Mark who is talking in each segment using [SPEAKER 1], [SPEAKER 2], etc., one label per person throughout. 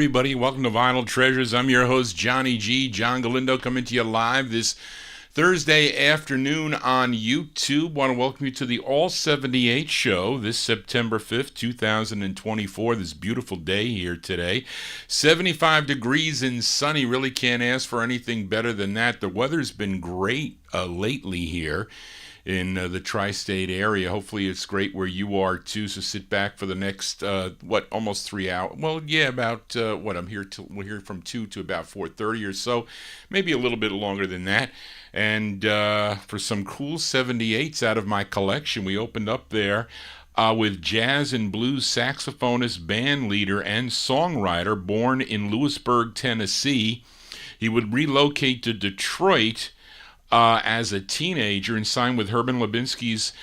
[SPEAKER 1] Everybody, welcome to Vinyl Treasures. I'm your host, Johnny G. John Galindo, coming to you live this Thursday afternoon on YouTube. Want to welcome you to the All 78 show this September 5th, 2024. This beautiful day here today. 75 degrees and sunny. Really can't ask for anything better than that. The weather's been great lately here in the tri-state area. Hopefully it's great where you are too, so sit back for the next almost 3 hours. Well, yeah, about we're here from 2 to about 4:30 or so, maybe a little bit longer than that. And for some cool 78's out of my collection, we opened up there with jazz and blues saxophonist, band leader, and songwriter born in Lewisburg, Tennessee. He would relocate to Detroit as a teenager and signed with Herman Lubinsky's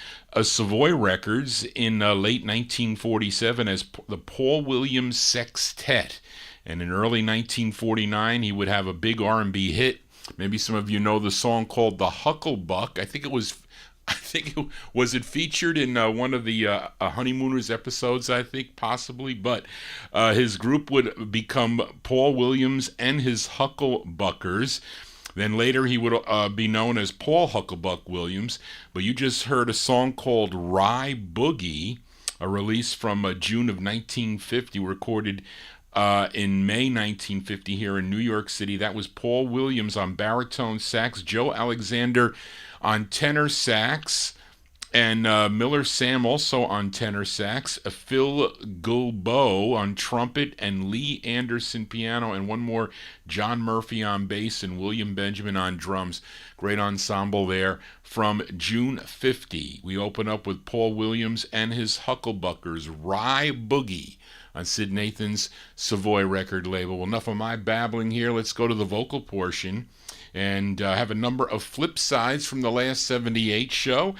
[SPEAKER 1] Savoy Records in late 1947 as the Paul Williams Sextet. And in early 1949, he would have a big R&B hit. Maybe some of you know the song called The Hucklebuck. I think it featured in one of the Honeymooners episodes, I think, possibly. But his group would become Paul Williams and his Hucklebuckers. Then later he would be known as Paul Hucklebuck Williams. But you just heard a song called Rye Boogie, a release from June of 1950, recorded in May 1950 here in New York City. That was Paul Williams on baritone sax, Joe Alexander on tenor sax, and Miller Sam also on tenor sax, Phil Gilbo on trumpet, and Lee Anderson piano, and one more, John Murphy on bass, and William Benjamin on drums. Great ensemble there from June 50. We open up with Paul Williams and his Hucklebuckers, Rye Boogie, on Sid Nathan's Savoy record label. Well, enough of my babbling here. Let's go to the vocal portion and have a number of flip sides from the last 78 show.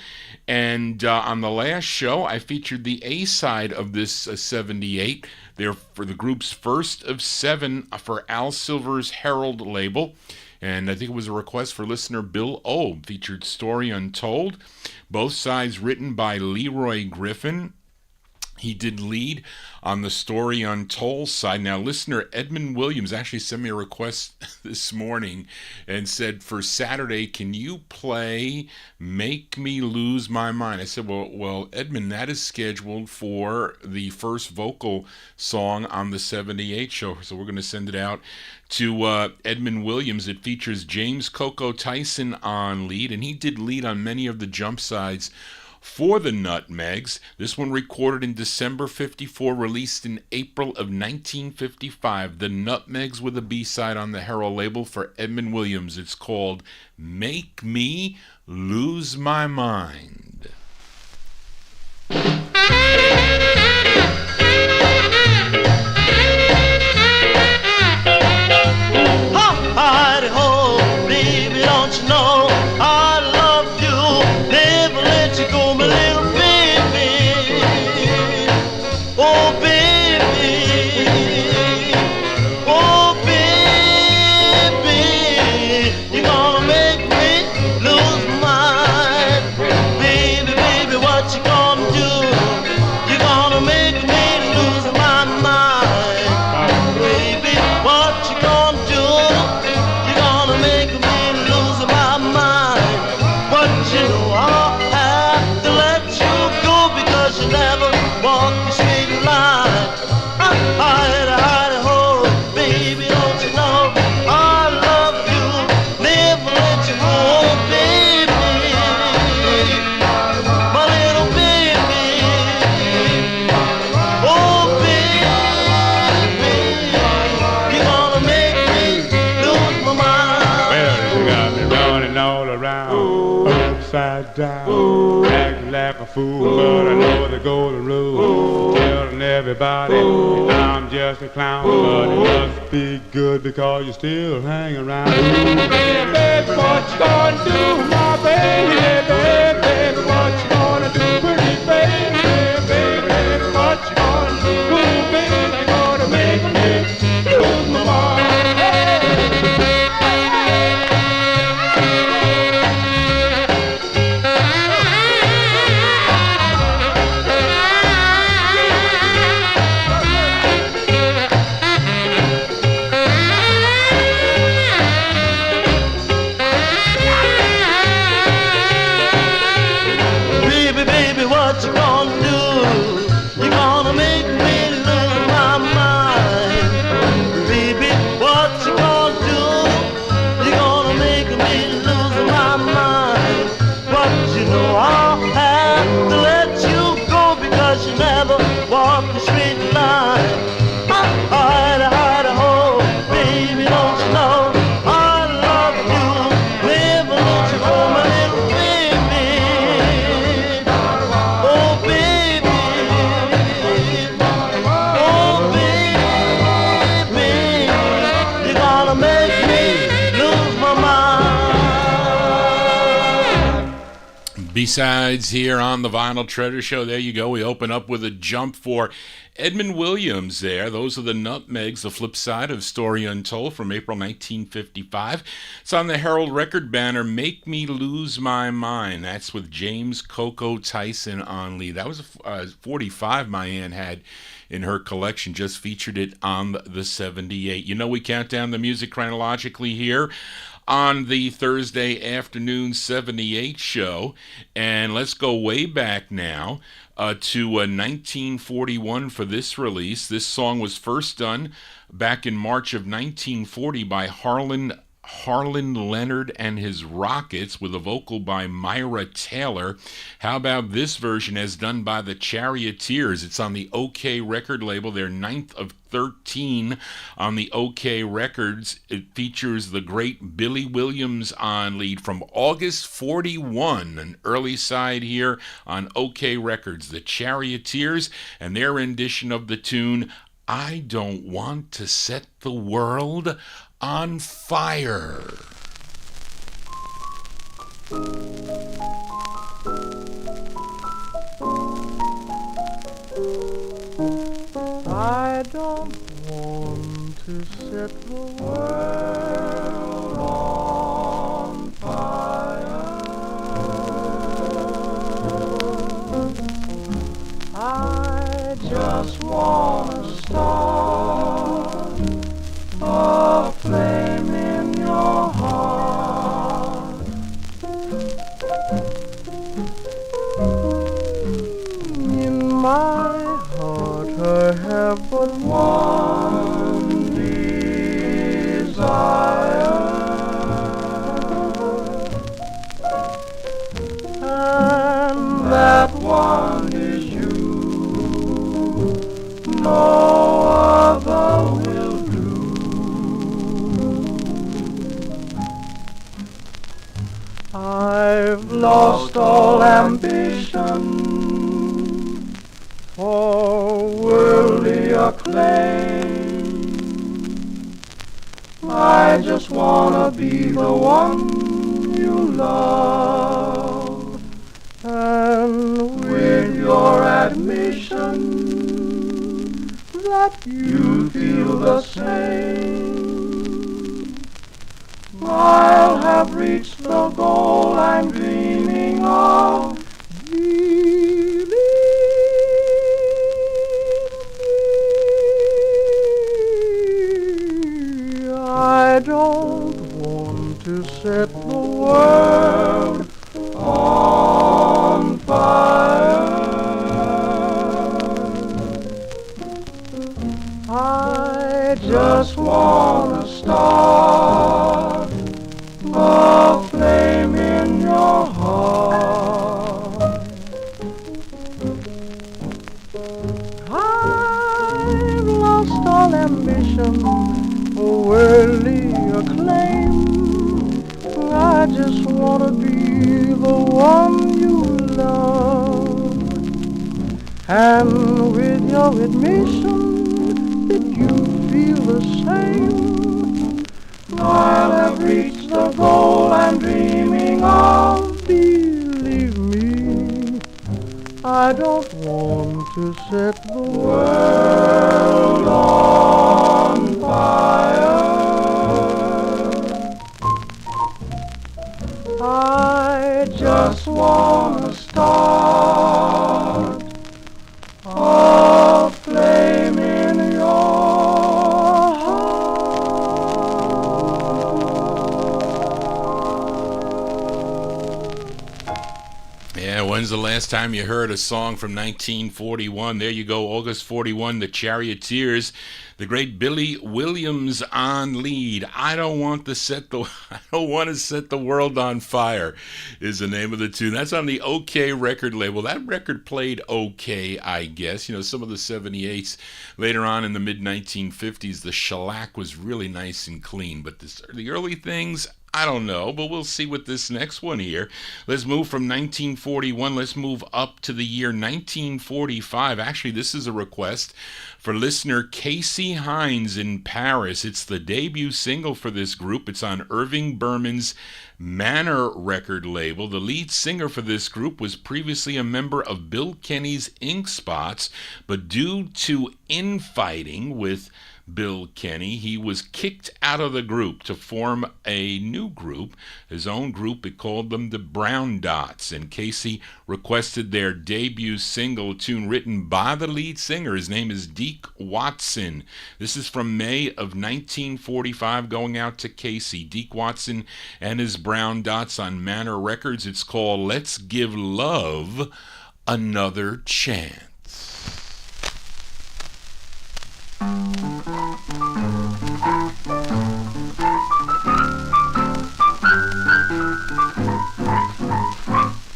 [SPEAKER 1] And on the last show, I featured the A side of this 78. They're for the group's first of 7 for Al Silver's Herald label. And I think it was a request for listener Bill O. Featured Story Untold. Both sides written by Leroy Griffin. He did lead on the Story Untold side. Now, listener Edmund Williams actually sent me a request this morning and said, for Saturday, can you play Make Me Lose My Mind? I said, well, Edmund, that is scheduled for the first vocal song on the 78 show. So we're going to send it out to Edmund Williams. It features James Coco Tyson on lead, and he did lead on many of the jump sides for the Nutmegs. This one recorded in December 54, released in April of 1955. The Nutmegs with a B-side on the Herald label for Edmund Williams. It's called Make Me Lose My Mind.
[SPEAKER 2] Hi-ho, baby, don't you know I love you, never let you go, my little baby. Oh, baby, oh, baby, you're gonna make me lose my mind, baby.
[SPEAKER 3] upside down, acting like a fool, but I know the golden rule, telling everybody I'm just a clown, but it must be good because you still hang around. Baby, baby, what you gonna do, my baby? Baby, baby, what you gonna do, pretty baby? Baby, baby, what you gonna do, baby? They gonna make me lose my mind.
[SPEAKER 2] What you gonna do? You gonna make me lose my mind. Baby, what you gonna do? You gonna make me lose my mind. But you know I'll have to let you go because you never walk the straight line. Idaho, baby, don't you know I love you? Never let you go, my little baby. Oh baby, you're gonna make me lose my mind.
[SPEAKER 1] B-sides here on the Vinyl Treasure Show. There you go. We open up with a jump for Edmund Williams there. Those are the Nutmegs, the flip side of Story Untold from April 1955. It's on the Herald record banner, Make Me Lose My Mind. That's with James Coco Tyson on lead. That was a 45 my aunt had in her collection, just featured it on the 78. You know, we count down the music chronologically here on the Thursday afternoon 78 show, and let's go way back now to 1941 for this release. This song was first done back in March of 1940 by Harlan Leonard and his Rockets with a vocal by Myra Taylor. How about this version as done by the Charioteers? It's on the OK record label, their 9th of 13 on the OK Records. It features the great Billy Williams on lead from August 41, an early side here on OK Records. The Charioteers and their rendition of the tune, I Don't Want to Set the World on Fire.
[SPEAKER 4] I don't want to set the world on fire. I just want to start a flame in your heart. In my heart I have but one desire, and that one is you. No other will do. I've lost all ambition for worldly acclaim. I just wanna be the one you love, and with your admission that you feel the same, I'll have reached the goal I'm dreaming of. Believe me, I don't want to set the world on fire. I just wanna start a flame in your heart. I've lost all ambition for worldly acclaim. I just wanna be the one you love. And with your admission that you feel the same, I'll have reached the goal I'm dreaming of. Believe me, I don't want to set the world on fire. I just wanna start a flame in your heart.
[SPEAKER 1] Yeah, when's the last time you heard a song from 1941? There you go, August 41, The Charioteers, the great Billy Williams on lead. I don't want to set the world on fire is the name of the tune. That's on the OK record label. That record played okay, I guess. You know, some of the 78's later on in the mid 1950s, the shellac was really nice and clean, but the early things, I don't know, but we'll see with this next one here. Let's move from 1941. Let's move up to the year 1945. Actually, this is a request for listener Casey Hines in Paris. It's the debut single for this group. It's on Irving Berman's Manor record label. The lead singer for this group was previously a member of Bill Kenny's Ink Spots, but due to infighting with Bill Kenny, he was kicked out of the group to form a new group, his own group. He called them the Brown Dots, and Casey requested their debut single, tune written by the lead singer. His name is Deke Watson. This is from May of 1945, going out to Casey, Deke Watson and his Brown Dots on Manor Records. It's called Let's Give Love Another Chance.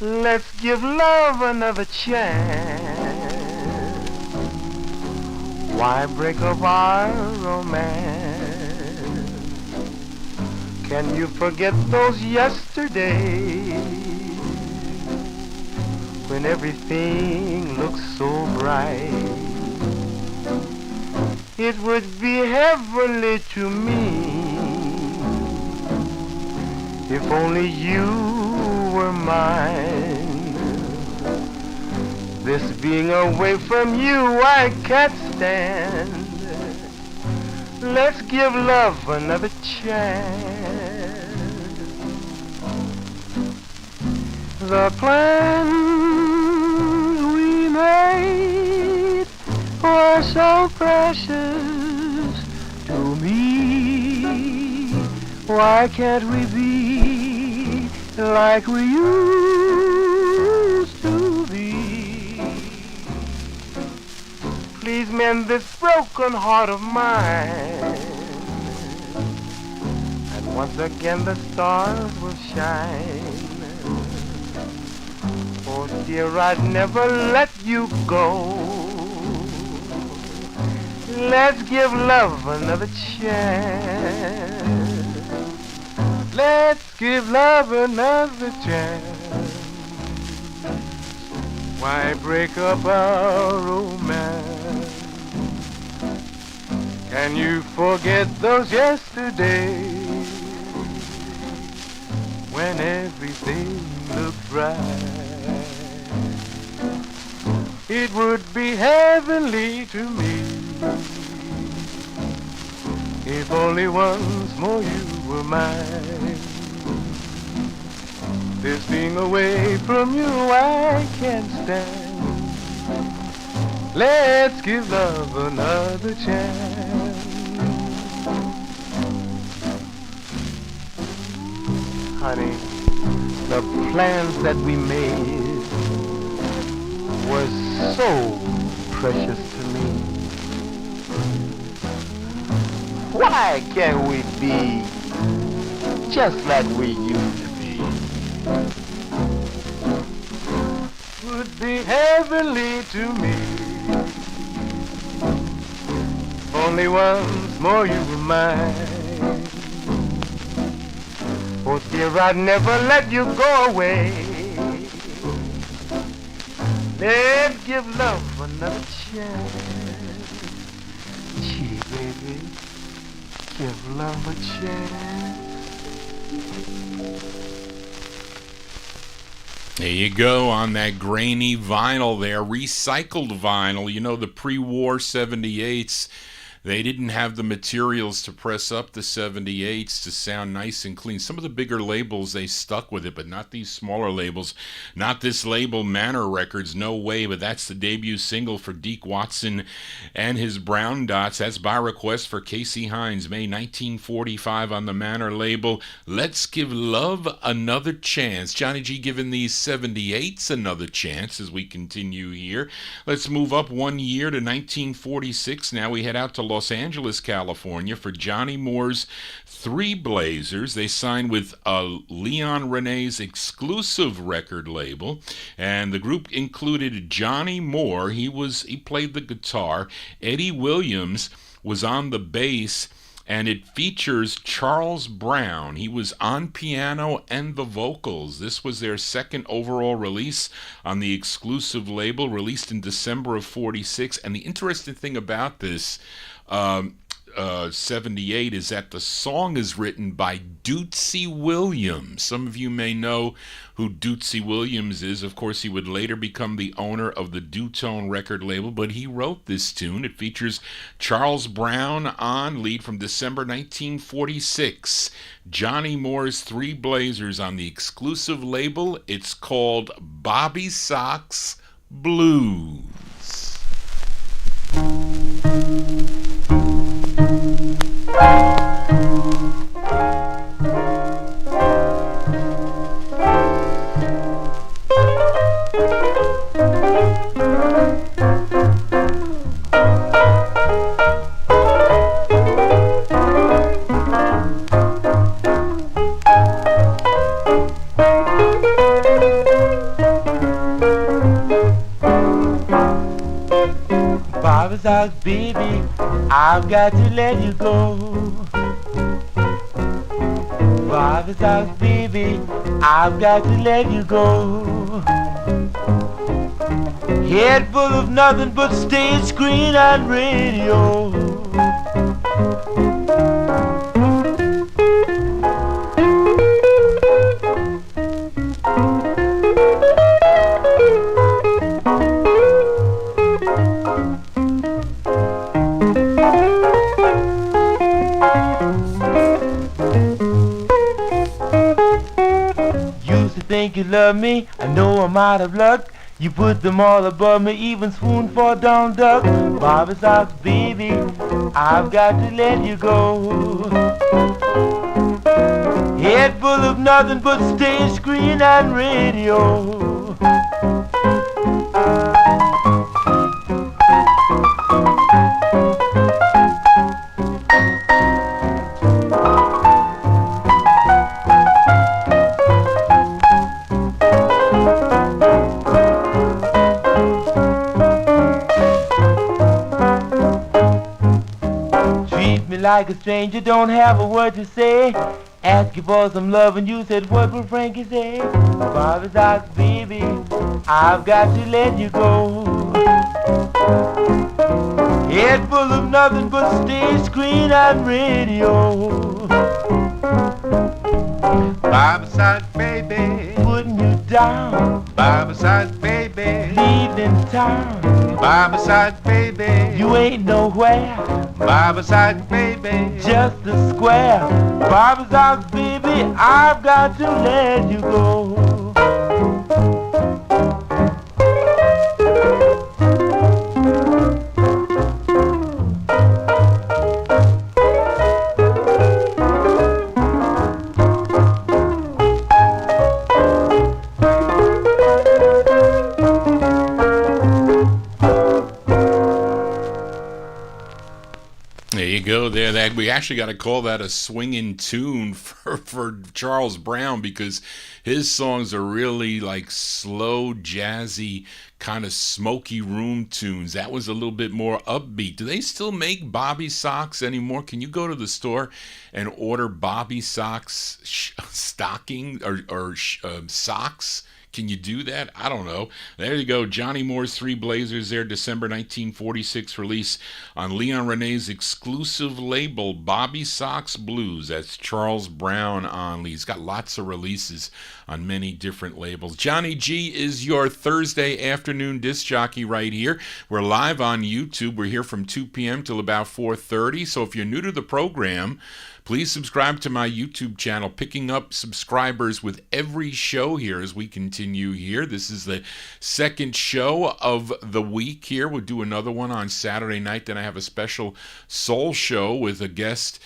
[SPEAKER 2] Let's give love another chance. Why break up our romance? Can you forget those yesterdays when everything looked so bright? It would be heavenly to me if only you were mine. This being away from you I can't stand. Let's give love another chance. The plans we made were so precious to me. Why can't we be like we used to be? Please mend this broken heart of mine, and once again the stars will shine. Oh dear, I'd never let you go. Let's give love another chance. Let's give love another chance. Why break up our romance? Can you forget those yesterdays when everything looked bright? It would be heavenly to me if only once more you were mine. This being away from you I can't stand. Let's give love another chance. Honey, the plans that we made were so precious to me. Why can't we be just like we used to be? Would be heavenly to me. Only once more you were mine.
[SPEAKER 4] Oh dear, I'd never let you go away. Let's give love another chance. Gee, baby, give love a chance.
[SPEAKER 1] There you go on that grainy vinyl there, recycled vinyl. You know, the pre-war 78's, they didn't have the materials to press up the 78's to sound nice and clean. Some of the bigger labels, they stuck with it, but not these smaller labels. Not this label, Manor Records, no way, but that's the debut single for Deke Watson and his Brown Dots. That's by request for Casey Hines, May 1945 on the Manor label. Let's give love another chance. Johnny G giving these 78's another chance as we continue here. Let's move up 1 year to 1946. Now we head out to Los Angeles, California for Johnny Moore's Three Blazers. They signed with Leon Renee's exclusive record label, and the group included Johnny Moore. He played the guitar. Eddie Williams was on the bass, and it features Charles Brown. He was on piano and the vocals. This was their second overall release on the exclusive label, released in December of 46. And the interesting thing about this 78 is that the song is written by Dootsy Williams. Some of you may know who Dootsy Williams is. Of course, he would later become the owner of the Dutone record label, but he wrote this tune. It features Charles Brown on lead from December 1946. Johnny Moore's Three Blazers on the exclusive label. It's called Bobby Sox Blues.
[SPEAKER 4] Bobby Sox, baby, I've got to let you go. Bobby Sox, baby, I've got to let you go. Head full of nothing but stage, screen, and radio. Think you love me, I know I'm out of luck. You put them all above me, even spoon for down duck. Bobby Sox, baby, I've got to let you go. Head full of nothing but stage, screen, and radio. Like a stranger, don't have a word to say. Ask you for some love and you said, what will Frankie say? Bobby Sox, baby, I've got to let you go. Head full of nothing but stage, screen, and radio. Bobby Sox, baby, putting you down. Bobby Sox, baby, leaving town. Bobby Sox, baby, you ain't nowhere. Bobby Sox, baby, just a square. Bobby Sox, baby, I've got to let you go.
[SPEAKER 1] we actually got to call that a swinging tune for Charles Brown, because his songs are really like slow, jazzy, kind of smoky room tunes. That was a little bit more upbeat. Do they still make Bobby socks anymore? Can you go to the store and order Bobby socks stocking or socks? Can you do that? I don't know. There you go. Johnny Moore's Three Blazers there, December 1946 release on Leon Renee's exclusive label, Bobby Sox Blues. That's Charles Brown on Lee. He's got lots of releases on many different labels. Johnny G is your Thursday afternoon disc jockey right here. We're live on YouTube. We're here from 2 p.m. till about 4:30. So if you're new to the program, please subscribe to my YouTube channel, picking up subscribers with every show here as we continue here. This is the second show of the week here. We'll do another one on Saturday night. Then I have a special soul show with a guest,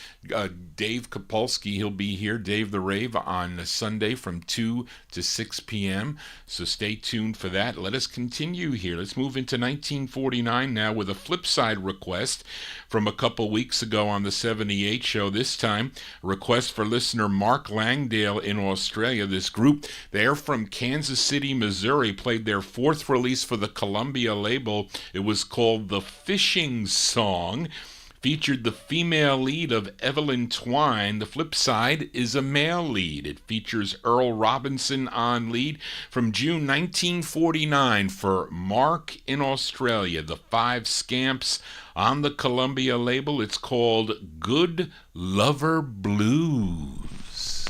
[SPEAKER 1] Dave Kapolsky. He'll be here, Dave the Rave, on Sunday from 2 to 6 p.m. So stay tuned for that. Let us continue here. Let's move into 1949 now with a flipside request from a couple weeks ago on the 78 show. This time, a request for listener Mark Langdale in Australia. This group, they're from Kansas City, Missouri, played their fourth release for the Columbia label. It was called The Fishing Song. Featured the female lead of Evelyn Twine. The flip side is a male lead. It features Earl Robinson on lead. From June 1949 for Mark in Australia. The Five Scamps on the Columbia label. It's called Good Lover Blues.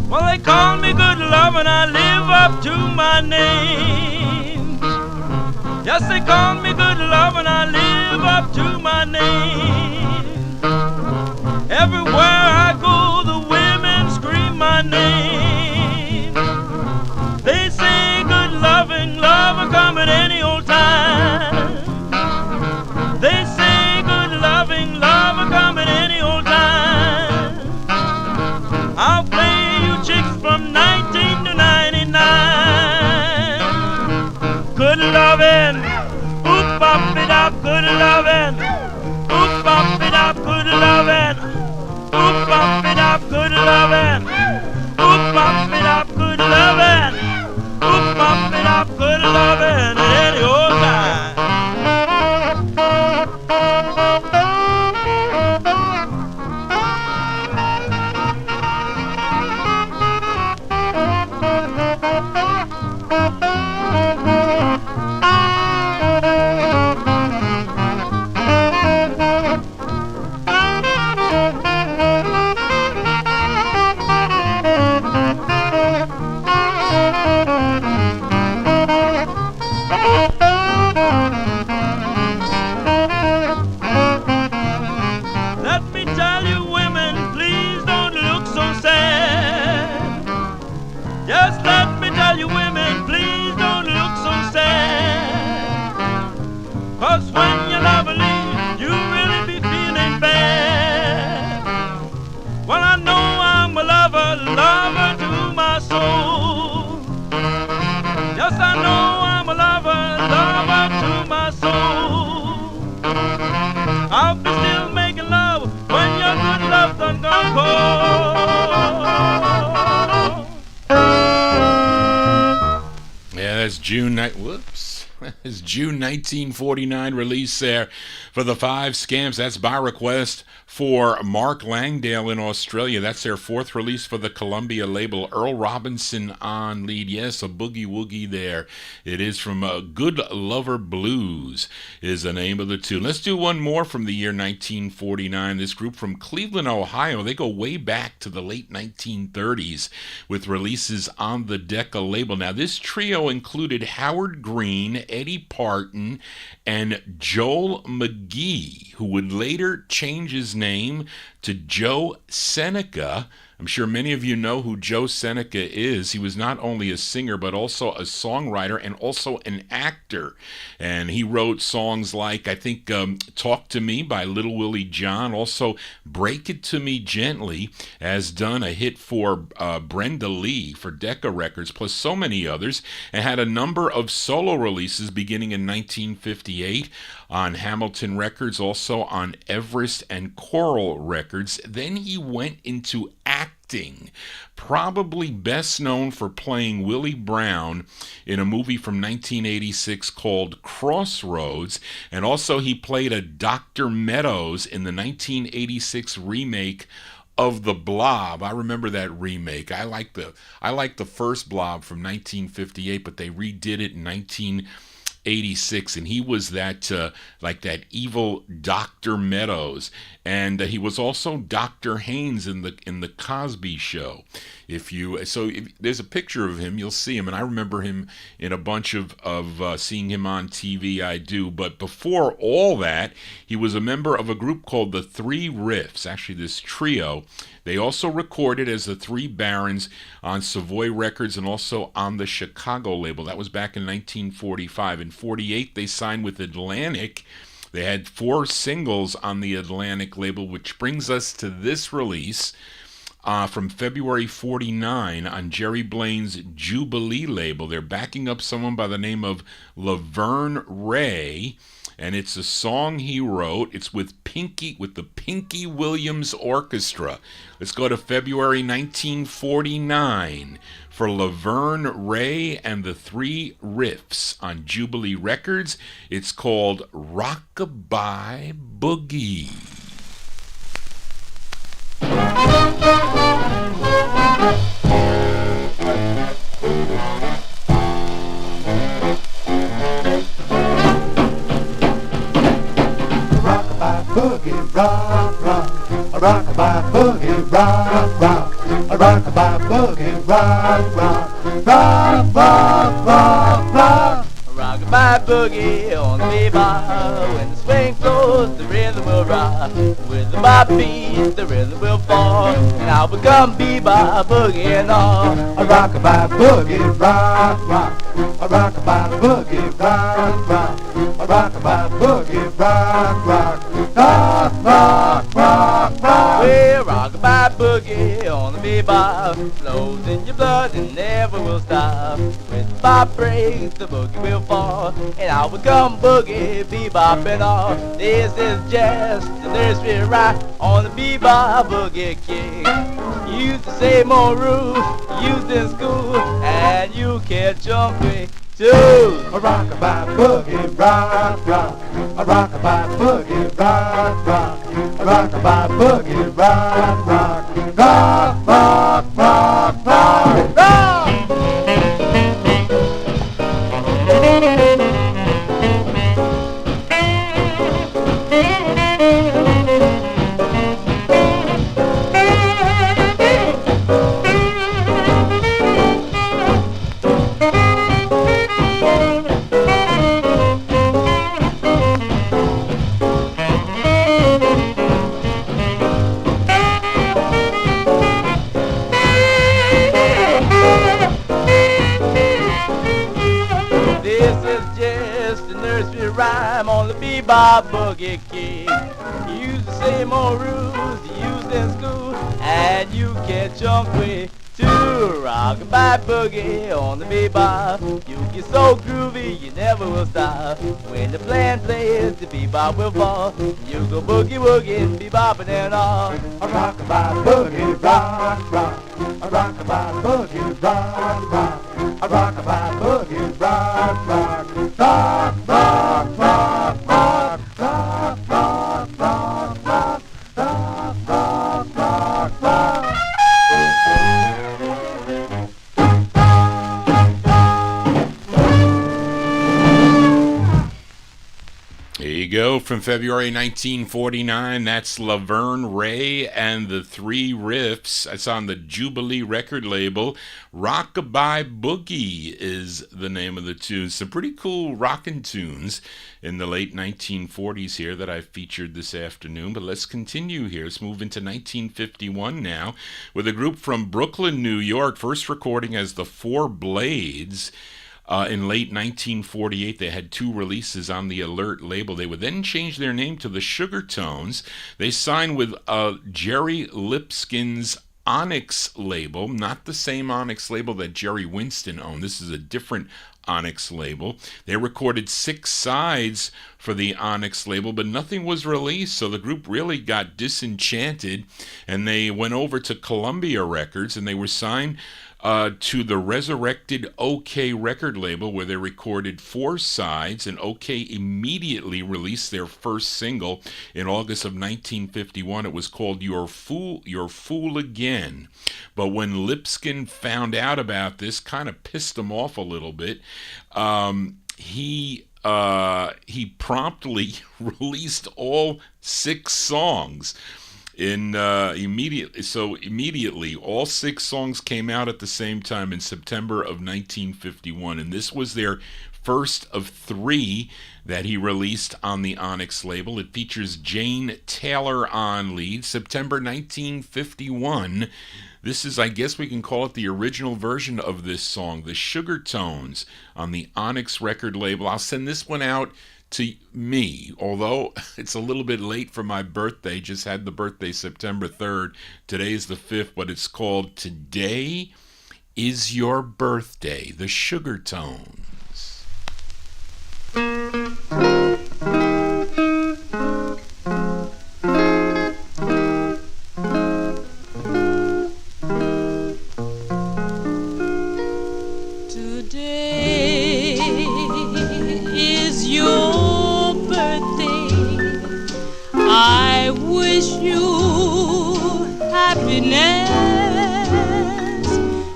[SPEAKER 2] Well, they call me good love and I live up to my name. Yes, they call me good love and I live up to my name. Everywhere I go, the women scream my name. They say good loving, love will come at any old time. They say good loving, love will come at any old time. I'll play you chicks from 19 to 99. Good loving, oop up it up, good loving, oop up it up, good loving, oop up it up, good loving, oop up it up, good loving, oop up it up, good loving at any old time. Let me tell you, women, please don't look so sad. Just let me tell you, women, please don't look so sad. 'Cause when your lover leaves, you really be feeling bad. Well, I know I'm a lover, lover to my soul. Yes, I know I'm a lover, lover to my soul. I'll be still making love when your good love done gone cold.
[SPEAKER 1] Yeah, that's June night. Whoops. It's June 1949 release there for the Five Scamps. That's by request for Mark Langdale in Australia. That's their fourth release for the Columbia label. Earl Robinson on lead. Yes, a boogie woogie there. It is from Good Lover Blues is the name of the tune. Let's do one more from the year 1949. This group from Cleveland, Ohio. They go way back to the late 1930s with releases on the Decca label. Now, this trio included Howard Green, Eddie Parton, and Joel McGee, who would later change his name to Joe Seneca I'm sure many of you know who Joe Seneca is. He was not only a singer, but also a songwriter and also an actor. And he wrote songs like, I think, Talk to Me by Little Willie John. Also, Break It to Me Gently has done a hit for Brenda Lee for Decca Records, plus so many others, and had a number of solo releases beginning in 1958 on Hamilton Records, also on Everest and Coral Records. Then he went into acting, probably best known for playing Willie Brown in a movie from 1986 called Crossroads, and also he played a Dr. Meadows in the 1986 remake of The Blob. I remember that remake. I like the first Blob from 1958, but they redid it in 1986, and he was that like that evil Dr. Meadows, and he was also Dr. Haynes in the Cosby Show. If there's a picture of him, you'll see him, and I remember him in a bunch of seeing him on TV. I do, but before all that, he was a member of a group called the Three Riffs. Actually, this trio. They also recorded as the Three Barons on Savoy Records and also on the Chicago label. That was back in 1945. In 48, they signed with Atlantic. They had 4 singles on the Atlantic label, which brings us to this release from February 49 on Jerry Blaine's Jubilee label. They're backing up someone by the name of Laverne Ray, and it's a song he wrote. It's with the Pinky Williams Orchestra. Let's go to February 1949 for Laverne Ray and the Three Riffs on Jubilee Records. It's called Rockabye Boogie.
[SPEAKER 2] Rockabye boogie, rock, rock. A rockabye boogie, rock, rock. A rockabye boogie, rock, rock. Rock, rock, rock, rock. A rockabye boogie on the bebop. When the swing flows, the rhythm will rock. With the bop beat, the rhythm will fall. And I'll become bebop boogie and all. A rockabye boogie, rock, rock. A rockabye boogie, rock, rock. A rockabye boogie, rock, rock. Rock, rock, rock, rock. Well, rockabye boogie on the bebop flows in your blood and never will stop. When the bop breaks, the boogie will fall, and I will come boogie, bebop and all. This is just the nursery rhyme on the bebop boogie king. Use the same old rules used in school, and you can jump me too. A rockabye boogie, rock, rock. A rockabye boogie, rock, rock. A rockabye boogie, rock, rock. Rock, rock, rock, rock, rock. Rhyme on the bebop boogie king. Use the same old rules used in school, and you can jump with to rockabye boogie on the bebop. You get so groovy you never will stop. When the band plays, the bebop will fall. You go boogie woogie and bebopping and all. A rockabye boogie, rock, rock. A rockabye boogie, rock, rock. A rockabye boogie, rock, rock. Rock, rock, rock, rock. Rock, rock, rock, rock. Rock, rock, rock, rock.
[SPEAKER 1] There you go, from February 1949. That's Laverne Ray and the Three Riffs. It's on the Jubilee record label. Rockabye Boogie is the name of the tune. Some pretty cool rockin' tunes in the late 1940s here that I've featured this afternoon. But let's continue here. Let's move into 1951 now with a group from Brooklyn, New York, first recording as the Four Blades. In late 1948, they had 2 releases on the Alert label. They would then change their name to the Sugar Tones. They signed with Jerry Lipskin's Onyx label, not the same Onyx label that Jerry Winston owned. This is a different Onyx label. They recorded 6 sides for the Onyx label, but nothing was released, so the group really got disenchanted, and they went over to Columbia Records, and they were signed to the resurrected OK record label, where they recorded 4 sides, and OK immediately released their first single in August of 1951. It was called Your Fool Again. But when Lipskin found out about this, kind of pissed him off a little bit. He promptly released all 6 songs. Immediately, all 6 songs came out at the same time in September of 1951, and this was their first of 3 that he released on the Onyx label. It features Jane Taylor on lead. September 1951. This is, I guess we can call it the original version of this song, the Sugar Tones, on the Onyx record label. I'll send this one out to me, although it's a little bit late for my birthday. Just had the birthday September 3rd. Today is the 5th, but it's called Today Is Your Birthday, the Sugar Tones.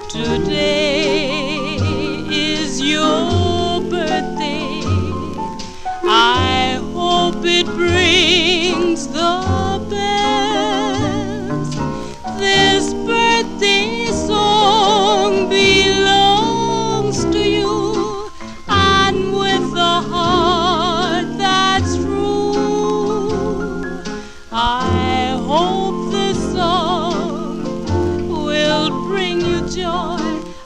[SPEAKER 5] Today is your birthday. I hope it brings the best. This birthday song belongs to you, and with a heart that's true, I hope this song will bring you joy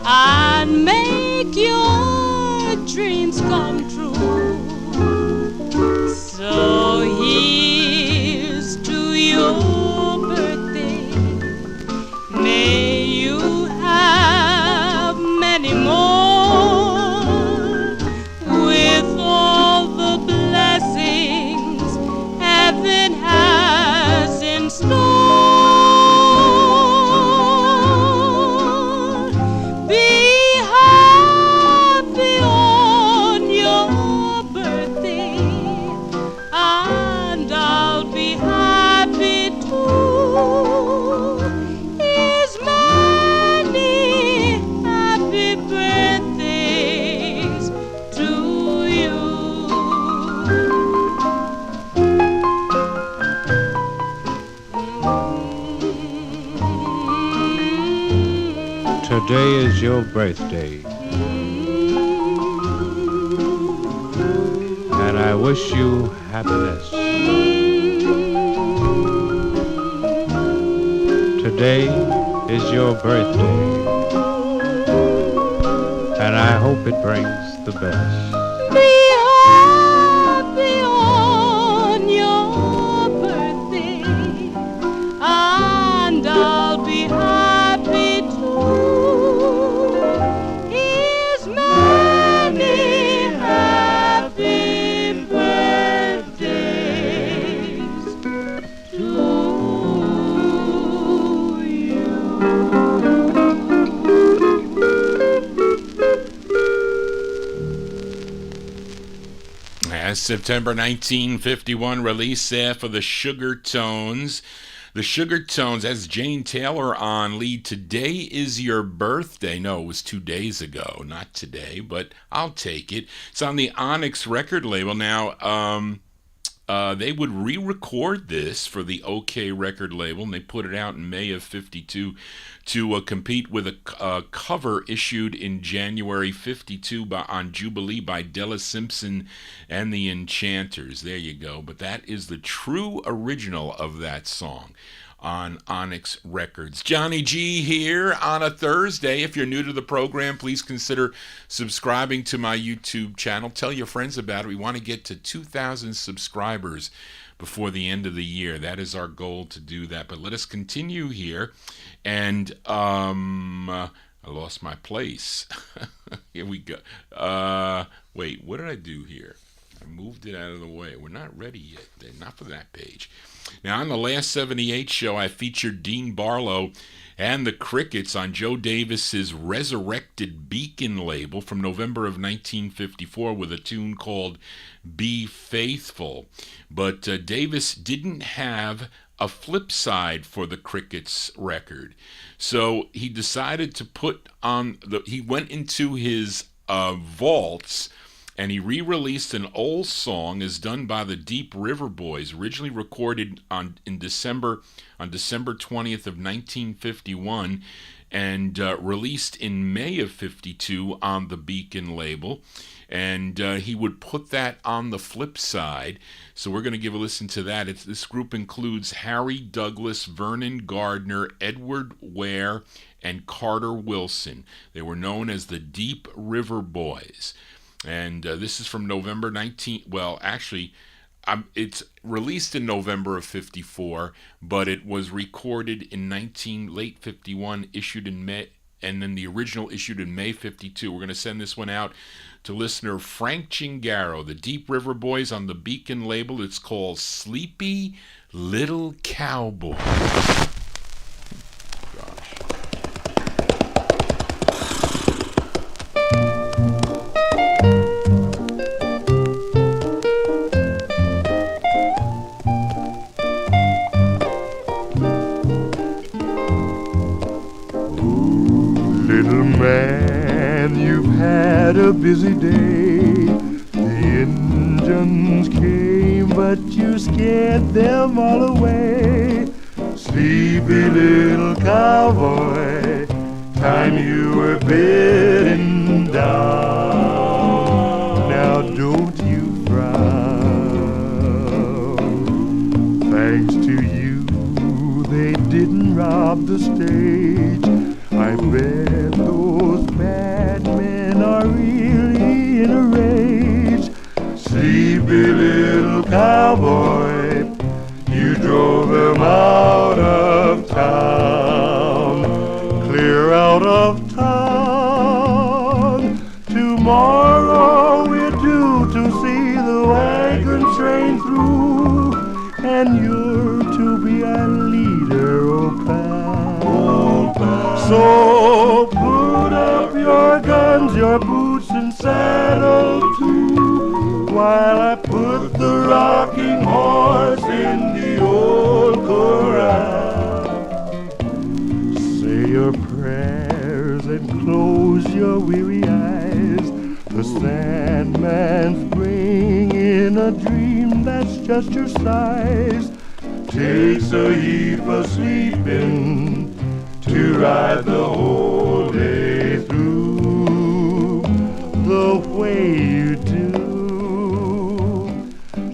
[SPEAKER 5] and make your dreams come true. So here's to your birthday. May you have many more, with all the blessings heaven has in store.
[SPEAKER 6] Today is your birthday, and I wish you happiness. Today is your birthday, and I hope it brings the best.
[SPEAKER 5] Be happy on your birthday, and I'll be happy too. Here's many happy birthdays to you.
[SPEAKER 1] As September 1951 release there for the Sugar Tones. The Sugar Tones has Jane Taylor on lead. Today is your birthday. No, it was 2 days ago, not today, but I'll take it. It's on the Onyx record label. Now, They would re-record this for the OK record label, and they put it out in May of 52 to compete with a cover issued in January 52 on Jubilee by Della Simpson and the Enchanters. There you go. But that is the true original of that song on Onyx Records. Johnny G here on a Thursday. If you're new to the program, please consider subscribing to my YouTube channel. Tell your friends about it. We want to get to 2,000 subscribers before the end of the year. That is our goal, to do that. But let us continue here. And I lost my place. Here we go. Wait, what did I do here? I moved it out of the way. We're not ready yet. Not for that page. Now, on the last 78 show, I featured Dean Barlow and the Crickets on Joe Davis's Resurrected Beacon label from November of 1954 with a tune called Be Faithful. But Davis didn't have a flip side for the Crickets record. So he decided to put on he went into his vaults and he re-released an old song as done by the Deep River Boys, originally recorded on December 20th of 1951 and released in May of 52 on the Beacon label. And he would put that on the flip side. So we're going to give a listen to that. This group includes Harry Douglas, Vernon Gardner, Edward Ware, and Carter Wilson. They were known as the Deep River Boys. And this is from November 19... Well, actually, it's released in November of 54, but it was recorded in late 51, issued in May, and then the original issued in May 52. We're going to send this one out to listener Frank Chingaro, the Deep River Boys on the Beacon label. It's called Sleepy Little Cowboy.
[SPEAKER 7] A busy day. The engines came, but you scared them all away. Sleepy little cowboy, time you were bedding down. Now don't you frown. Thanks to you, they didn't rob the stage. I bet those bad men are really in a rage. Sleepy little cowboy, you drove them out of town. Clear out of town. Tomorrow we're due to see the wagon train through, and you're to be our leader, oh pal. So put up your guns, your boots and saddle too, while I put the rocking horse in the old corral. Say your prayers and close your weary eyes. The Sandman's bringing a dream that's just your size. Takes a heap of sleeping to ride the whole day through the way you do.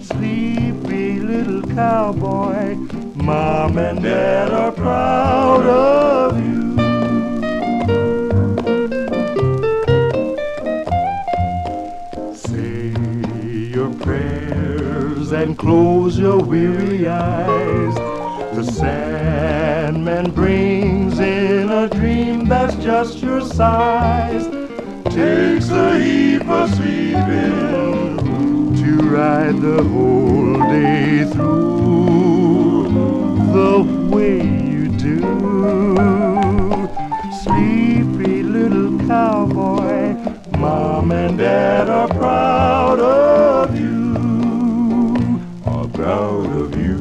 [SPEAKER 7] Sleepy little cowboy, Mom and Dad are proud of you. Say your prayers and close your weary eyes. The Sandman brings in a dream that's just your size. Takes a heap of sleeping to ride the whole day through the way you do. Sleepy little cowboy, Mom and Dad are proud of you. Are proud of you.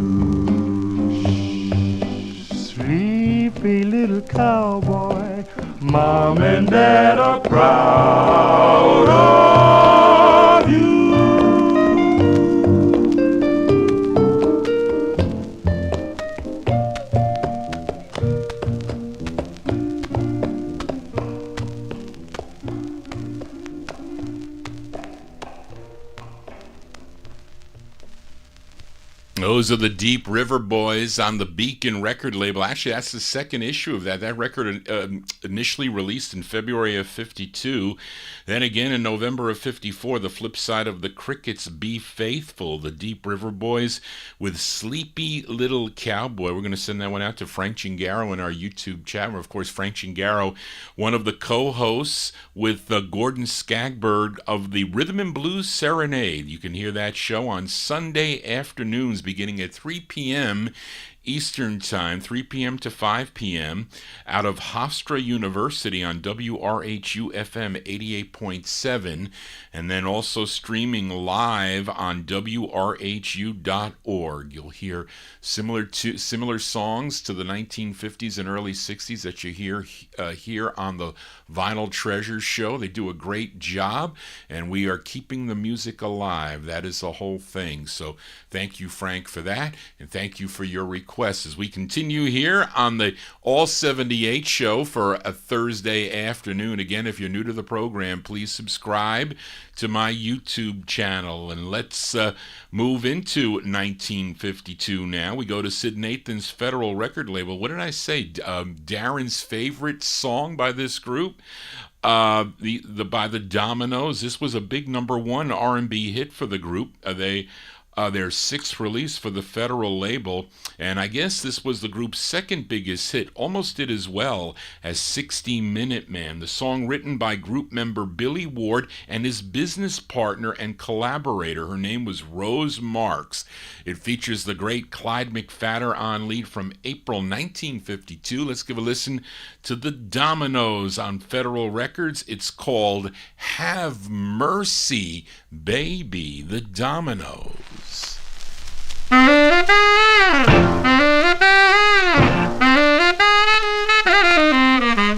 [SPEAKER 7] Sleepy little cowboy, Mom and Dad are proud of you.
[SPEAKER 1] Those are the Deep River Boys on the Beacon record label. Actually, that's the second issue of that. That record initially released in February of 52. Then again in November of 54, the flip side of the Crickets' Be Faithful, the Deep River Boys with Sleepy Little Cowboy. We're going to send that one out to Frank Chingaro in our YouTube chat. Of course, Frank Chingaro, one of the co-hosts with Gordon Skagberg of the Rhythm and Blues Serenade. You can hear that show on Sunday afternoons beginning at 3 p.m. Eastern Time, 3 p.m. to 5 p.m. out of Hofstra University on WRHU-FM 88.7, and then also streaming live on WRHU.org. You'll hear similar songs to the 1950s and early 60s that you hear here on the Vinyltreasure show. They do a great job, and we are keeping the music alive. That is the whole thing. So thank you, Frank, for that, and thank you for your request as we continue here on the All 78 show for a Thursday afternoon. Again, if you're new to the program, please subscribe to my YouTube channel. And let's move into 1952 now. We go to Sid Nathan's Federal record label. What did I say? Darren's favorite song by this group? By the Dominoes. This was a big number one R&B hit for the group. Their sixth release for the Federal label, and I guess this was the group's second biggest hit, almost did as well as 60-Minute Man, the song written by group member Billy Ward and his business partner and collaborator. Her name was Rose Marks. It features the great Clyde McPhatter on lead from April 1952. Let's give a listen to the Dominoes on Federal Records. It's called Have Mercy, Baby, the Dominoes.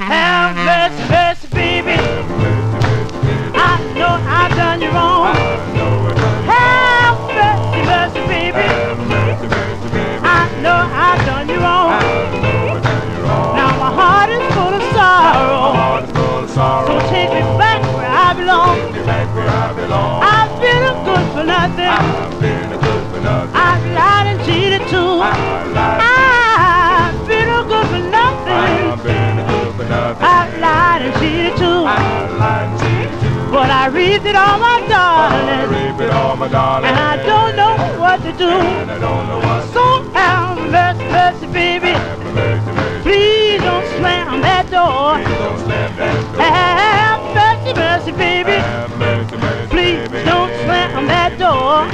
[SPEAKER 5] Have mercy, mercy, baby. I know I've done you wrong. Have mercy, mercy, baby. I know I've done you wrong. Now my heart is full of sorrow. So take me back where I belong. I've been a good for nothing. I've lied and cheated too. I've been a good for nothing. I've lied and cheated too. But I reaped it all, my darling. And I don't know what to do. So have mercy, mercy, baby. Please don't slam that door. Have mercy, mercy, baby. Please don't slam that door.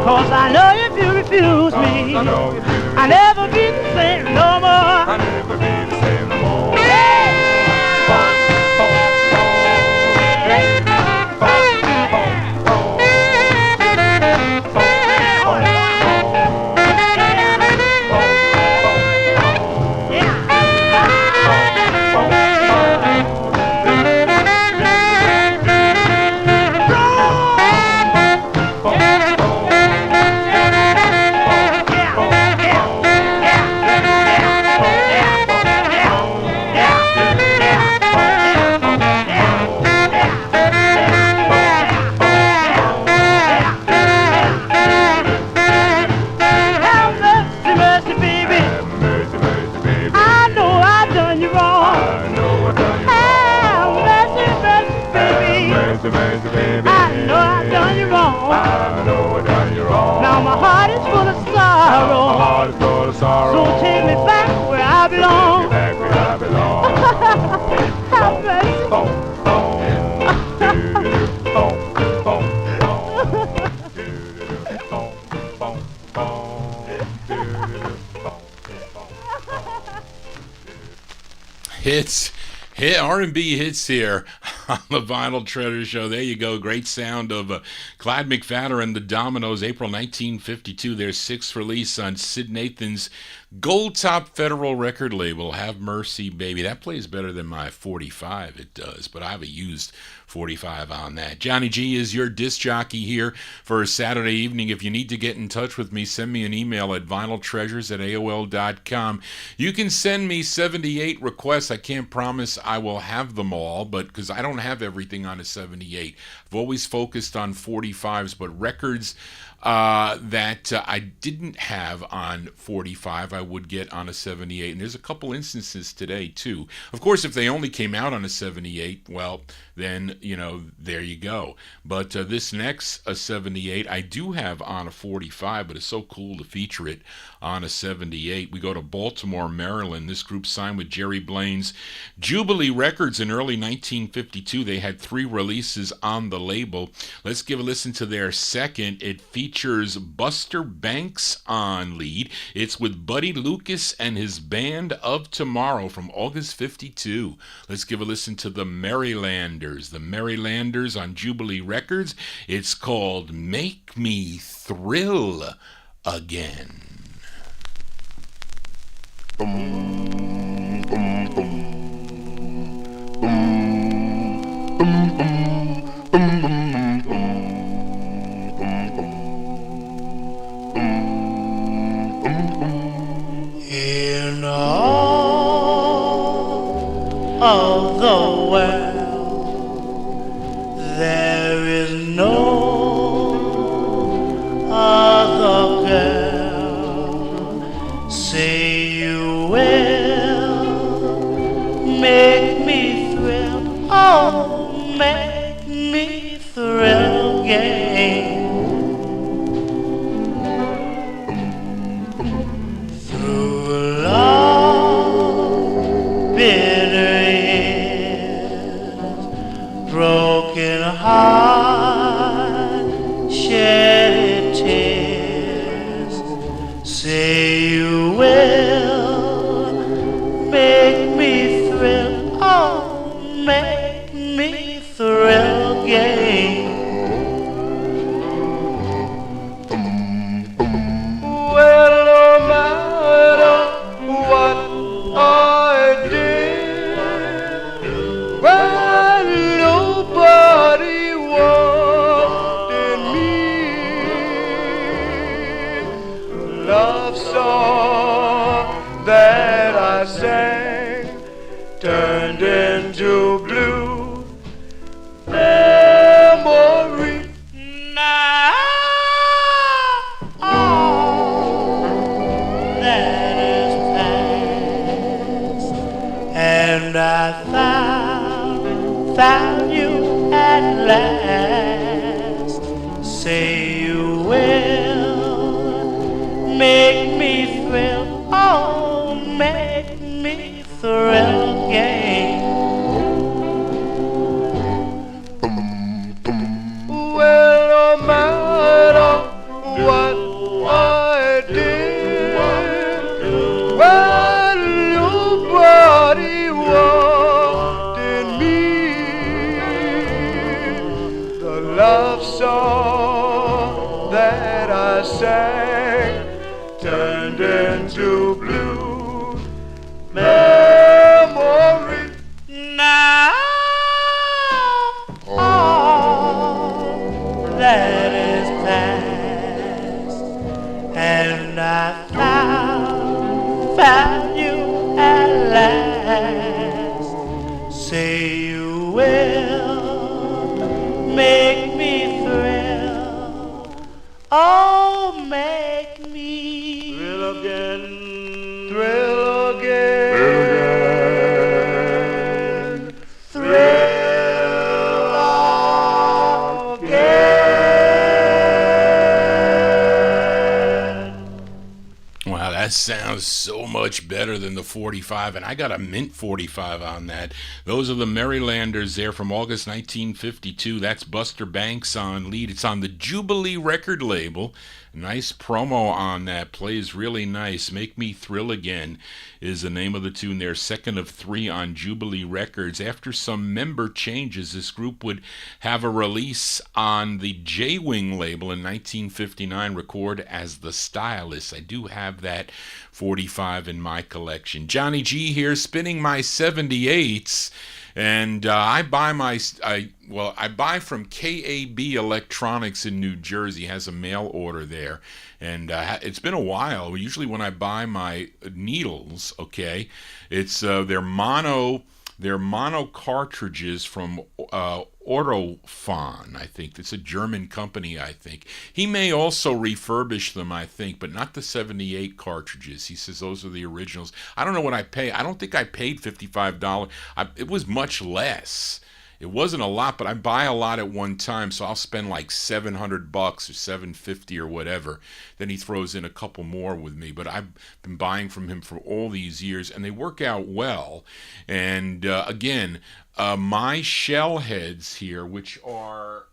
[SPEAKER 5] Cause I know if you refuse me, I'll never be the same no more. So take me back where I belong. Have mercy.
[SPEAKER 1] R&B hits here on the Vinyltreasure show. There you go. Great sound of Clyde McPhatter and the Dominoes, April 1952. Their sixth release on Sid Nathan's Gold Top Federal record label, Have Mercy, Baby. That plays better than my 45, it does, but I have a used 45 on that. Johnny G is your disc jockey here for a Saturday evening. If you need to get in touch with me, send me an email at vinyltreasures@aol.com. You can send me 78 requests. I can't promise I will have them all, but because I don't have everything on a 78. I've always focused on 45s, but records that I didn't have on 45, I would get on a 78. And there's a couple instances today, too. Of course, if they only came out on a 78, well, then, there you go. But this next 78, I do have on a 45, but it's so cool to feature it on a 78. We go to Baltimore, Maryland. This group signed with Jerry Blaine's Jubilee Records in early 1952. They had 3 releases on the label. Let's give a listen to their second. It features Buster Banks on lead. It's with Buddy Lucas and his Band of Tomorrow from August 52. Let's give a listen to the Marylanders. The Marylanders on Jubilee Records. It's called Make Me Thrill Again.
[SPEAKER 2] In all of the world, there is no other girl. Say you will make me thrill, oh, make me thrill again. Through long, bitter years, broken heart, shed tears. Say you will make me thrill, oh, make me thrill again. Well, no matter what I did, when nobody wanted me, love song that I sang turned into blue memory. Now all that is past, and I found you at last. Say you will make me thrill, oh, make me thrill again. Well, no matter what I did, when nobody wanted me, the love song that I sang turned into blue memory. Now all that is past, and I found you at last. Say you will make me thrill, oh, make me thrill again, thrill again, thrill again.
[SPEAKER 1] Wow, that sounds so much better than the 45, and I got a mint 45 on that. Those are the Marylanders there from August 1952. That's Buster Banks on lead. It's on the Jubilee record label. Nice promo on that. Plays really nice. Make Me Thrill Again is the name of the tune there. Second of 3 on Jubilee Records. After some member changes, this group would have a release on the J-Wing label in 1959, record as The Stylists. I do have that 45 in my collection. Johnny G here, spinning my 78's. And I buy from KAB Electronics in New Jersey. Has a mail order there, and it's been a while. Usually when I buy my needles, it's their mono cartridges from Autofon, I think. It's a German company, I think. He may also refurbish them, I think, but not the 78 cartridges. He says those are the originals. I don't know what I pay. I don't think I paid $55. It was much less. It wasn't a lot, but I buy a lot at one time, so I'll spend like $700 or $750 or whatever. Then he throws in a couple more with me, but I've been buying from him for all these years, and they work out well. And again, my shell heads here, which are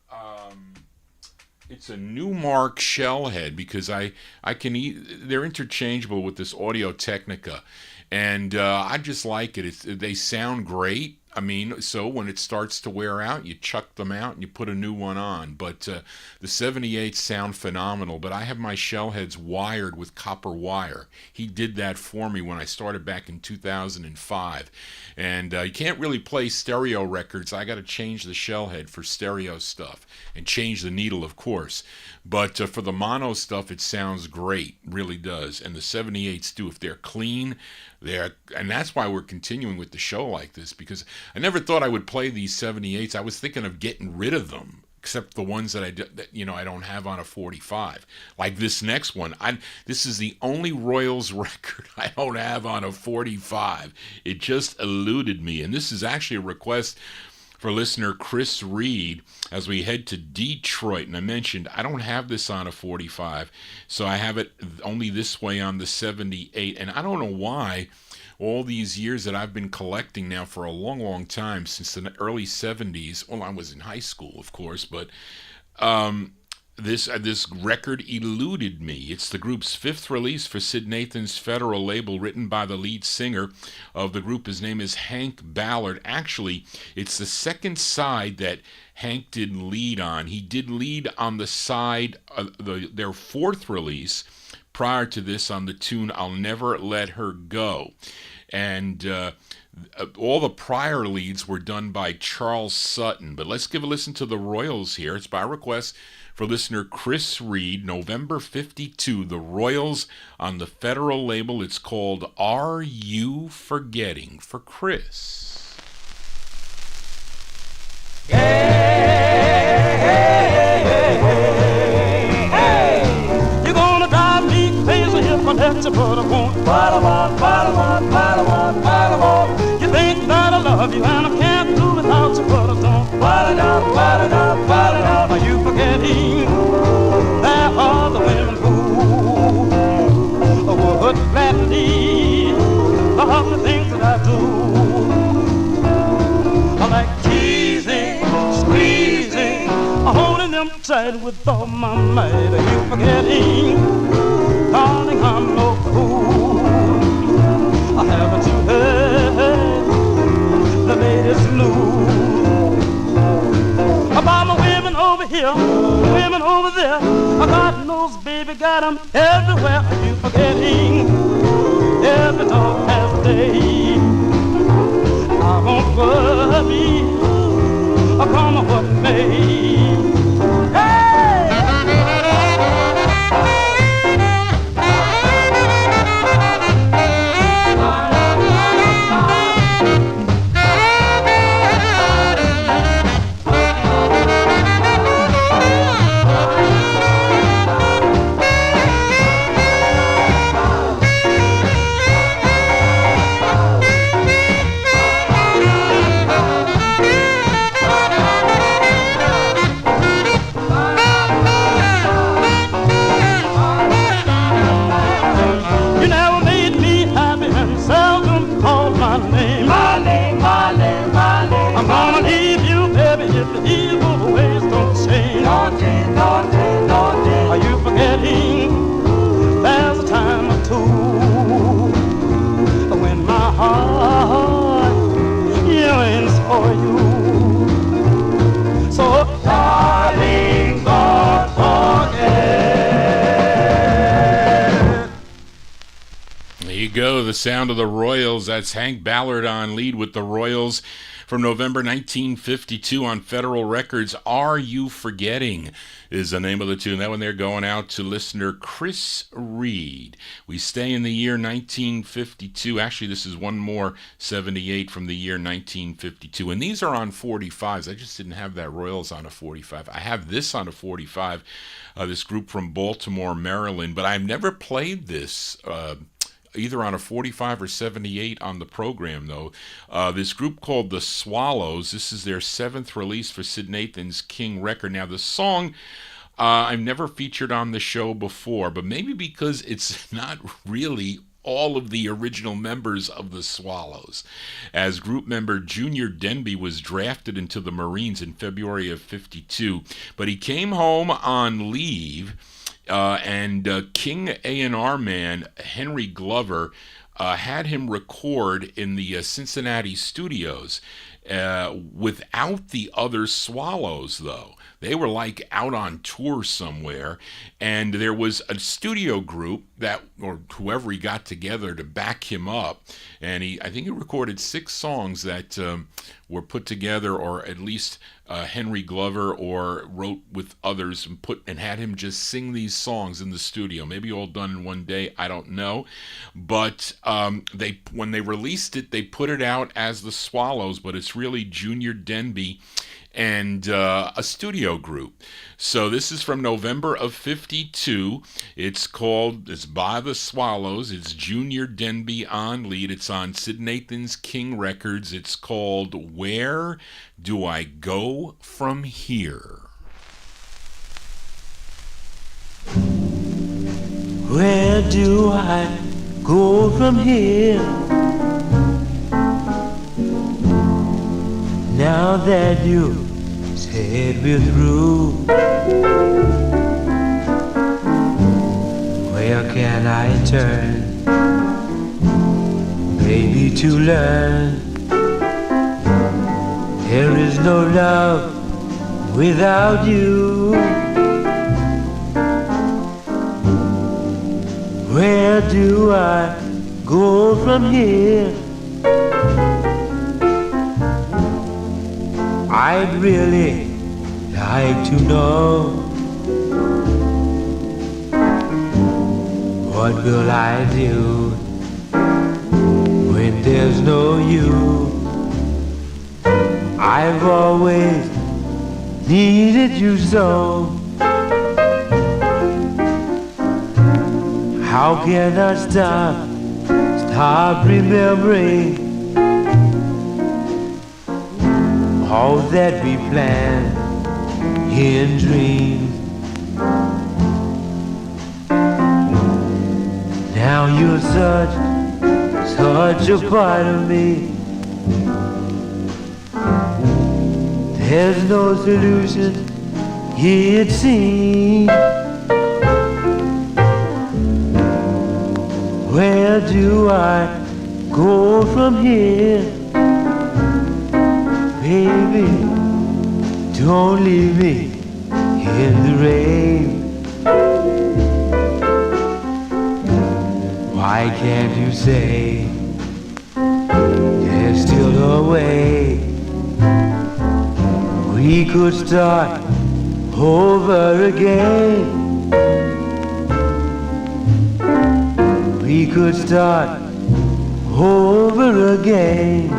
[SPEAKER 1] it's a Newmark shell head, because I can they're interchangeable with this Audio Technica, and I just like it. They sound great. I mean, so when it starts to wear out, you chuck them out and you put a new one on. But the 78s sound phenomenal. But I have my shell heads wired with copper wire. He did that for me when I started back in 2005. And you can't really play stereo records. I got to change the shell head for stereo stuff and change the needle, of course. But for the mono stuff, it sounds great. Really does. And the 78s do. If they're clean, and that's why we're continuing with the show like this, because I never thought I would play these 78s. I was thinking of getting rid of them, except the ones that I don't have on a 45. Like this next one, this is the only Royals record I don't have on a 45. It just eluded me, and this is actually a request for listener Chris Reed as we head to Detroit. And I mentioned I don't have this on a 45, so I have it only this way on the 78. And I don't know why all these years that I've been collecting now for a long, long time, since the early 70s. Well, I was in high school, of course, but this record eluded me. It's the group's fifth release for Sid Nathan's Federal label, written by the lead singer of the group. His name is Hank Ballard. Actually, it's the second side that Hank didn't lead on. He did lead on the side of their fourth release prior to this on the tune I'll Never Let Her Go. And all the prior leads were done by Charles Sutton. But let's give a listen to the Royals here. It's by request for listener Chris Reed, November 52, the Royals on the Federal label. It's called Are You Forgetting, for Chris.
[SPEAKER 5] Hey, hey, hey, hey, hey. You're gonna drive me crazy if I let you put a one. Bottom on, bottom on, bottom on, bottom on. You think that I love you and I can't do without you, but I don't. Bottom on, bottom on, bottom on. Are you forgetting there are the women who would gladly love the things that I do? I like teasing, squeezing, holding them tight with all my might. Are you forgetting, darling, I'm no fool? Haven't you heard the latest news about my women over here, women over there? God knows, baby, got them everywhere. Are you forgetting every dog has a day? I won't worry, come what may. There's a time or two when my heart yearns for you. So darling, don't forget.
[SPEAKER 1] There you you go, the sound of the Royals. That's Hank Ballard on lead with the Royals from November 1952 on Federal Records. Are You Forgetting is the name of the tune. That one there going out to listener Chris Reed. We stay in the year 1952. Actually, this is one more 78 from the year 1952. And these are on 45s. I just didn't have that Royals on a 45. I have this on a 45, this group from Baltimore, Maryland. But I've never played this either on a 45 or 78 on the program, though. This group called the Swallows. This is their 7th release for Sid Nathan's King record. Now, the song I've never featured on the show before, but maybe because it's not really all of the original members of the Swallows. As group member Junior Denby was drafted into the Marines in February of 52, but he came home on leave, and King A&R man Henry Glover had him record in the Cincinnati studios without the other Swallows, though. They were like out on tour somewhere, and there was a studio group that, or whoever he got together to back him up, and I think he recorded 6 songs that were put together, or at least Henry Glover or wrote with others and had him just sing these songs in the studio. Maybe all done in one day, I don't know. But when they released it, they put it out as the Swallows, but it's really Junior Denby and a studio group. So this is from November of 52. It's by the Swallows. It's Junior Denby on lead. It's on Sid Nathan's King Records. It's called Where Do I Go From Here?
[SPEAKER 2] Where do I go from here? Now that you said we're through, where can I turn, baby, to learn there is no love without you? Where do I go from here? I'd really like to know. What will I do when there's no you? I've always needed you so. How can I stop remembering all that we planned in dreams? Now you're such a part of me. There's no solution, it seems. Where do I go from here? Baby, don't leave me in the rain. Why can't you say there's still a way we could start over again? We could start over again.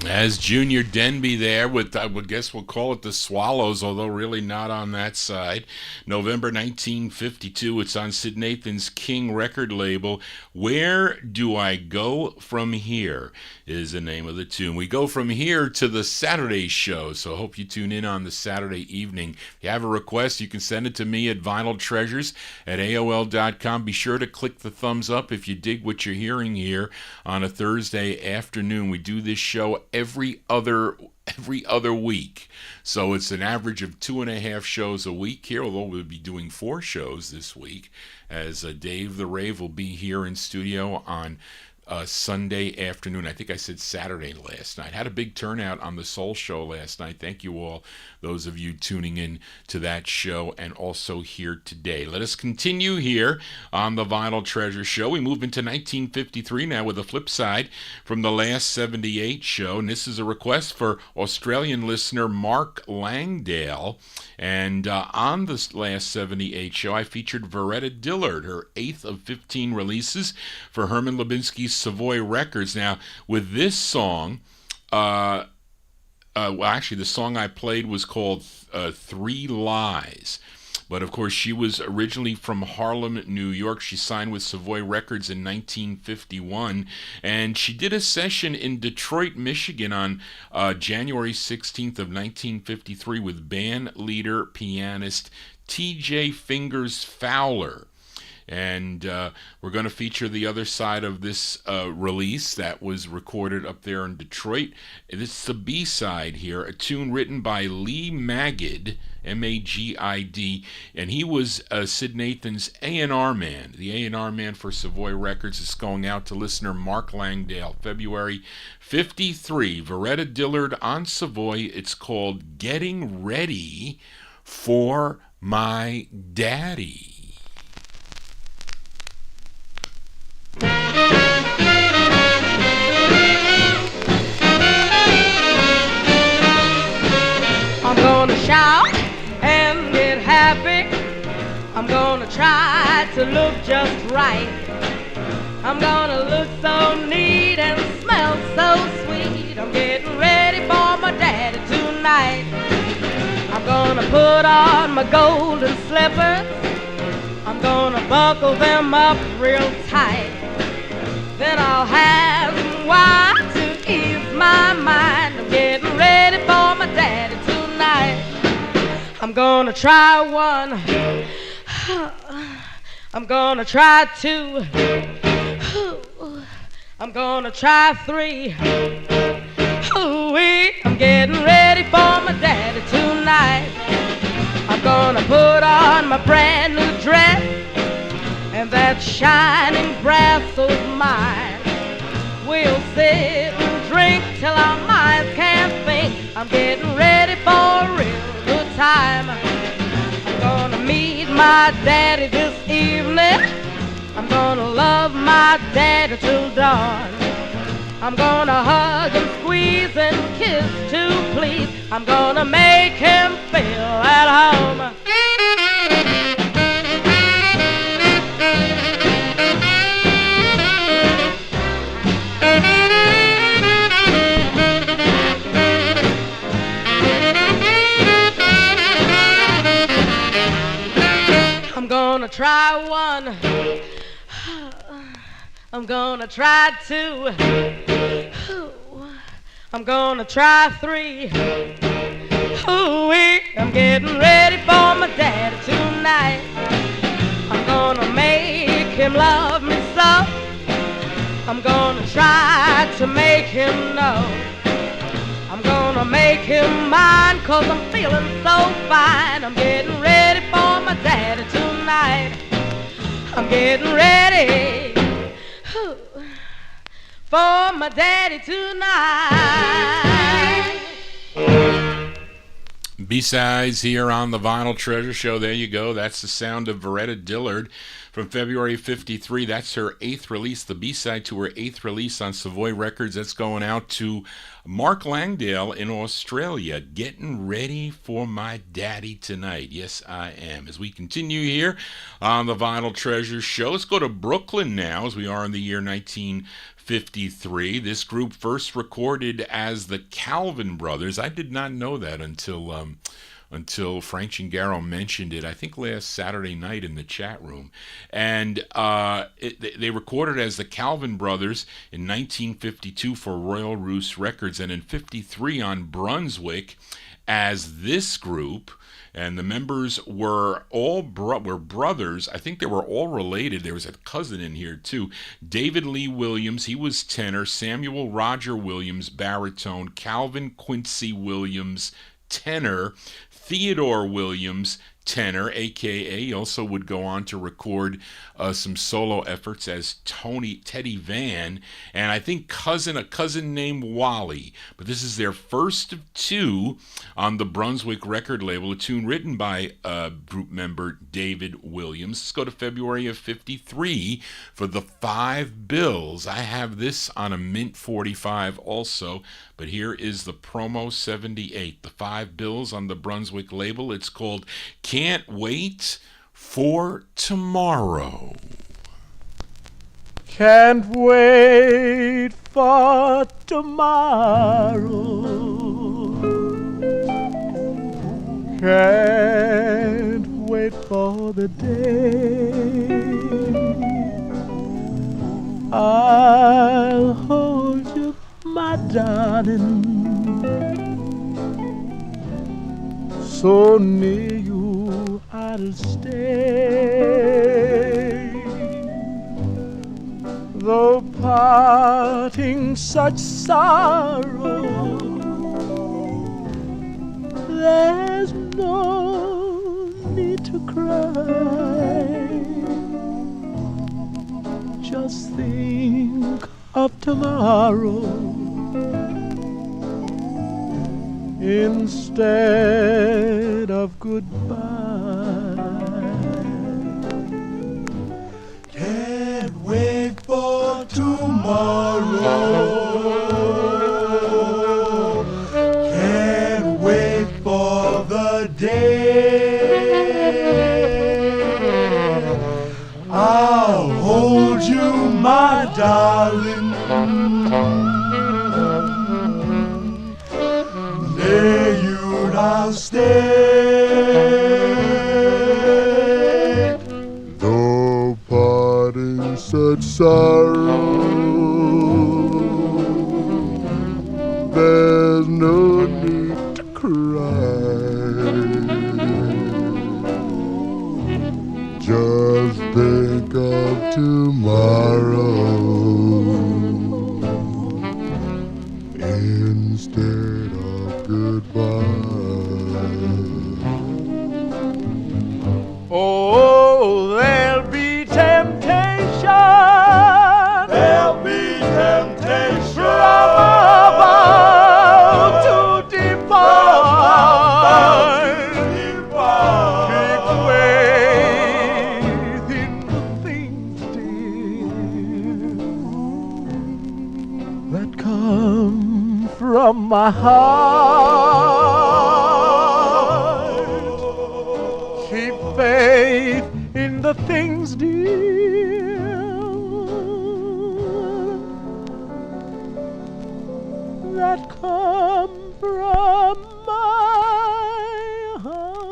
[SPEAKER 1] As Junior Denby there with, I would guess we'll call it the Swallows, although really not on that side. November 1952, it's on Sid Nathan's King record label. Where Do I Go From Here is the name of the tune. We go from here to the Saturday show, so hope you tune in on the Saturday evening. If you have a request, you can send it to me at vinyltreasures@aol.com. Be sure to click the thumbs up if you dig what you're hearing here on a Thursday afternoon. We do this show every other week, so it's an average of 2.5 shows a week here, although we'll be doing 4 shows this week, as Dave the Rave will be here in studio on Sunday afternoon. I think I said Saturday last night. Had a big turnout on the Soul Show last night. Thank you all, those of you tuning in to that show and also here today. Let us continue here on the Vinyl Treasure Show. We move into 1953 now with a flip side from the last 78 show. And this is a request for Australian listener Mark Langdale. And on this last 78 show, I featured Veretta Dillard, her 8th of 15 releases for Herman Lubinsky's Savoy Records. Now, with this song, well, actually, the song I played was called Three Lies. But, of course, she was originally from Harlem, New York. She signed with Savoy Records in 1951. And she did a session in Detroit, Michigan on January 16th of 1953 with band leader, pianist T.J. Fingers Fowler. And we're going to feature the other side of this release that was recorded up there in Detroit. This is the B-side here, a tune written by Lee Magid, M-A-G-I-D, and he was Sid Nathan's A&R man. The A&R man for Savoy Records is going out to listener Mark Langdale, February 53. Veretta Dillard on Savoy. It's called Getting Ready for My Daddy.
[SPEAKER 5] I'm gonna shout and get happy. I'm gonna try to look just right. I'm gonna look so neat and smell so sweet. I'm getting ready for my daddy tonight. I'm gonna put on my golden slippers. I'm gonna buckle them up real tight. Then I'll have some wine to ease my mind. I'm getting ready for my daddy tonight. I'm gonna try one. I'm gonna try two. I'm gonna try three. Ooh-wee. I'm getting ready for my daddy tonight. I'm gonna put on my brand new dress, and that shining brass of mine. We'll sit and drink till our minds can't think. I'm getting ready for a real good time. I'm gonna meet my daddy this evening. I'm gonna love my daddy till dawn. I'm gonna hug and squeeze and kiss to please. I'm gonna make him feel at home. I'm gonna try one. I'm gonna try two. I'm gonna try three. Ooh-wee. I'm getting ready for my daddy tonight. I'm gonna make him love me so. I'm gonna try to make him know. I'm gonna make him mine, 'cause I'm feeling so fine. I'm getting ready for my daddy tonight. I'm getting ready for my daddy tonight.
[SPEAKER 1] B-sides here on the Vinyl Treasure Show. There you go. That's the sound of Veretta Dillard from February 53. That's her 8th release, the B-side to her 8th release on Savoy Records. That's going out to Mark Langdale in Australia. Getting ready for my daddy tonight. Yes, I am. As we continue here on the Vinyl Treasure Show, let's go to Brooklyn now, as we are in the year 1953. This group first recorded as the Calvin Brothers. I did not know that until Frank Chingaro mentioned it, I think last Saturday night in the chat room. And they recorded as the Calvin Brothers in 1952 for Royal Roost Records, and in 53 on Brunswick as this group. And the members were all were brothers. I think they were all related. There was a cousin in here too. David Lee Williams, he was tenor. Samuel Roger Williams, baritone. Calvin Quincy Williams, tenor. Theodore Williams, tenor, a.k.a. He also would go on to record some solo efforts as Teddy Van, and I think a cousin named Wally. But this is their first of two on the Brunswick record label, a tune written by group member David Williams. Let's go to February of 53 for the Five Bills. I have this on a Mint 45 also, but here is the promo 78. The Five Bills on the Brunswick label. It's called Can't Wait for Tomorrow.
[SPEAKER 7] Can't wait for tomorrow. Can't wait for the day I'll hold you, my darling, so near you I'll stay. Though parting such sorrow, there's no need to cry. Just think of tomorrow instead of goodbye. Can't wait for tomorrow. Can't wait for the day I'll hold you, my darling, near you I'll stay. Though parting such sorrow, there's no need to cry. Just think of tomorrow instead of goodbye. Oh, there'll be temptation. There'll be temptation. Trouble to depart. Keep faith in the things, dear, that come from my heart. Keep faith in the things, dear, that come from my heart.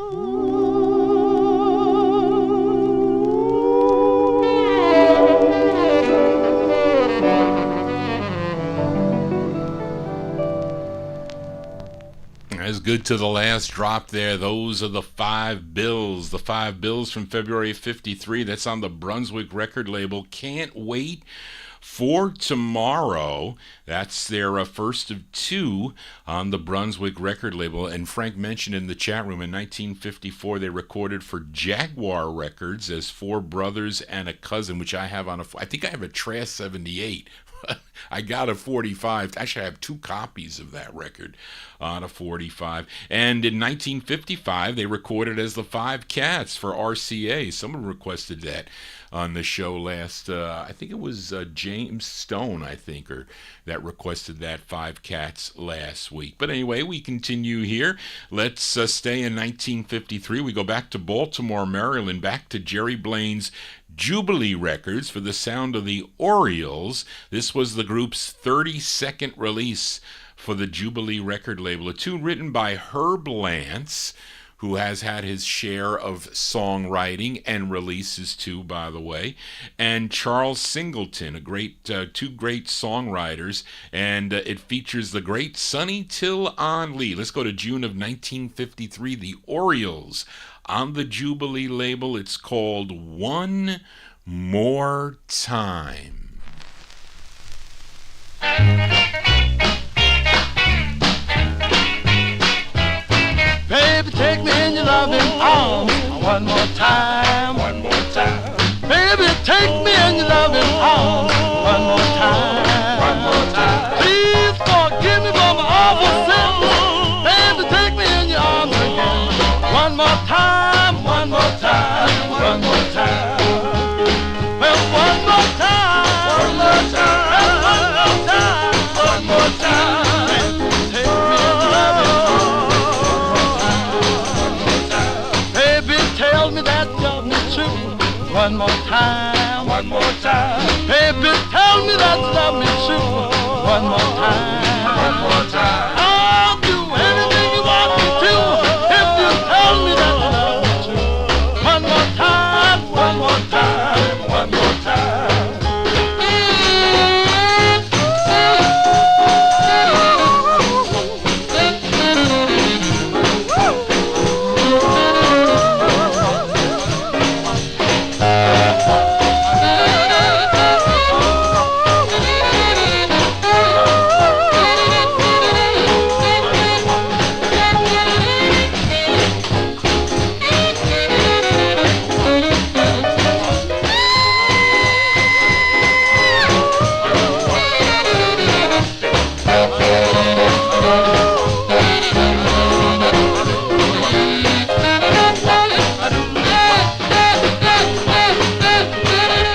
[SPEAKER 1] As good to the last drop there. Those are the Five Bills. The Five Bills from February of 53. That's on the Brunswick record label. Can't Wait for Tomorrow. That's their first of two on the Brunswick record label. And Frank mentioned in the chat room in 1954 they recorded for Jaguar Records as Four Brothers and a Cousin, which I have on I think I have a Trash 78. I got a 45. Actually, I have two copies of that record on a 45. And in 1955, they recorded as the Five Cats for RCA. Someone requested that on the show last, I think it was James Stone, or that requested that Five Cats last week. But anyway, we continue here. Let's stay in 1953. We go back to Baltimore, Maryland, back to Jerry Blaine's Jubilee Records for the sound of the Orioles. This was the group's 32nd release for the Jubilee record label. A tune written by Herb Lance, who has had his share of songwriting and releases too, by the way, and Charles Singleton, two great songwriters, and it features the great Sonny Till on Lee. Let's go to June of 1953. The Orioles on the Jubilee label. It's called One More Time.
[SPEAKER 2] Baby, take me in your loving arms. time.
[SPEAKER 4] One more time.
[SPEAKER 2] Baby, take me in your loving arms. One more time.
[SPEAKER 4] One more time.
[SPEAKER 2] Please forgive me for my awful sins. Baby, take me in your arms again. One more time. One more time.
[SPEAKER 4] One more time.
[SPEAKER 2] Well, one more time.
[SPEAKER 4] One more time.
[SPEAKER 2] Well, one more time.
[SPEAKER 4] One more time.
[SPEAKER 2] Take me in your loving arms. Baby, tell me that love me true. One more time.
[SPEAKER 4] One more time.
[SPEAKER 2] Baby, tell me that love me true. One more time.
[SPEAKER 4] One more time.
[SPEAKER 2] I'll do anything you want me to if you tell me that love me true. One more time. One more time.
[SPEAKER 4] One more time.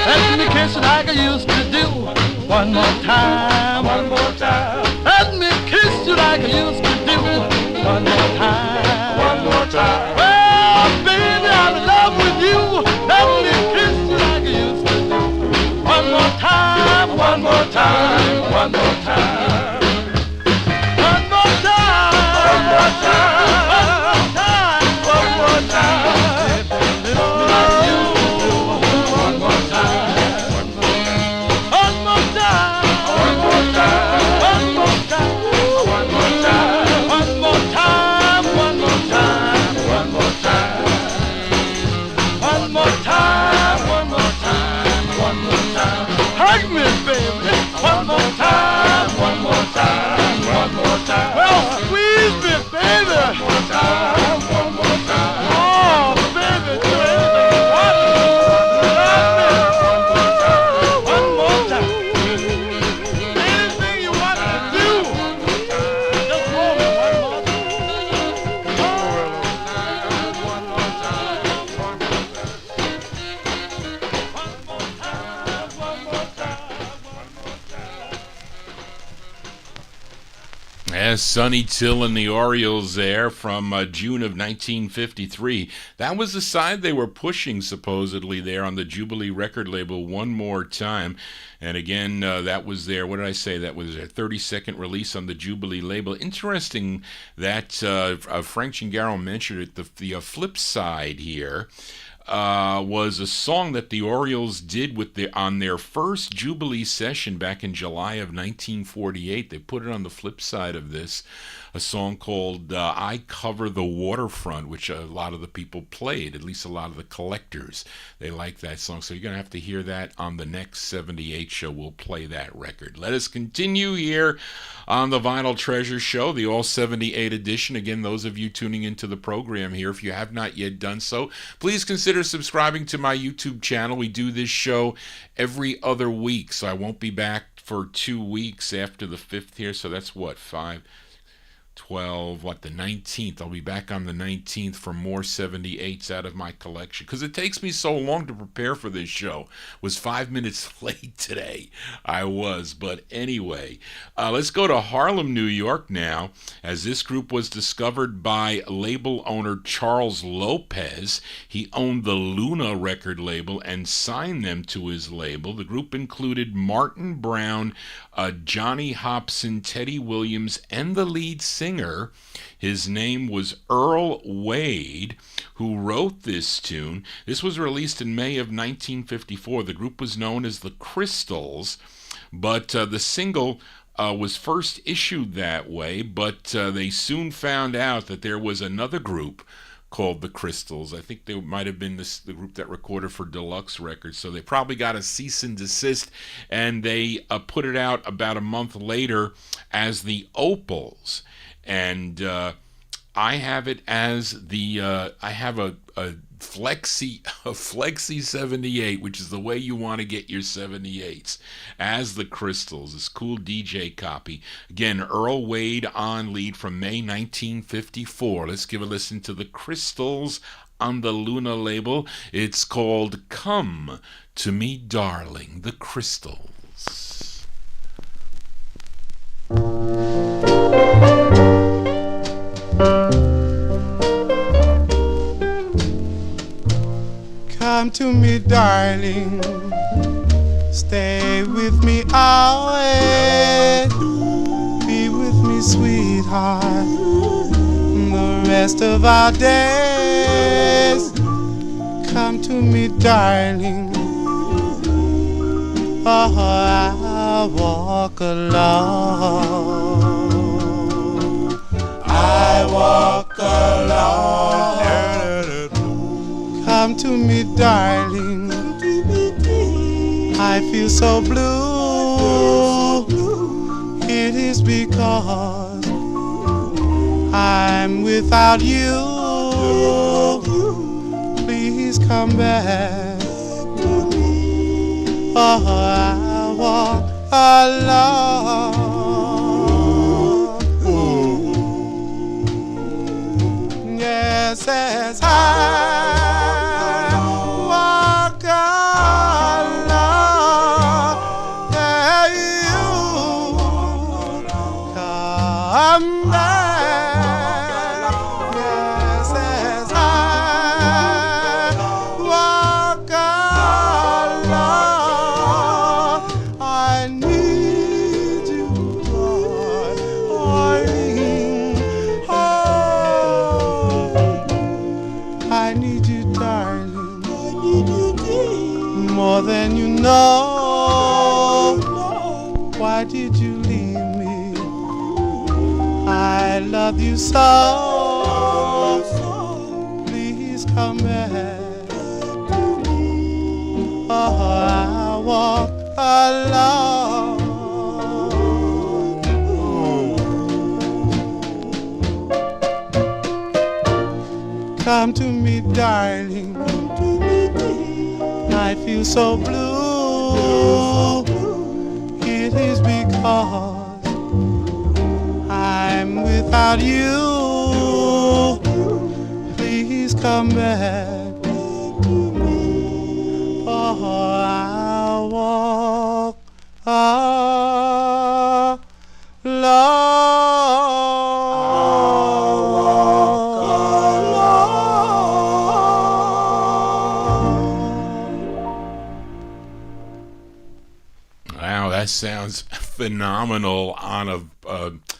[SPEAKER 2] Let me kiss you like I used to do. One more time.
[SPEAKER 4] One more time.
[SPEAKER 2] Let me kiss you like I used to do. One more time.
[SPEAKER 4] One more time.
[SPEAKER 2] Well, baby, I'm in love with you. Let me kiss you like I used to do. One more time.
[SPEAKER 4] One more time. One more time.
[SPEAKER 2] One more time.
[SPEAKER 4] One more time.
[SPEAKER 2] One more time.
[SPEAKER 4] One more time.
[SPEAKER 2] One more time.
[SPEAKER 4] One more time.
[SPEAKER 2] One more time.
[SPEAKER 4] One more time.
[SPEAKER 2] One more time. One more time.
[SPEAKER 4] One more time.
[SPEAKER 2] One more time.
[SPEAKER 4] One more time. One more time.
[SPEAKER 2] Hug me, baby. One more time.
[SPEAKER 4] One more time. One more time.
[SPEAKER 2] Well, squeeze me, baby.
[SPEAKER 4] One more time. One more time.
[SPEAKER 2] Oh, baby, do anything you want. Love me. One more time. Anything you want to do. Just hold me one more time.
[SPEAKER 4] One more time.
[SPEAKER 2] One more time. One more time.
[SPEAKER 1] Yes, Sonny Till and the Orioles there from June of 1953. That was the side they were pushing supposedly there on the Jubilee record label, One More Time. And again, that was their, what did I say, that was their 32nd release on the Jubilee label. Interesting that Frank Gingaro mentioned it, the flip side here was a song that the Orioles did on their first Jubilee session back in July of 1948. They put it on the flip side of this, a song called I Cover the Waterfront, which a lot of the people played, at least a lot of the collectors. They like that song, so you're going to have to hear that on the next 78 show. We'll play that record. Let us continue here on the Vinyl Treasure Show, the All 78 edition. Again, those of you tuning into the program here, if you have not yet done so, please consider subscribing to my YouTube channel. We do this show every other week, so I won't be back for 2 weeks after the 5th here, so that's what, 5, 12, the 19th. I'll be back on the 19th for more 78s out of my collection, because it takes me so long to prepare for this show. Was 5 minutes late today. I was, but anyway. Let's go to Harlem, New York now, as this group was discovered by label owner Charles Lopez. He owned the Luna record label and signed them to his label. The group included Martin Brown, Johnny Hobson, Teddy Williams, and the lead singer. His name was Earl Wade, who wrote this tune. This was released in May of 1954. The group was known as the Crystals, but the single was first issued that way, but they soon found out that there was another group called the Crystals. I think they might have been the group that recorded for Deluxe Records, so they probably got a cease and desist, and they put it out about a month later as the Opals. And I have it as the I have a Flexi 78, which is the way you want to get your 78s, as the Crystals, this cool DJ copy. Again, Earl Wade on lead from May 1954. Let's give a listen to the Crystals on the Luna label. It's called Come to Me Darling, the Crystals.
[SPEAKER 8] Come to me, darling, stay with me always, be with me, sweetheart, the rest of our days. Come to me, darling, oh, I'll walk alone, I walk alone. Come to me, darling, I feel so blue. It is because I'm without you. Please come back. Oh, I walk alone. Yes, as I than you know. Why did you leave me? I love you so. Please come back. Oh, I walk alone. Come to me, darling, I feel so blue. It is because I'm without you. Please come back. Oh, I walk alone.
[SPEAKER 1] That sounds phenomenal on a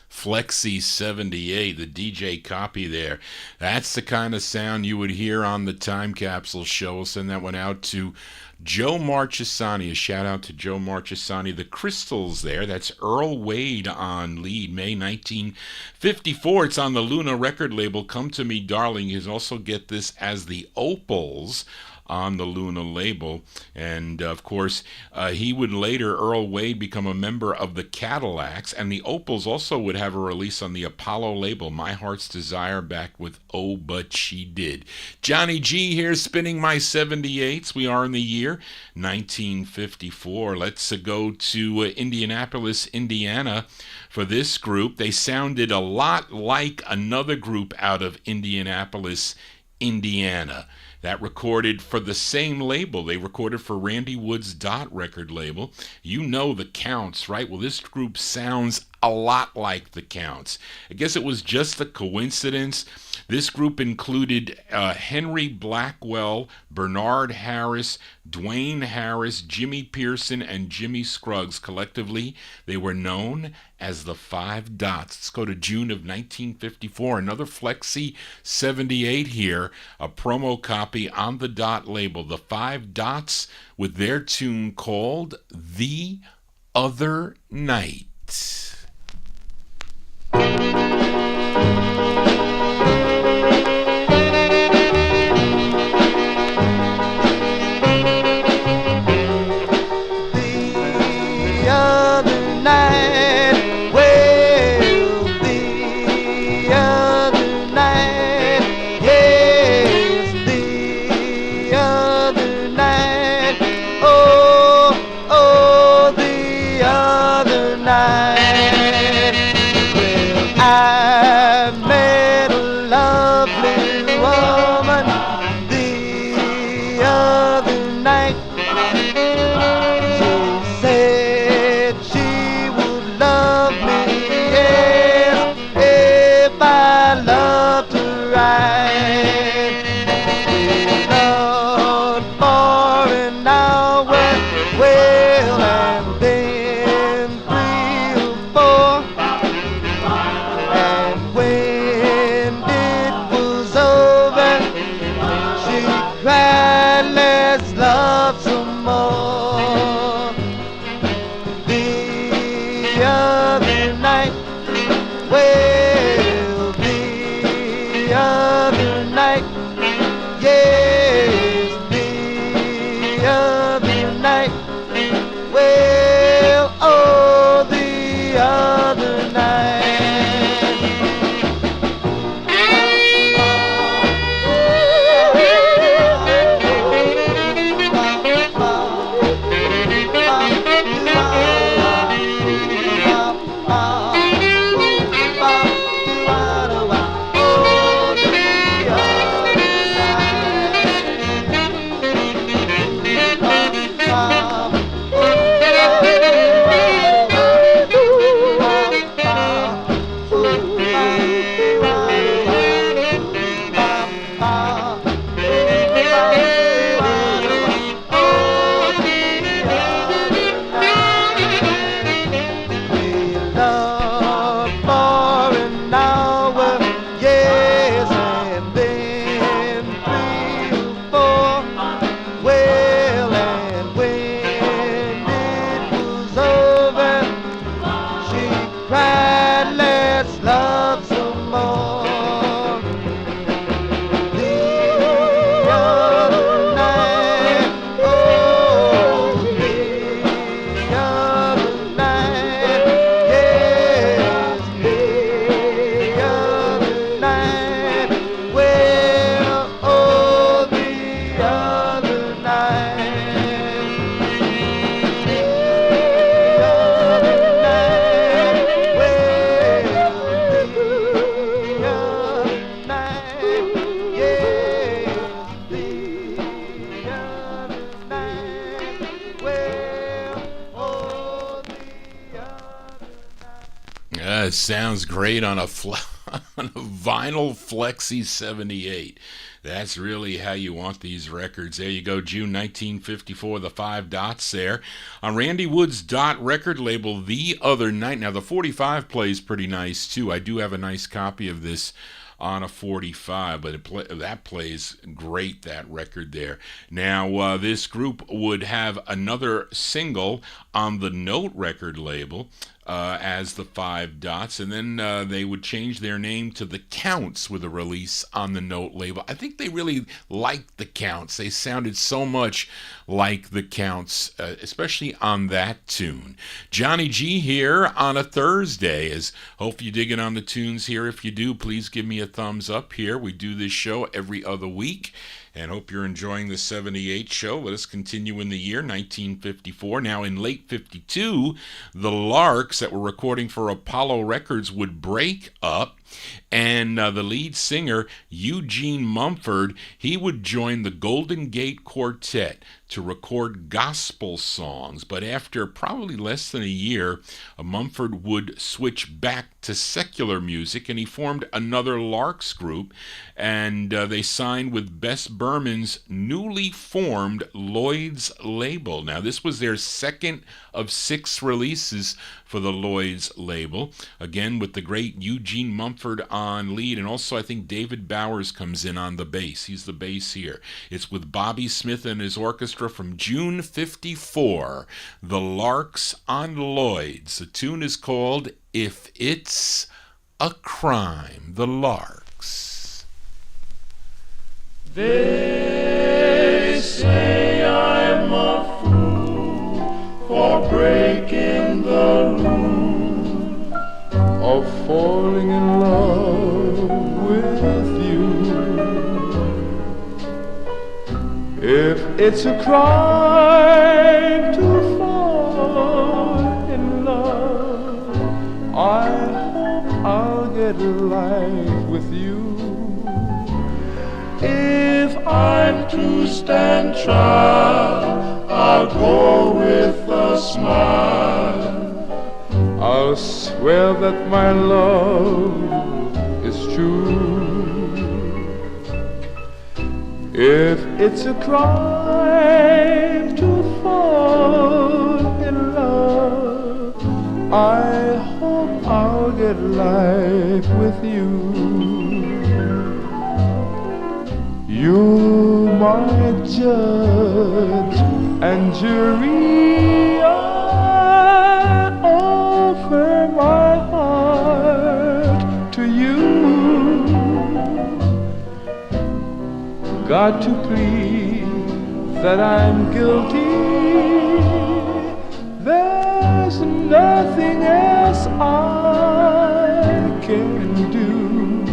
[SPEAKER 1] Flexi 78, the DJ copy there. That's the kind of sound you would hear on the Time Capsule show. We'll send that one out to Joe Marchesani. A shout out to Joe Marchesani. The Crystals there. That's Earl Wade on lead, May 1954. It's on the Luna record label. Come to Me, Darling. You can also get this as the Opals on the Luna label. And of course, he would later, Earl Wade, become a member of the Cadillacs, and the Opals also would have a release on the Apollo label, My Heart's Desire, back with Oh But She Did. Johnny G here, spinning my 78s. We are in the year 1954. Let's go to Indianapolis, Indiana for this group. They sounded a lot like another group out of Indianapolis, Indiana, that recorded for the same label. They recorded for Randy Wood's Dot record label. You know the Counts, right? Well, this group sounds a lot like the Counts. I guess it was just a coincidence. This group included Henry Blackwell, Bernard Harris, Dwayne Harris, Jimmy Pearson, and Jimmy Scruggs. Collectively, they were known as the Five Dots. Let's go to June of 1954. Another Flexi 78 here, a promo copy on the Dot label. The Five Dots with their tune called The Other Night.
[SPEAKER 2] right, let's love some more. The other night, oh, the other night, yes, the other night, well, oh, the other night, the other night, well, the other night, yes, the other night, well, oh, the other night.
[SPEAKER 1] Sounds great on a on a vinyl Flexi 78. That's really how you want these records. There you go, June 1954, the 5 dots there. On Randy Wood's Dot record label, The Other Night. Now, the 45 plays pretty nice, too. I do have a nice copy of this on a 45, but that plays great, that record there. Now, this group would have another single on the Note record label as the 5 dots, and then they would change their name to the Counts with a release on the Note label. I think they really liked the Counts. They sounded so much like the Counts, especially on that tune. Johnny G here on a Thursday. Hope you digging on the tunes here. If you do, please give me a thumbs up here. We do this show every other week, and hope you're enjoying the 78 show. Let us continue in the year 1954. Now, in late 52, the Larks that were recording for Apollo Records would break up, and the lead singer, Eugene Mumford, he would join the Golden Gate Quartet to record gospel songs. But after probably less than a year, Mumford would switch back to secular music, and he formed another Larks group, and they signed with Bess Berman's newly formed Lloyd's label. Now, this was their second of 6 releases for the Lloyd's label, again with the great Eugene Mumford on lead, and also I think David Bowers comes in on the bass. He's the bass here. It's with Bobby Smith and his orchestra from June 54, the Larks on Lloyd's. The tune is called If It's a Crime, the Larks.
[SPEAKER 7] They say I'm a fool for breaking the rule of falling in love with you. If it's a crime to fall in love, I hope I'll get life with you. If I'm to stand trial, I'll go with a smile. I'll swear that my love is true. If it's a crime to fall in love, I hope I'll get life with you. You're my judge and jury. I offer my heart to you. Got to plead that I'm guilty. There's nothing else I can do.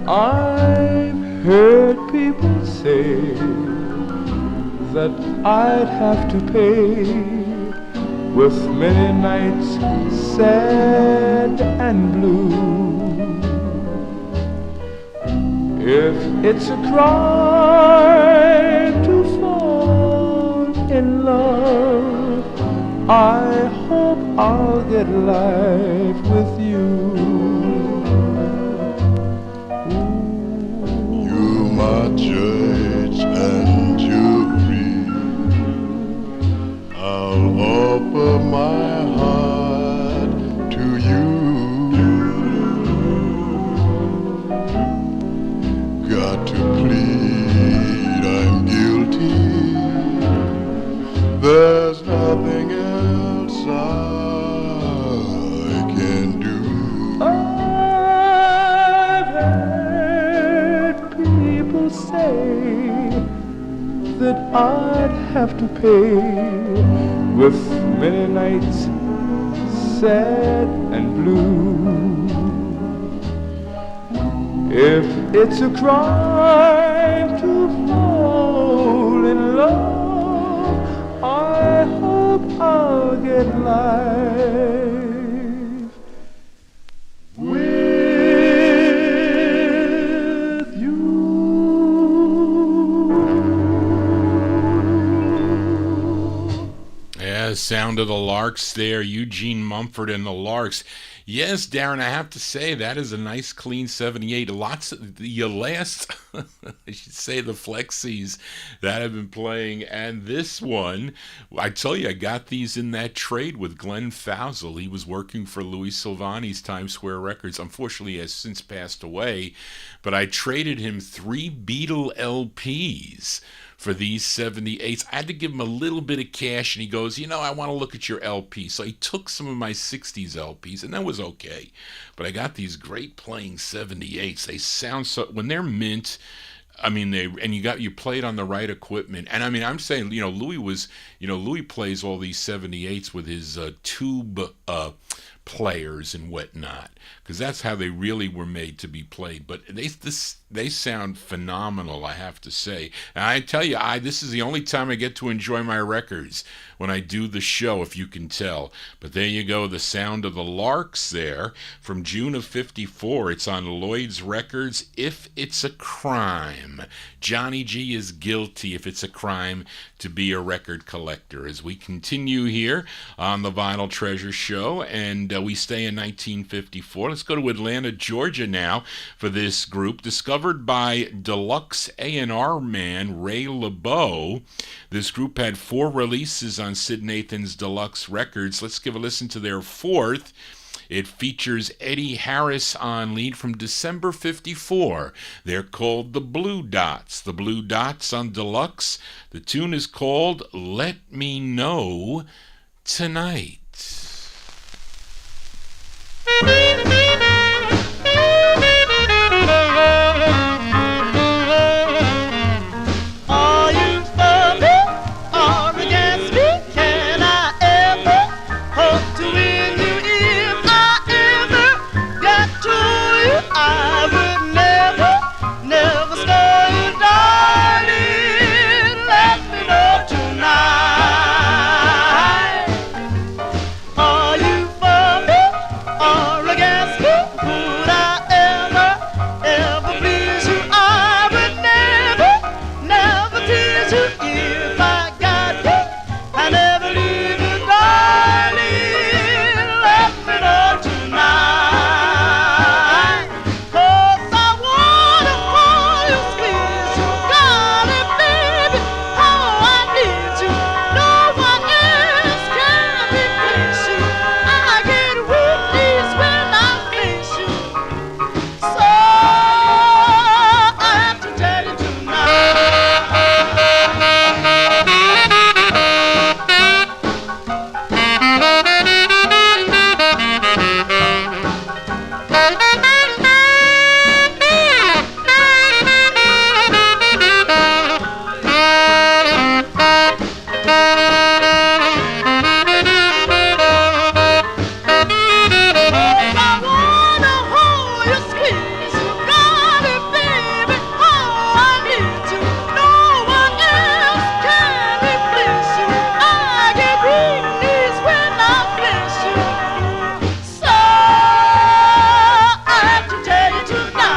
[SPEAKER 7] I've heard people say that I'd have to pay with many nights sad and blue. If it's a crime to fall in love, I hope I'll get life with you.
[SPEAKER 9] You're my judge and jury. I'll offer my heart to you. Got to plead I'm guilty. There's nothing else I can
[SPEAKER 3] I'd have to pay with many nights sad and blue. If it's a crime to fall in love, I hope I'll get life with you.
[SPEAKER 1] Yeah, sound of the Larks there, Eugene Mumford and the Larks. Yes, Darren, I have to say that is a nice clean 78. Lots of the last, I should say, the Flexies that have been playing, and this one, I tell you, I got these in that trade with Glenn Fousel. He was working for Louis Silvani's Times Square Records. Unfortunately, he has since passed away, but I traded him 3 Beatle LPs for these 78s. I had to give him a little bit of cash, and he goes, you know, I want to look at your LP. So he took some of my 60s LPs, and that was okay. But I got these great playing 78s. They sound so, when they're mint, I mean, you played on the right equipment. And I mean, I'm saying, Louis plays all these 78s with his tube players and whatnot, because that's how they really were made to be played. But they sound phenomenal, I have to say. And I tell you, this is the only time I get to enjoy my records, when I do the show, if you can tell. But there you go, the sound of the Larks there from June of '54. It's on Lloyd's Records. If It's a Crime, Johnny G is guilty if it's a crime to be a record collector. As we continue here on the Vinyl Treasure Show, and we stay in 1954. Let's go to Atlanta, Georgia now for this group, discovered by deluxe A&R man Ray LeBeau. This group had 4 releases on Sid Nathan's Deluxe Records. Let's give a listen to their 4th. It features Eddie Harris on lead from December '54. They're called the Blue Dots. The Blue Dots on Deluxe. The tune is called Let Me Know Tonight.
[SPEAKER 2] Are you for me or against me? Can I ever hope to win you? If I ever got to you, I would never slow you, darling. Let me know tonight. Are you for me or against me? Would I ever please you? I would never tease you. If I got you, I never leave you, darling. Let me know tonight. 'Cause I wanna hold you, squeeze you, darling, baby. Oh, I need you. No one else can replace you. I get weak knees when I face you. So I have to tell you tonight. I wanna hold you, squeeze you, darling, baby. Oh, I need you. No one else can replace you. I get weak knees when I place you. So I have to tell you tonight.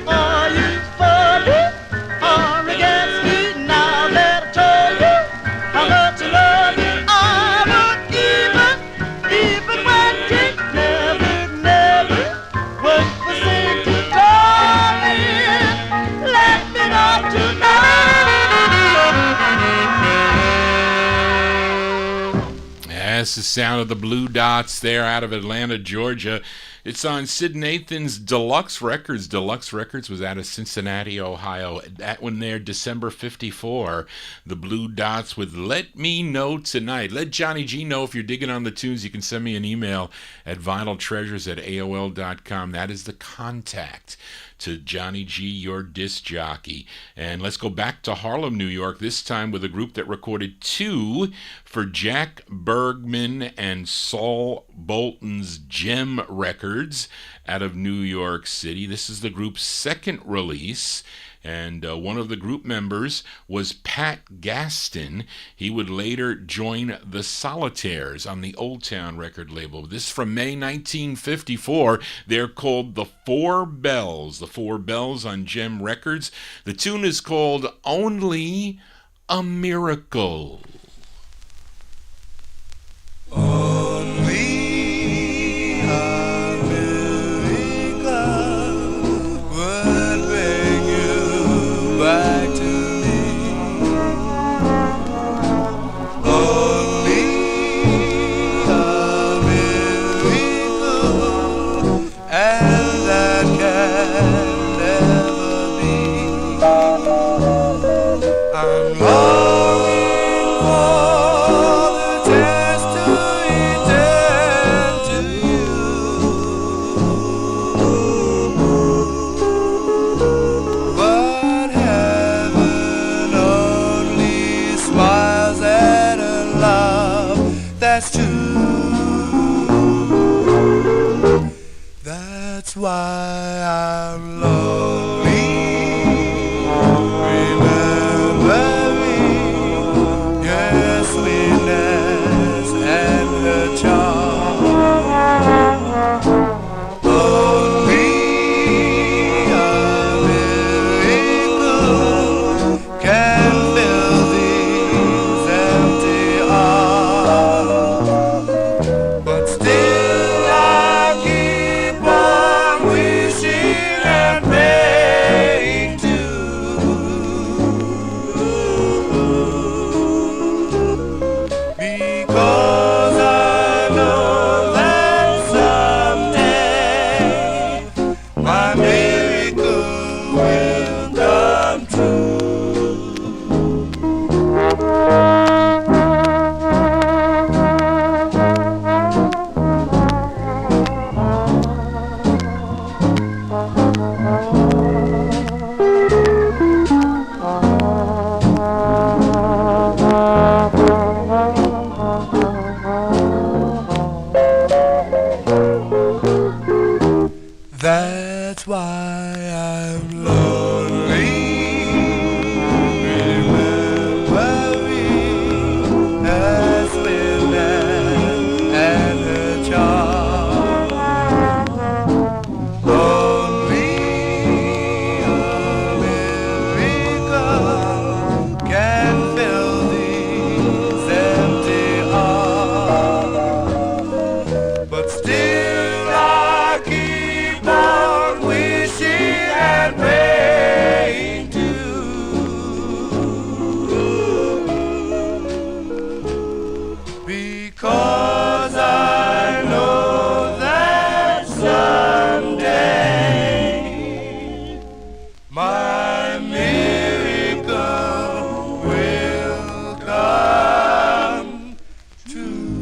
[SPEAKER 2] Are you for me or against me? Now that I told you how much I love you, I would even when you never would forsake you, darling. Let me know tonight.
[SPEAKER 1] That's the sound of the Blue Dots there out of Atlanta, Georgia. It's on Sid Nathan's Deluxe Records. Deluxe Records was out of Cincinnati, Ohio. That one there, December '54. The Blue Dots with Let Me Know Tonight. Let Johnny G know if you're digging on the tunes. You can send me an email at vinyltreasures@aol.com. That is the contact. to Johnny G, your disc jockey. And let's go back to Harlem, New York, this time with a group that recorded 2 for Jack Bergman and Saul Bolton's Gem Records out of New York City. This is the group's second release. And one of the group members was Pat Gaston. He would later join the Solitaires on the Old Town record label. This is from May 1954. They're called the Four Bells. The Four Bells on Gem Records. The tune is called Only a Miracle.
[SPEAKER 8] Only a miracle would bring you back to me. Only a miracle, and that can never be. I'm longing for the chance to return to you. But heaven only smiles at a love that's true. That's why I'm lonely, remembering your sweetness and her charm. Only a miracle can fill these empty arms. But still I keep on wishing and praying too, because I know that someday my miracle will come true. That's why I'm lonely, remembering her sweetness and her charm. Only a miracle can fill these empty arms. But still I keep on wishing and praying too, because I know that someday my miracle will come true.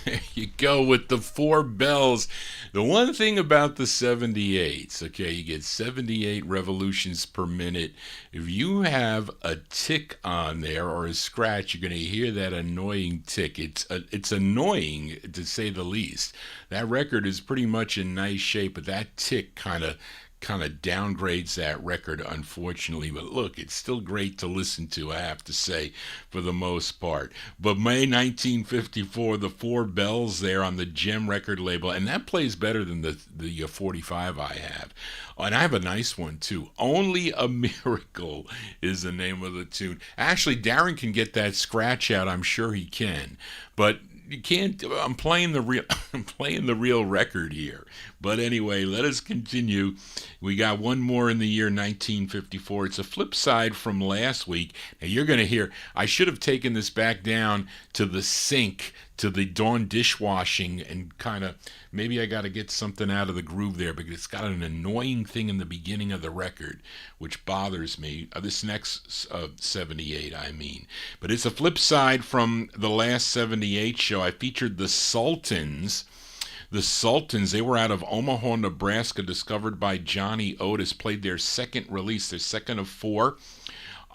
[SPEAKER 1] There you go with the Four Bells. The one thing about the 78s, okay, you get 78 revolutions per minute. If you have a tick on there or a scratch, you're going to hear that annoying tick. It's annoying, to say the least. That record is pretty much in nice shape, but that tick kind of downgrades that record, unfortunately. But look, it's still great to listen to, I have to say, for the most part. But May 1954, the Four Bells there on the Gem record label, and that plays better than the 45 I have. And I have a nice one too. Only a Miracle is the name of the tune. Actually, Darren can get that scratch out. I'm sure he can. But you can't. I'm playing the real record here. But anyway, let us continue. We got one more in the year 1954. It's a flip side from last week. Now you're going to hear. I should have taken this back down to the sync to the Dawn dishwashing and kind of, maybe I got to get something out of the groove there because it's got an annoying thing in the beginning of the record, which bothers me. This next 78, I mean. But it's a flip side from the last 78 show. I featured the Sultans. The Sultans, they were out of Omaha, Nebraska, discovered by Johnny Otis, played their second release, their second of 4,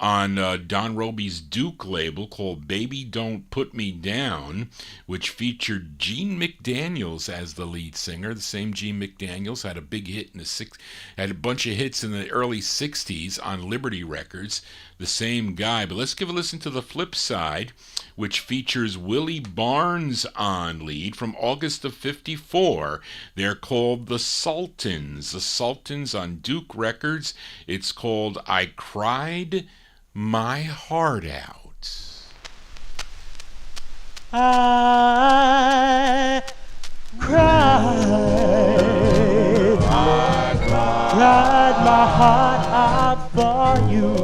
[SPEAKER 1] on Don Robey's Duke label called Baby Don't Put Me Down, which featured Gene McDaniels as the lead singer. The same Gene McDaniels had a big hit in the had a bunch of hits in the early 60s on Liberty Records. The same guy. But let's give a listen to the flip side, which features Willie Barnes on lead from August of 54. They're called the Sultans. The Sultans on Duke Records. It's called I Cried My Heart Out.
[SPEAKER 7] I cried my heart out for you.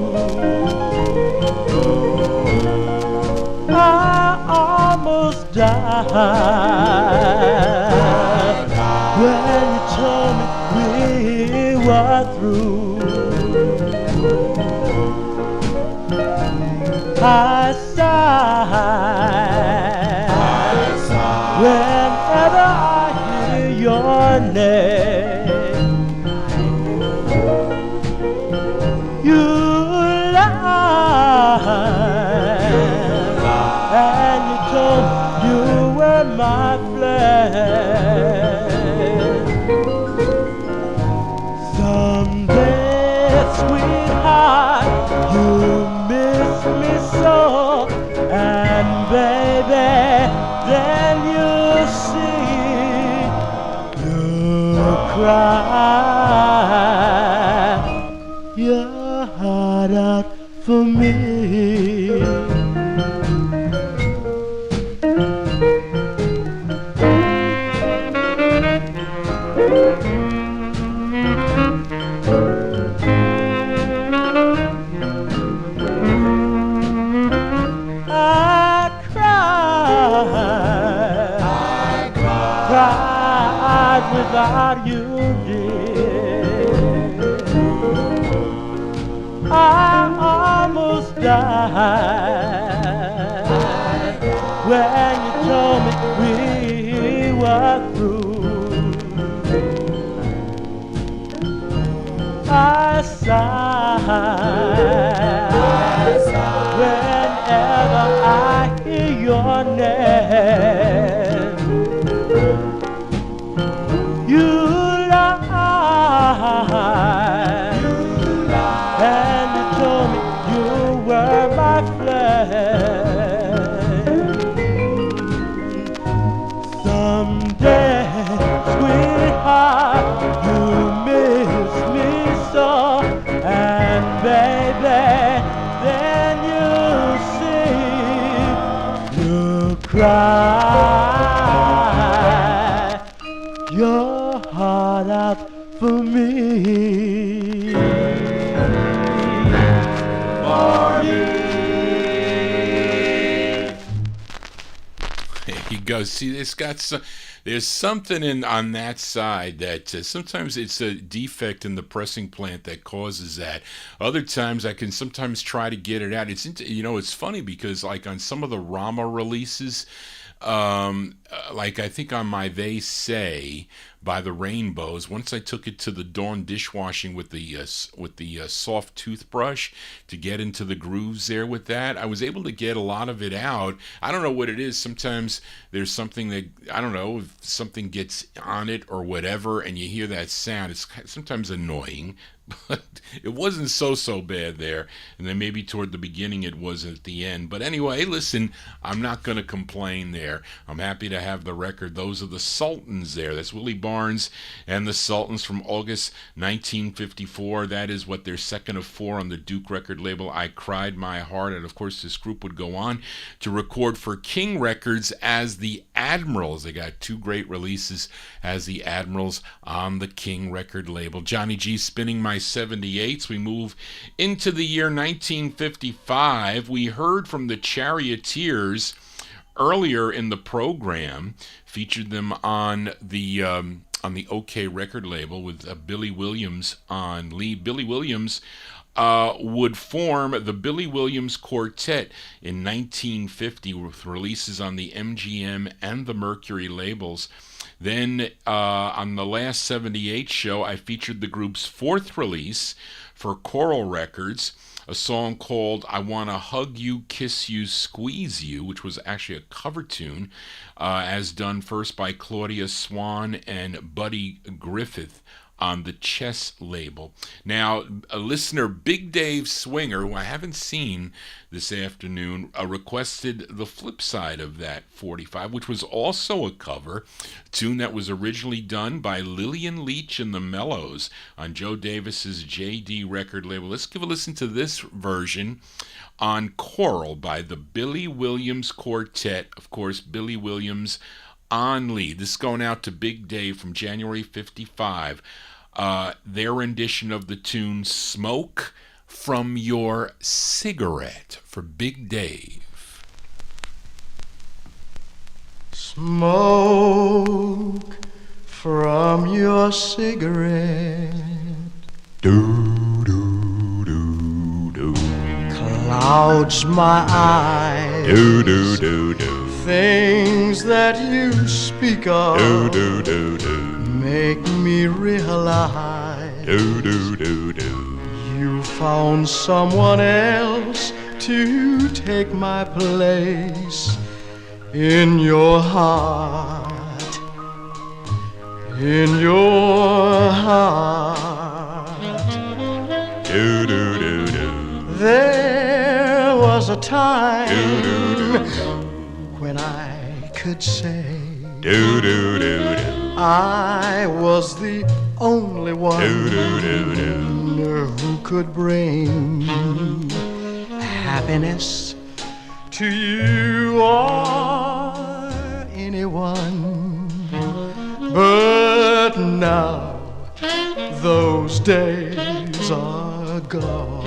[SPEAKER 7] I almost died when you told me we were through. I sigh whenever I hear your name. You lied, and you told me you were my flame. Someday, sweetheart, you miss me so, and baby, then you see, you cry your heart out for me. Without you, dear, I almost died when you told me we were through. I sigh whenever I hear your name. You lied, and you told me you were my flame. Someday, sweetheart, you miss me so, and baby, then you see, you cry your heart out for me. For you.
[SPEAKER 1] There you go. See, it's got some. There's something on that side that sometimes it's a defect in the pressing plant that causes that. Other times I can sometimes try to get it out. It's funny because like on some of the Rama releases, like I think on my They Say by the Rainbows, once I took it to the Dawn dishwashing with the soft toothbrush to get into the grooves there with that, I was able to get a lot of it out. I don't know what it is. Sometimes there's something that, I don't know, if something gets on it or whatever and you hear that sound, it's sometimes annoying. But it wasn't so bad there, and then maybe toward the beginning it was at the end. But anyway, listen, I'm not going to complain there. I'm happy to have the record. Those are the Sultans there. That's Willie Barnes and the Sultans from August 1954. That is what their second of 4 on the Duke record label, I Cried My Heart. And of course this group would go on to record for King Records as the Admirals. They got 2 great releases as the Admirals on the King record label. Johnny G spinning my 78's. We move into the year 1955. We heard from the Charioteers earlier in the program, featured them on the OK record label with Billy Williams on lead. Billy Williams would form the Billy Williams Quartet in 1950 with releases on the MGM and the Mercury labels. Then on the last 78 show, I featured the group's fourth release for Coral Records, a song called I Wanna Hug You, Kiss You, Squeeze You, which was actually a cover tune, as done first by Claudia Swan and Buddy Griffith on the Chess label. Now, a listener, Big Dave Swinger, who I haven't seen this afternoon, requested the flip side of that 45, which was also a cover tune that was originally done by Lillian Leach and the Mellows on Joe Davis's JD record label. Let's give a listen to this version on Coral by the Billy Williams Quartet. Of course, Billy Williams on lead. This is going out to Big Dave from January 55. Their rendition of the tune Smoke from Your Cigarette for Big Dave.
[SPEAKER 2] Smoke from your cigarette,
[SPEAKER 9] Do, do, do, do.
[SPEAKER 2] clouds my eyes.
[SPEAKER 9] Do, do, do, do.
[SPEAKER 2] Things that you speak of
[SPEAKER 9] Do, do, do, do.
[SPEAKER 2] make me realize
[SPEAKER 9] Do, do, do, do.
[SPEAKER 2] you found someone else to take my place in your heart, in your heart.
[SPEAKER 9] Do, do, do, do.
[SPEAKER 2] There was a time
[SPEAKER 9] Do, do, do, do.
[SPEAKER 2] when I could say
[SPEAKER 9] Do, do, do, do.
[SPEAKER 2] I was the only one
[SPEAKER 9] Do, do, do, do.
[SPEAKER 2] who could bring happiness to you or anyone. But now those days are gone.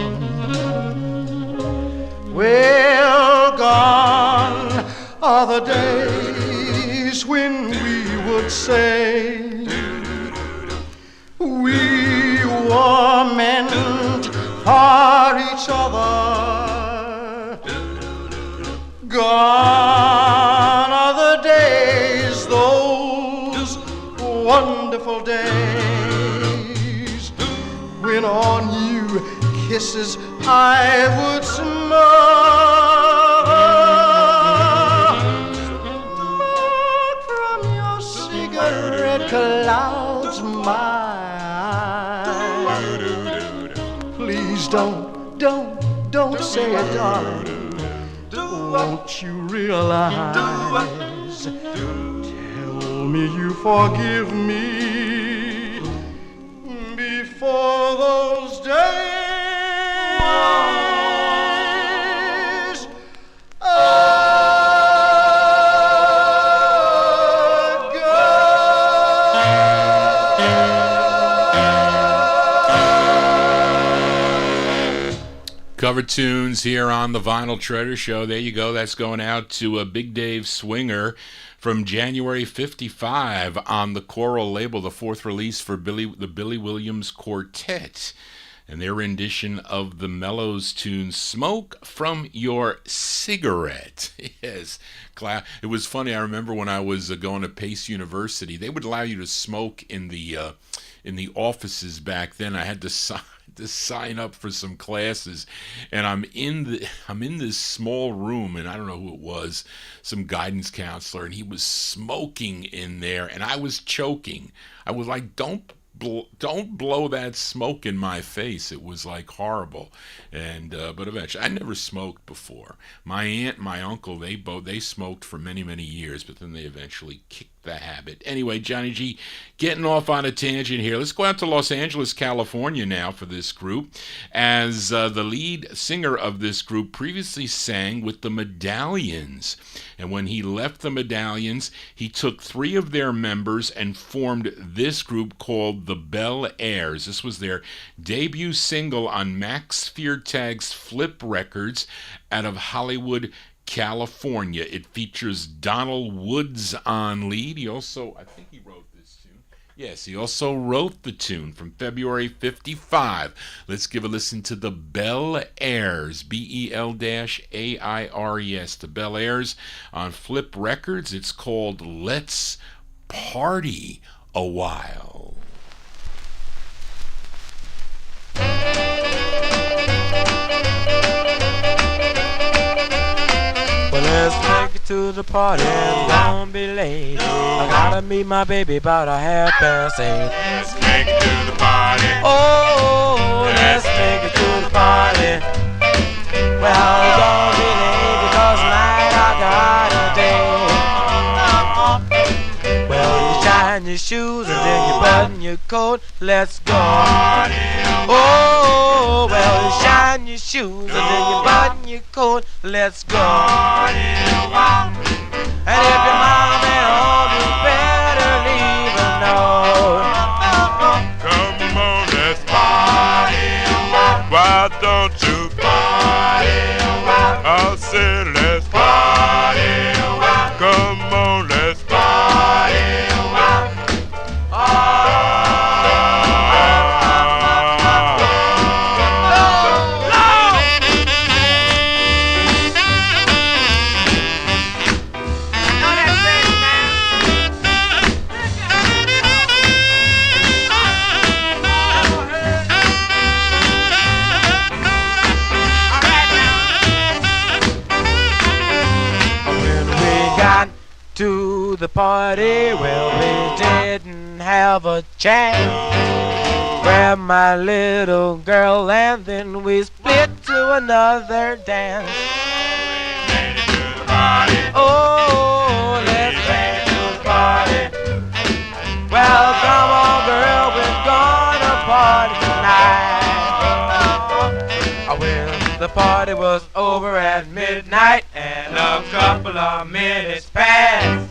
[SPEAKER 2] Well, gone are the days when we would say we were meant for each other. Gone are the days, those wonderful days, when on you kisses I would smother. Smoke from your cigarette clouds my eyes. Please don't say it, darling. Won't you realize? Tell me you forgive me before those days
[SPEAKER 1] Cover tunes here on the Vinyl Treasure Show. There you go. That's going out to Big Dave Swinger from January 55 on the Coral label, the fourth release for the Billy Williams Quartet, and their rendition of the Mellows tune Smoke from Your Cigarette. Yes, it was funny. I remember when I was going to Pace University, they would allow you to smoke in the offices back then. I had to sign up for some classes, and I'm in this small room, and I don't know who it was, some guidance counselor, and he was smoking in there, and I was choking. I was like, don't blow that smoke in my face. It was like horrible. And but eventually, I never smoked before. My aunt, my uncle, they smoked for many years, but then they eventually kicked the habit. Anyway, Johnny G, getting off on a tangent here. Let's go out to Los Angeles, California now for this group, as the lead singer of this group previously sang with the Medallions. And when he left the Medallions, he took 3 of their members and formed this group called the Bel Airs. This was their debut single on Max Feartag's Flip Records out of Hollywood, California. It features Donald Woods on lead. He also, I think he wrote this tune. Yes, he also wrote the tune from February 55. Let's give a listen to the Bel Airs, Bel-Airs, the Bel Airs on Flip Records. It's called Let's Party a While.
[SPEAKER 10] Well, let's make it to the party and don't be late. I gotta meet my baby about 8:30.
[SPEAKER 9] Let's make it to the party.
[SPEAKER 10] Oh, let's make it to the party. Well, don't be late because tonight I got a date. Well, you shine your shoes and then you button your coat. Let's go. Oh, well, you shine your shoes and then you button your coat. Let's go. And if your mom ain't home, you better leave a note.
[SPEAKER 9] Come on, let's party. Why don't you party? I'll say let's party. Come on, let's party.
[SPEAKER 10] To the party, well, we didn't have a chance. Grabbed my little girl and then we split to another dance. Oh, let's make it to the party. Well, come on, girl, we're gonna party tonight. Well, the party was over at midnight and a couple of minutes passed.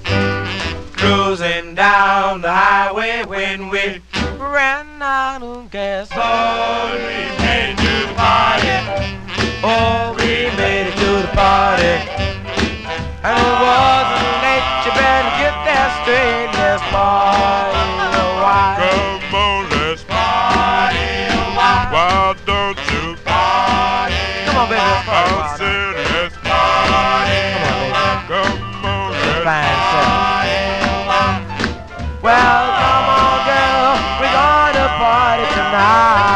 [SPEAKER 10] Cruising down the highway when we ran out of gas. Oh, we made it to the party. Oh, we made it to the party. And it wasn't late, you better get that straight. Let's party a while.
[SPEAKER 9] Come on, let's party. Why don't you party?
[SPEAKER 10] Come on, baby, let's party.
[SPEAKER 9] I'll say let's party. Come on, let's party.
[SPEAKER 10] Well, come on, girl, we're gonna party tonight.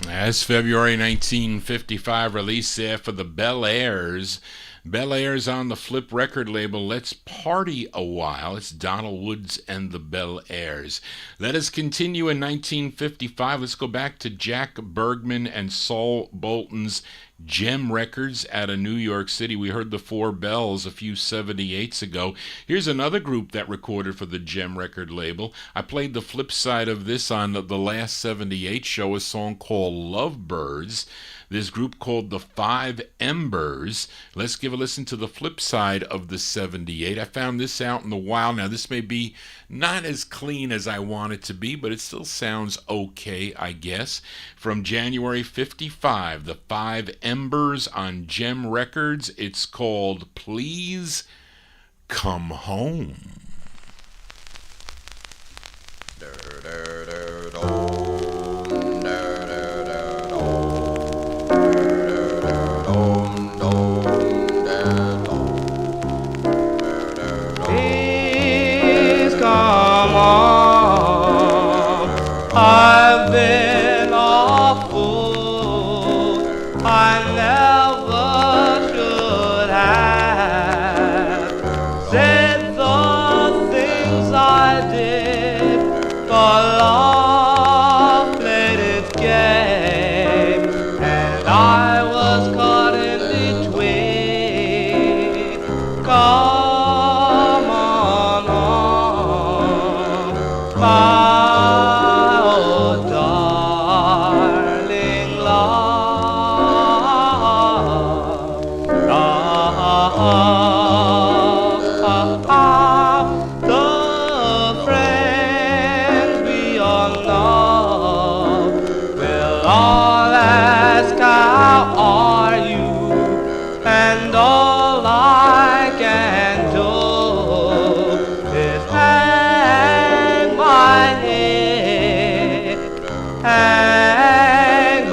[SPEAKER 1] As February 1955 release there for the Bel Airs. Bel Airs on the Flip record label. Let's Party a While. It's Donald Woods and the Bel Airs. Let us continue in 1955. Let's go back to Jack Bergman and Saul Bolton's Gem Records out of New York City. We heard the Four Bells a few 78's ago. Here's another group that recorded for the Gem record label. I played the flip side of this on the last 78 show, a song called Lovebirds. This group called the Five Embers. Let's give a listen to the flip side of the 78. I found this out in the wild. Now, this may be not as clean as I want it to be, but it still sounds okay, I guess. From January 55, the Five Embers on Gem Records. It's called Please Come Home.
[SPEAKER 7] Please come home. I've been awful. I never should have said something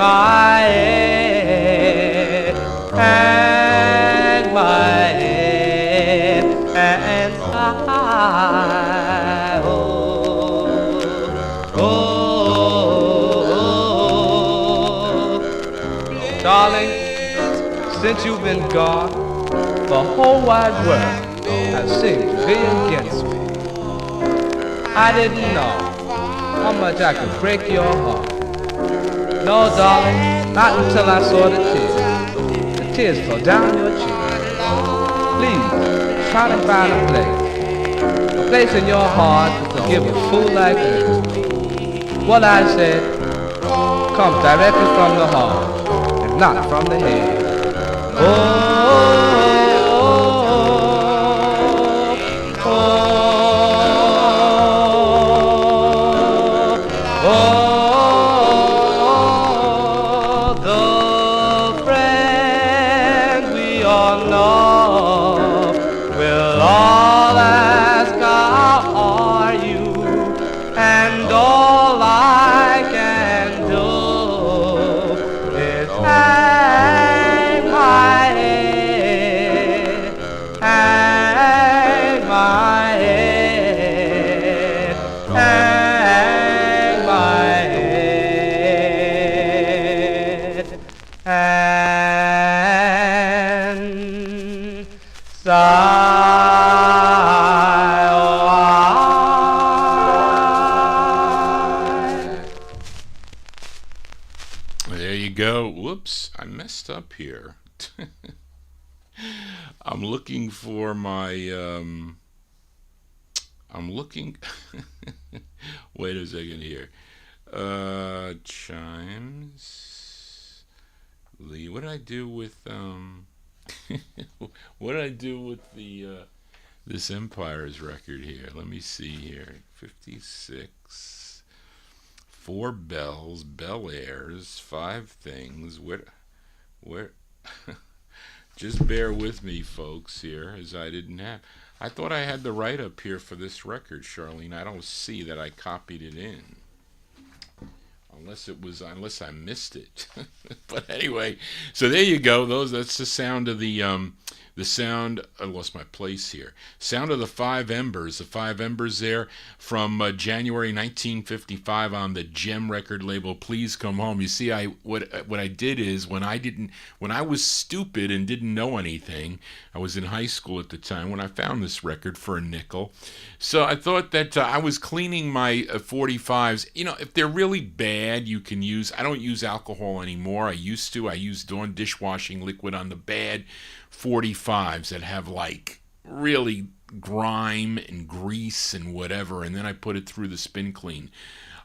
[SPEAKER 10] my head, hang my head, and I, darling, since you've been gone, the whole wide world has seemed to be against me. I didn't know how much I could break your heart. No, darling, not until I saw the tears. The tears fell down your cheeks. Please, try to find a place in your heart to forgive a fool like me. What I said comes directly from the heart and not from the head. The friends we all know will all ask how are you, and all I can do is hang my head, hang my head, hang my head, and
[SPEAKER 1] There you go. Whoops, I messed up here. I'm looking for my, I'm looking, wait a second here. Chimes, Lee, what did I do with, what did I do with the, this Empire's record here? Let me see here. 56, 4 bells, Bel Airs, 5 things. Where? Just bear with me, folks, here, as I didn't have. I thought I had the write-up here for this record, Charlene. I don't see that I copied it in. Unless I missed it. But anyway, so there you go. That's the sound of the sound. I lost my place here. Sound of the 5 Embers. The 5 Embers there from January 1955 on the Gem record label. Please Come Home. You see, what I did is when I was stupid and didn't know anything. I was in high school at the time when I found this record for a nickel. So I thought that I was cleaning my 45s. You know, if they're really bad, you can use. I don't use alcohol anymore. I used to. I use Dawn dishwashing liquid on the bad 45s that have like really grime and grease and whatever, and then I put it through the spin clean.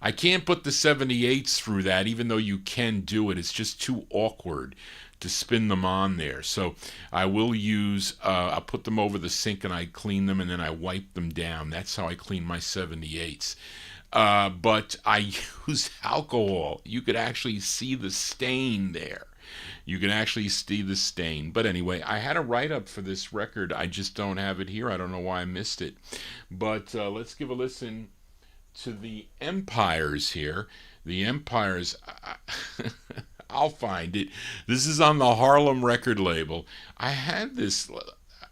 [SPEAKER 1] I can't put the 78's through that, even though you can do it. It's just too awkward to spin them on there. So I will use, I'll put them over the sink and I clean them and then I wipe them down. That's how I clean my 78's. But I use alcohol. You could actually see the stain there. You can actually see the stain. But anyway, I had a write-up for this record. I just don't have it here. I don't know why I missed it. But let's give a listen to the Empires here. The Empires, I'll find it. This is on the Harlem record label. I had this,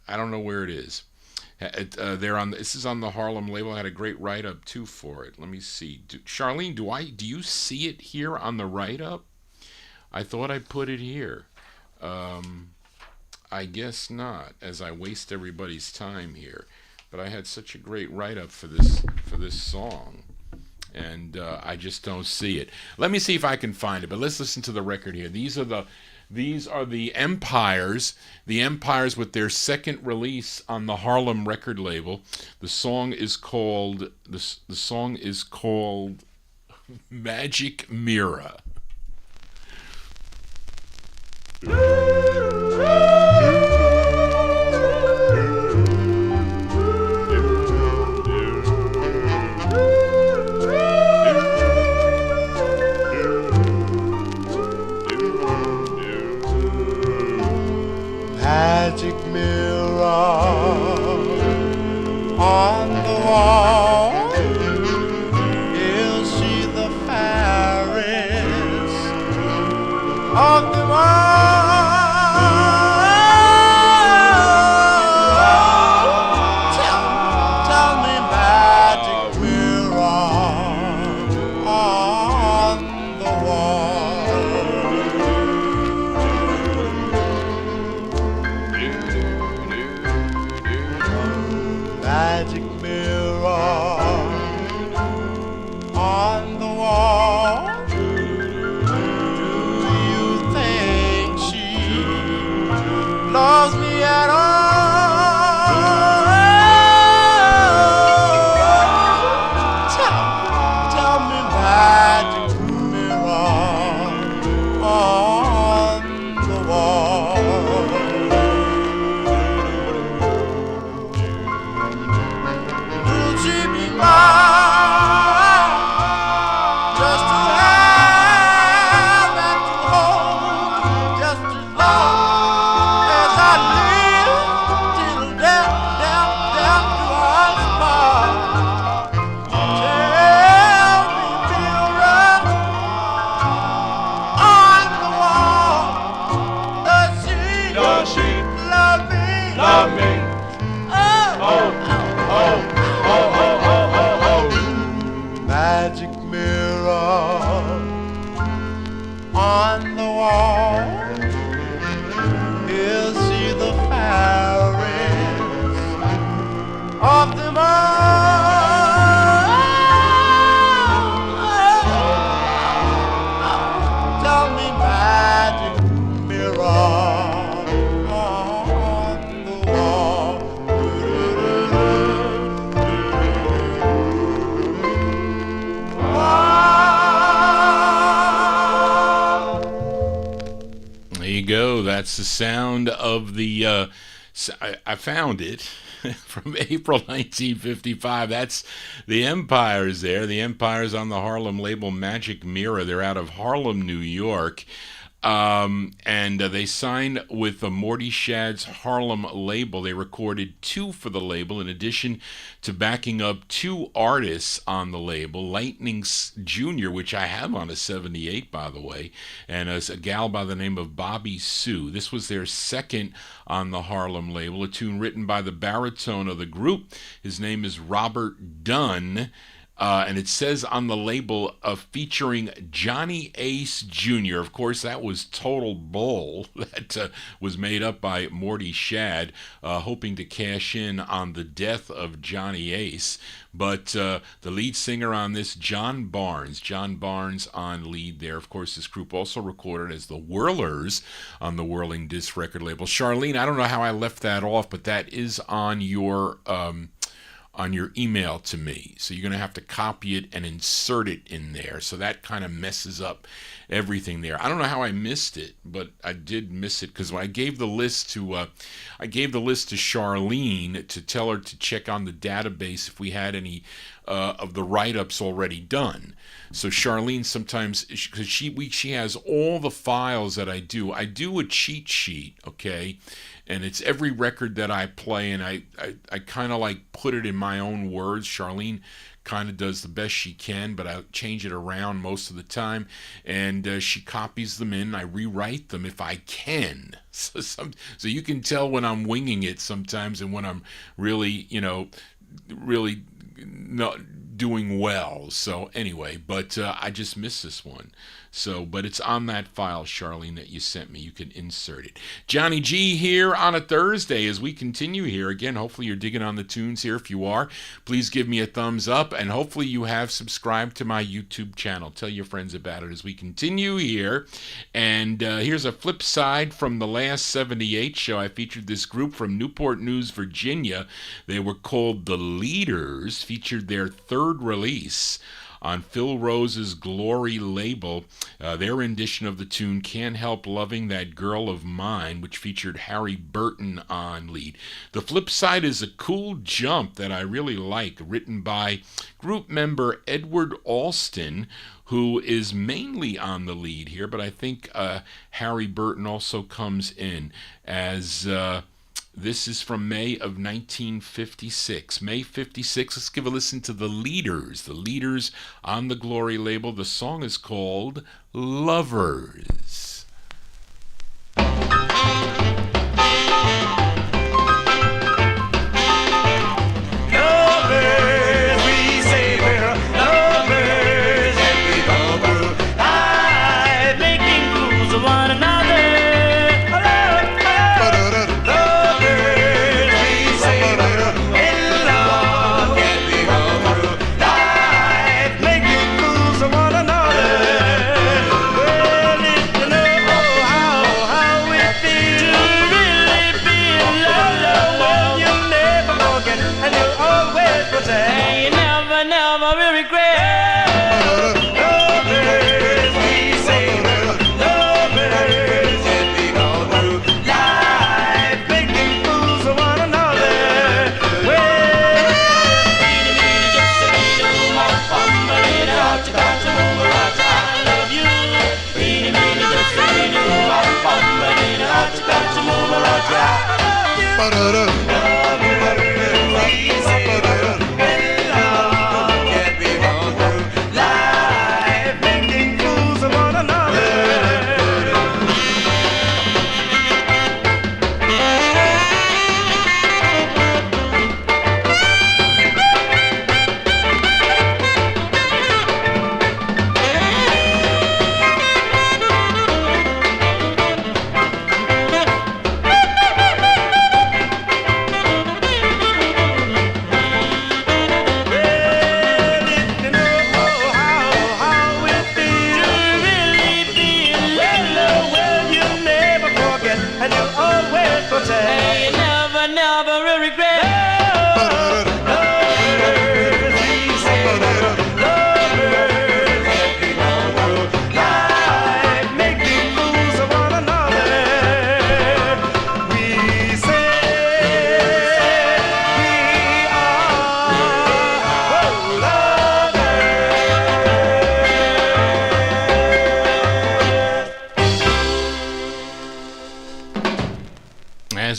[SPEAKER 1] I don't know where it is. This is on the Harlem label. I had a great write-up too for it. Let me see. Charlene, do you see it here on the write-up? I thought I put it here. I guess not, as I waste everybody's time here. But I had such a great write-up for this song, and I just don't see it. Let me see if I can find it. But let's listen to the record here. These are the Empires. The Empires with their second release on the Harlem record label. The song is called Magic Mirror.
[SPEAKER 2] Magic mirror on the wall, is she the fairest
[SPEAKER 8] of the world. Tell me, magic mirror on the wall. Magic mirror on the wall. Do you think she loves me at all? Tell me, magic mirror on the wall. Will she be mine just to have and to hold, just as long as I live till death do us part? Tell me, mirror on the wall, does she love me?
[SPEAKER 9] Love me.
[SPEAKER 8] Magic mirror on the wall, is she the fairest of them all? Tell me, magic mirror on the wall.
[SPEAKER 1] There you go. That's the sound of the. I found it from April 1955. That's the Empires there. The Empires on the Harlem label Magic Mirror. They're out of Harlem, New York. And they signed with the Morty Shad's Harlem label. They recorded 2 for the label, in addition to backing up 2 artists on the label, Lightning Jr., which I have on a 78, by the way, and a gal by the name of Bobby Sue. This was their second on the Harlem label, a tune written by the baritone of the group. His name is Robert Dunn. And it says on the label featuring Johnny Ace Jr. Of course, that was total bull. That was made up by Morty Shad, hoping to cash in on the death of Johnny Ace. But the lead singer on this, John Barnes on lead there. Of course, this group also recorded as the Whirlers on the Whirling Disc record label. Charlene, I don't know how I left that off, but that is on your email to me. So you're going to have to copy it and insert it in there. So that kind of messes up everything there. I don't know how I missed it, but I did miss it because when I gave the list to Charlene to tell her to check on the database if we had any of the write-ups already done. So Charlene sometimes, because she has all the files that I do a cheat sheet, okay? And it's every record that I play, and I kind of like put it in my own words. Charlene kind of does the best she can, but I change it around most of the time, and she copies them in. I rewrite them if I can. So you can tell when I'm winging it sometimes and when I'm really not doing well. So anyway, but I just missed this one. So, but it's on that file, Charlene, that you sent me. You can insert it. Johnny G here on a Thursday as we continue here. Again, hopefully you're digging on the tunes here. If you are, please give me a thumbs up, and hopefully you have subscribed to my YouTube channel. Tell your friends about it as we continue here. And here's a flip side from the last 78 show. I featured this group from Newport News, Virginia. They were called The Leaders, featured their third release on Phil Rose's Glory label. Their rendition of the tune Can't Help Loving That Girl of Mine, which featured Harry Burton on lead. The flip side is A Cool Jump that I really like, written by group member Edward Alston, who is mainly on the lead here, but I think Harry Burton also comes in as... This is from May of 1956. May 56. Let's give a listen to The Leaders. The Leaders on the Glory label. The song is called Lovers.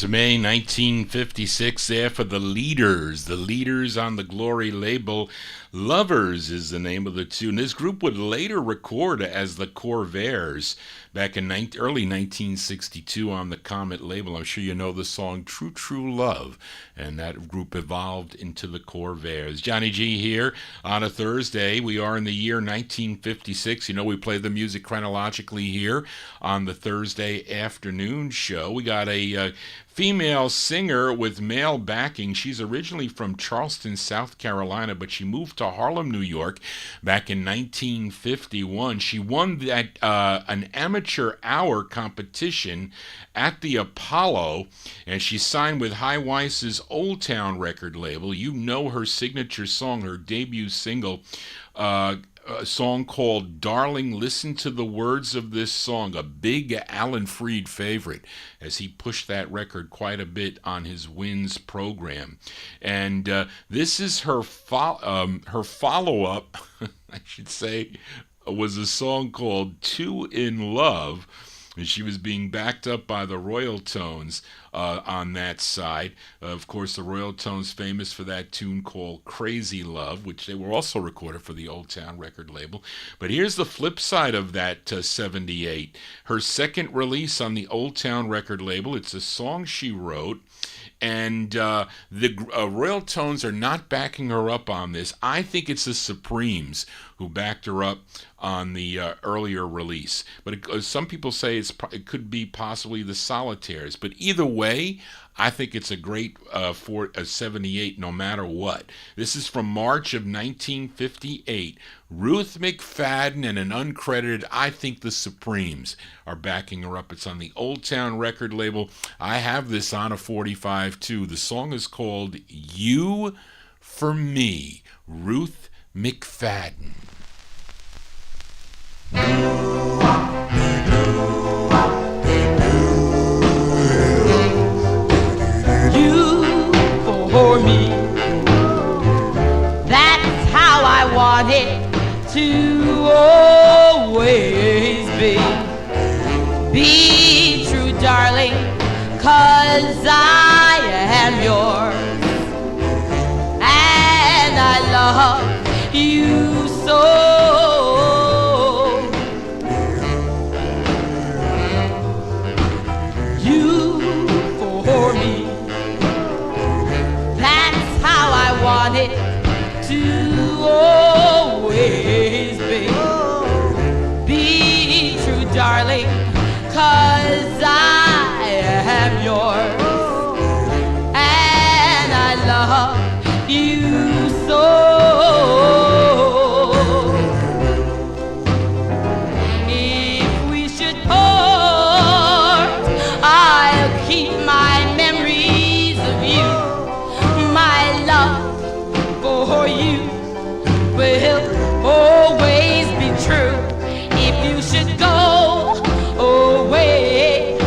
[SPEAKER 1] May 1956 there for the Leaders. The Leaders on the Glory label. Lovers is the name of the tune. This group would later record as the Corvairs back in early 1962 on the Comet label. I'm sure you know the song True True Love, and that group evolved into the Corvairs. Johnny G here on a Thursday. We are in the year 1956. You know, we play the music chronologically here on the Thursday afternoon show. We got a female singer with male backing. She's originally from Charleston, South Carolina, but she moved to Harlem, New York back in 1951. She won that an amateur hour competition at the Apollo, and she signed with High Weiss's Old Town record label. You know her signature song, her debut single, a song called Darling, Listen to the Words of This Song, a big Alan Freed favorite, as he pushed that record quite a bit on his Wins program. And this is her follow-up, I should say, was a song called Two in Love. And she was being backed up by the Royal Tones on that side. Of course, the Royal Tones famous for that tune called Crazy Love, which they were also recorded for the Old Town record label. But here's the flip side of that 78. Her second release on the Old Town record label. It's a song she wrote. And the Royal Tones are not backing her up on this. I think it's the Supremes who backed her up on the earlier release. But some people say it could be possibly the Solitaires. But either way, I think it's a great for a 78 no matter what. This is from March of 1958. Ruth McFadden and an uncredited, I think the Supremes are backing her up. It's on the Old Town record label. I have this on a 45 too. The song is called You for Me, Ruth McFadden.
[SPEAKER 5] You for me, that's how I want it to always be. Be true, darling, 'cause I am yours, and I love you so. Want it to always be true, darling, 'cause I am yours, and I love you so. If we should part, I'll keep my memories of you, my love for you will always be true. If you should go away,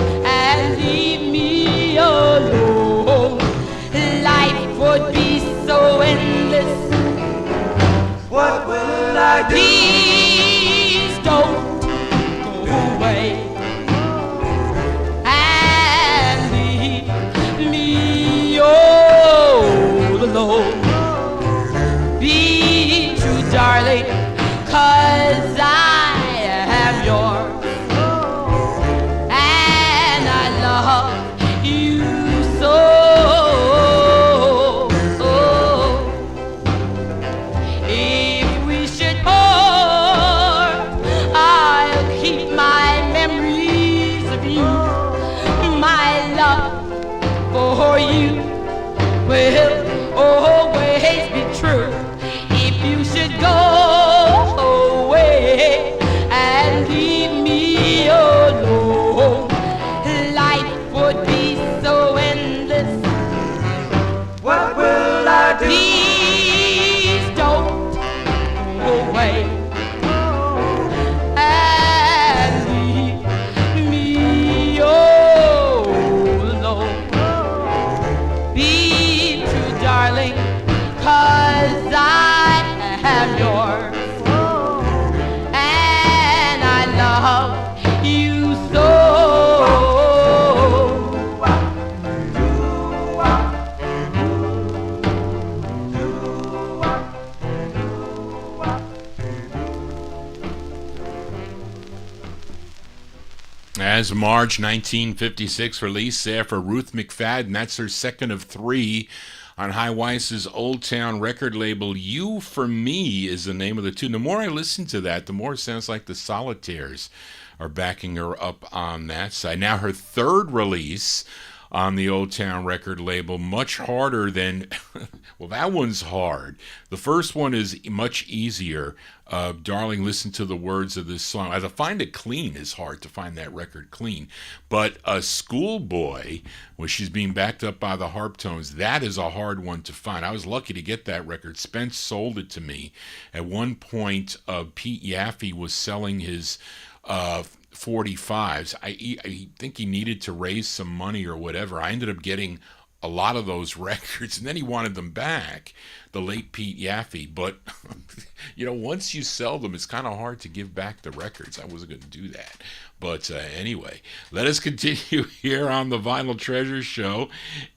[SPEAKER 1] As March 1956 release there for Ruth McFadden. That's her second of three on High Weiss's Old Town record label. You For Me is the name of the tune. The more I listen to that, the more it sounds like the Solitaires are backing her up on that side. Now her third release on the Old Town record label, much harder than, well, that one's hard. The first one is much easier. Darling, listen to the words of this song. To find it clean is hard, to find that record clean. But a Schoolboy, where she's being backed up by the harp tones, that is a hard one to find. I was lucky to get that record. Spence sold it to me. At one point, Pete Yaffe was selling his 45s. I think he needed to raise some money or whatever. I ended up getting a lot of those records, and then he wanted them back, the late Pete Yaffe. But, once you sell them, it's kind of hard to give back the records. I wasn't going to do that. But anyway, let us continue here on the Vinyl Treasure Show.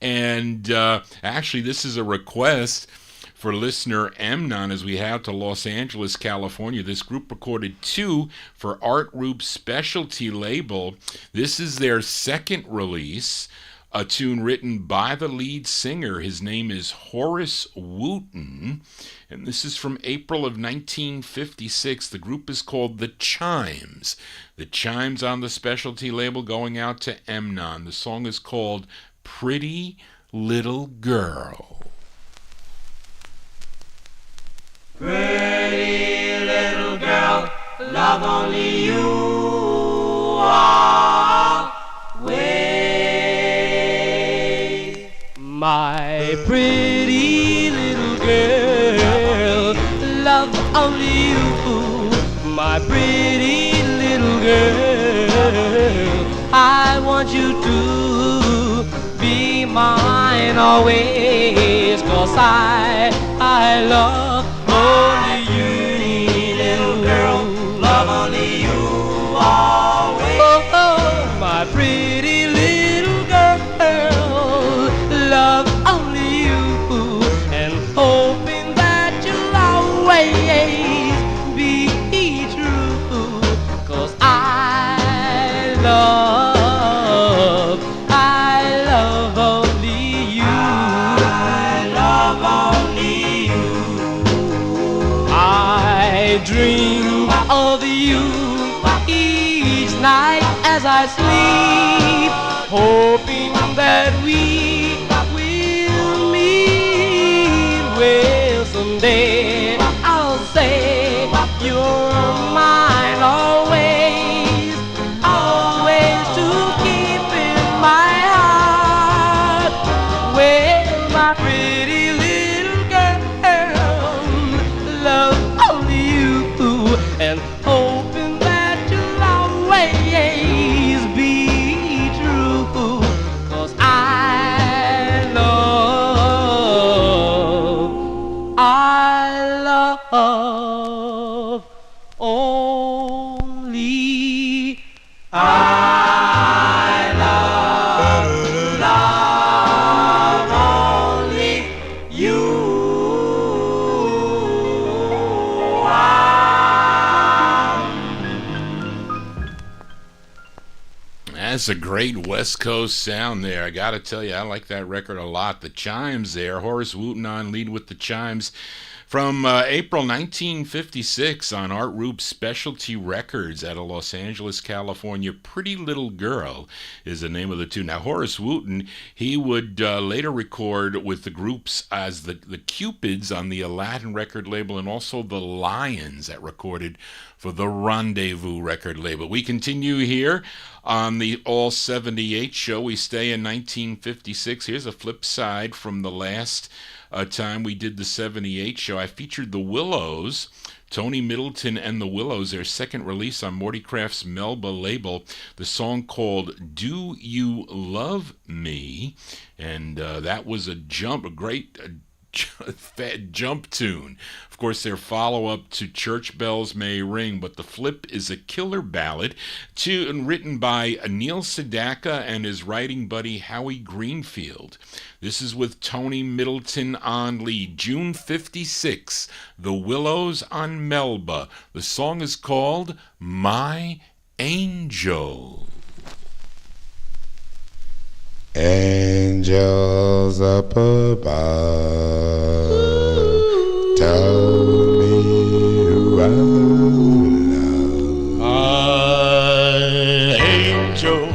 [SPEAKER 1] And actually, this is a request for listener Amnon, as we have to Los Angeles, California. This group recorded two for Art Roop's specialty label. This is their second release, a tune written by the lead singer. His name is Horace Wooten, and this is from April of 1956. The group is called The Chimes. The Chimes on the specialty label, going out to Amnon. The song is called Pretty Little Girl.
[SPEAKER 10] Pretty little girl, love only you always.
[SPEAKER 5] My pretty little girl, love only you. My pretty little girl, I want you to be mine always, 'cause I love only you, little girl, love only you always. Oh, my pretty little girl, love only you, and hoping that you'll always be true, 'cause I love only you. I love only you. I dream of you each night as I sleep, hoping that we will meet. Well, someday I'll say you're mine always, always to keep in my heart. Well, my pretty little girl, love only you, and hoping that you'll always be true, 'cause I love only love only you.
[SPEAKER 1] That's a great West Coast sound there. I got to tell you, I like that record a lot. The Chimes there, Horace Wooten on lead with the Chimes. From April 1956 on Art Roop's Specialty Records out of Los Angeles, California. Pretty Little Girl is the name of the tune. Now, Horace Wooten, he would later record with the groups as the Cupids on the Aladdin record label, and also the Lions that recorded for the Rendezvous record label. We continue here on the All 78 show. We stay in 1956. Here's a flip side from the last time we did the 78 show. I featured the Willows, Tony Middleton and the Willows, their second release on Morty Craft's Melba label, the song called Do You Love Me? And that was a great jump tune. Of course, their follow-up to Church Bells May Ring, but the flip is a killer ballad written by Neil Sedaka and his writing buddy Howie Greenfield. This is with Tony Middleton on lead. June 56, the Willows on Melba. The song is called My Angel.
[SPEAKER 11] Angels up above tell me who I love.
[SPEAKER 7] Angel,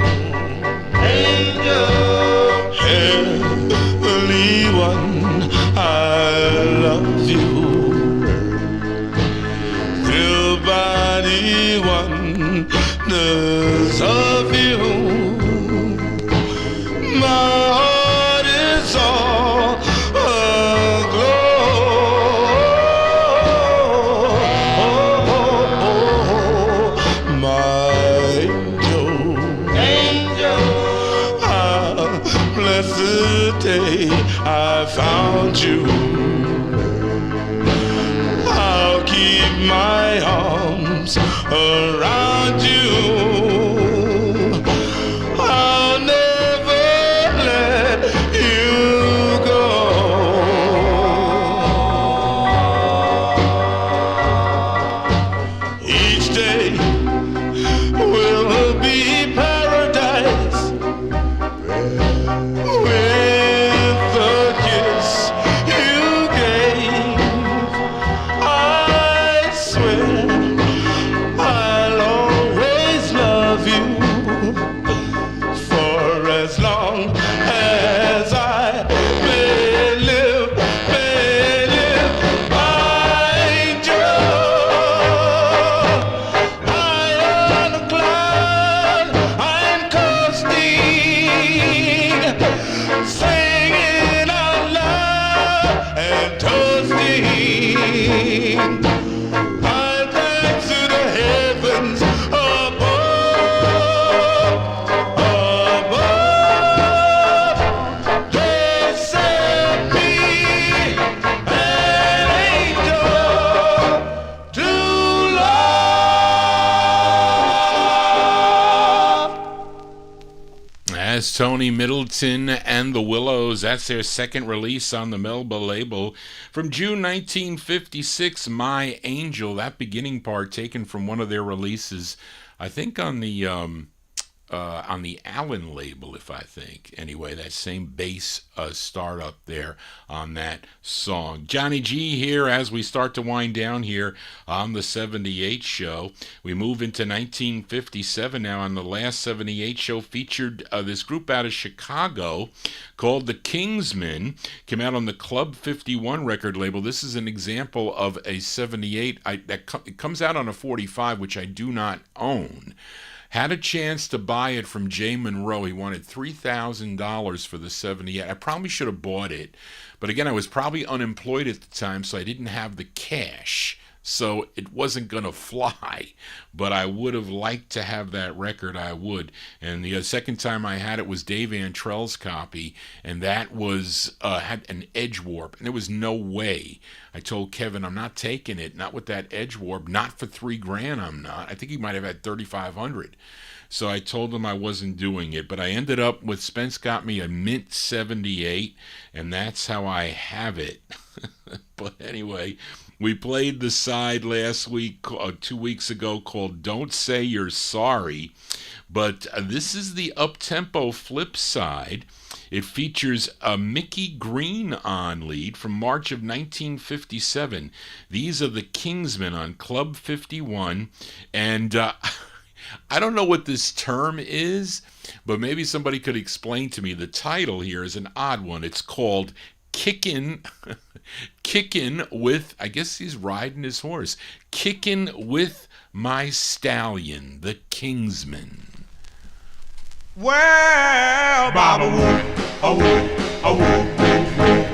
[SPEAKER 7] heavenly one, I love you. Thrilled by the wonders of you. My heart is all aglow. My angel, ah, blessed day I found you. I'll keep my arms around you. I'll never let you go. Each day will be paradise with the kiss you gave. I swear I'll always love you for as long as I may live, my angel. High on a cloud, I'm coasting, singing out loud and toasting. I'll dance to the heavens above. They sent me an angel to love.
[SPEAKER 1] As Tony Middleton and the Willows, that's their second release on the Melba label. From June 1956, My Angel, that beginning part taken from one of their releases, I think on the Allen label, if I think. Anyway, that same bass start up there on that song. Johnny G here as we start to wind down here on the 78 show. We move into 1957 now. On the last 78 show featured this group out of Chicago called the Kingsmen. Came out on the Club 51 record label. This is an example of a 78. It comes out on a 45, which I do not own. Had a chance to buy it from Jay Monroe. He wanted $3,000 for the 78. I probably should have bought it. But again, I was probably unemployed at the time, so I didn't have the cash. So it wasn't going to fly. But I would have liked to have that record. I would. And the second time I had it was Dave Antrell's copy. And that was had an edge warp. And there was no way. I told Kevin, I'm not taking it. Not with that edge warp. Not for $3,000, I'm not. I think he might have had $3,500. So I told him I wasn't doing it. But I ended up with Spence got me a mint 78. And that's how I have it. But anyway, we played the side last week, 2 weeks ago, called Don't Say You're Sorry. But this is the up-tempo flip side. It features a Mickey Green on lead from March of 1957. These are the Kingsmen on Club 51. And I don't know what this term is, but maybe somebody could explain to me. The title here is an odd one. It's called Kickin' with, I guess he's riding his horse, Kickin' with My Stallion, the Kingsmen.
[SPEAKER 4] Well, Baba Woo, a woo, a woo,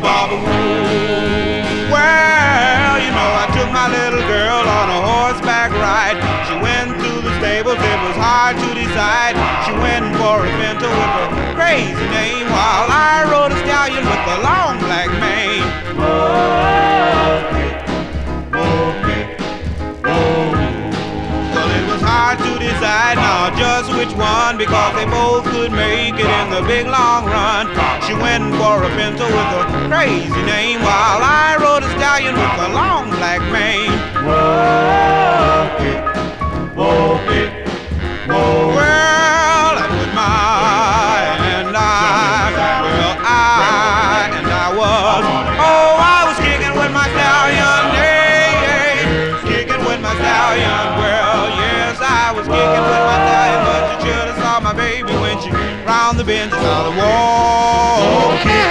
[SPEAKER 4] Baba Woo. Well, you know, I took my little girl on a horseback ride. She went to the stables, it was hard to decide. She went for a pinto with a crazy name, while I rode a stallion with a long black mane. Well, it was hard to decide now just which one, because they both could make it in the big long run. She went for a pinto with a crazy name, while I rode a stallion with a long black mane. Well, I put my hand
[SPEAKER 10] bend, you gotta walk it.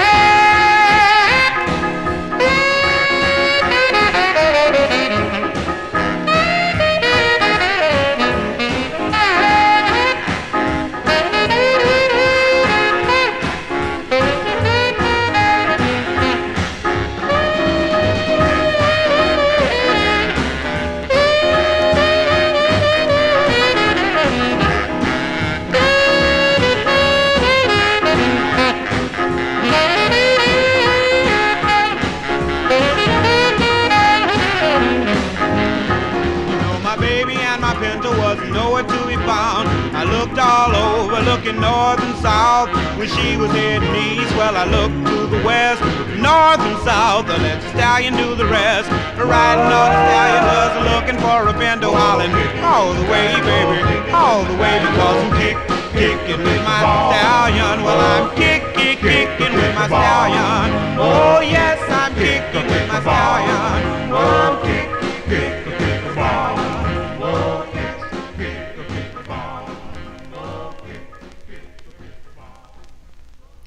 [SPEAKER 10] I looked all over, looking north and south. When she was heading east, well, I looked to the west, north and south. I let the stallion do the rest. Riding on the stallion was looking for a bendo, hollering all the way, baby, all the way, because I'm kicking with my stallion. Well, I'm kicking with my stallion. Oh, yes, I'm kicking with my stallion. Oh, I'm kicking with my stallion.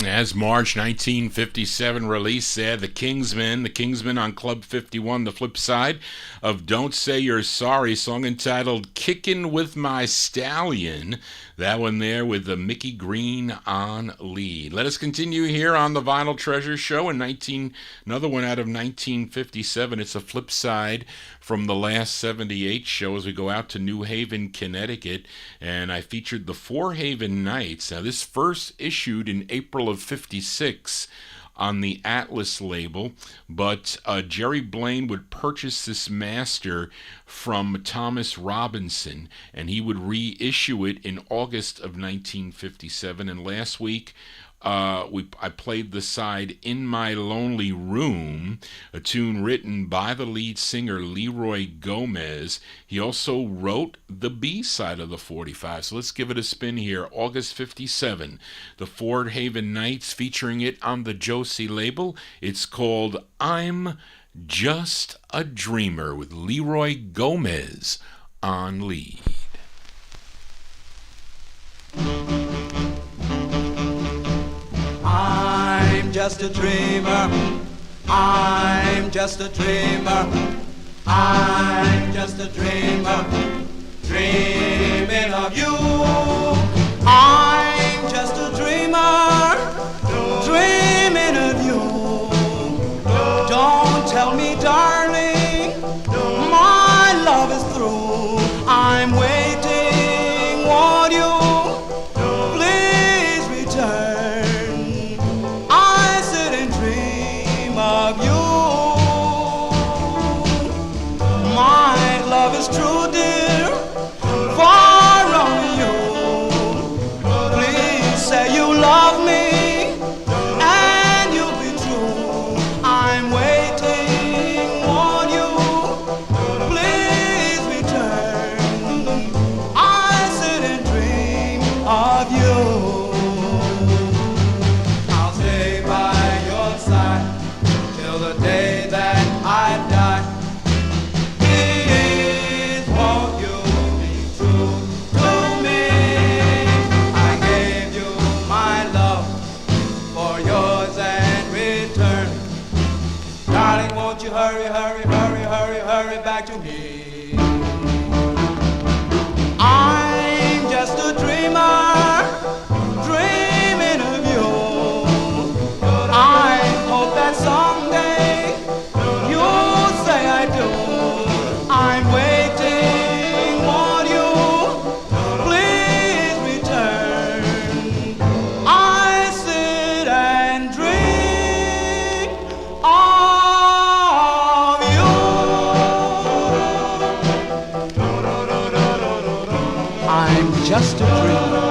[SPEAKER 1] As March 1957 release said, the Kingsmen on Club 51, the flip side of Don't Say You're Sorry, song entitled Kickin' With My Stallion. That one there with the Mickey Green on lead. Let us continue here on the Vinyl Treasure Show another one out of 1957. It's a flip side from the last 78 show as we go out to New Haven, Connecticut, and I featured the Four Haven Nights. Now, this first issued in April of 56 on the Atlas label, but Jerry Blaine would purchase this master from Thomas Robinson, and he would reissue it in August of 1957. And last week, I played the side In My Lonely Room, a tune written by the lead singer Leroy Gomez. He also wrote the B-side of the 45. So let's give it a spin here. August 57, the Fort Haven Nights, featuring it on the Josie label. It's called I'm Just a Dreamer with Leroy Gomez on lead.
[SPEAKER 8] I'm just a dreamer. I'm just a dreamer. I'm just a dreamer. Dreaming of you. I'm just a dreamer. Dreaming of you. Don't tell me, darling, my love is through. I'm waiting, won't you? Please return. I sit and dream of you. My love is true, dear, for only you. Please say you love me, and you'll be true. I'm waiting, won't you? Please return. I sit and dream of you. I'll stay by your side till the day that I die. Please won't you be true to me? I gave you my love for yours and return. Darling, won't you hurry, hurry, hurry, hurry, hurry back to me? I'm just a dreamer, dreaming of you. I hope that someday you'll say I do. I'm waiting, won't you? Please return. I sit and dream of you. I'm just a dreamer.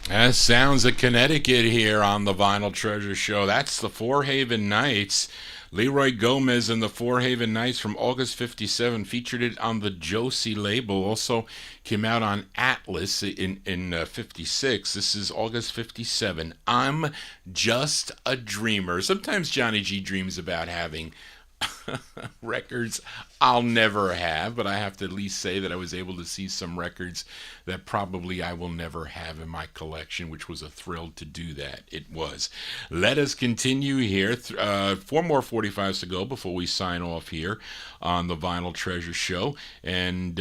[SPEAKER 1] That sounds of Connecticut here on the Vinyl Treasure Show. That's the Four Haven Nights. Leroy Gomez and the Four Haven Knights from August 57 featured it on the Josie label. Also came out on Atlas in 56. This is August 57. I'm Just a Dreamer. Sometimes Johnny G dreams about having records I'll never have, but I have to at least say that I was able to see some records that probably I will never have in my collection, which was a thrill to do that. It was. Let us continue here. 4 more 45s to go before we sign off here on the Vinyl Treasure Show. And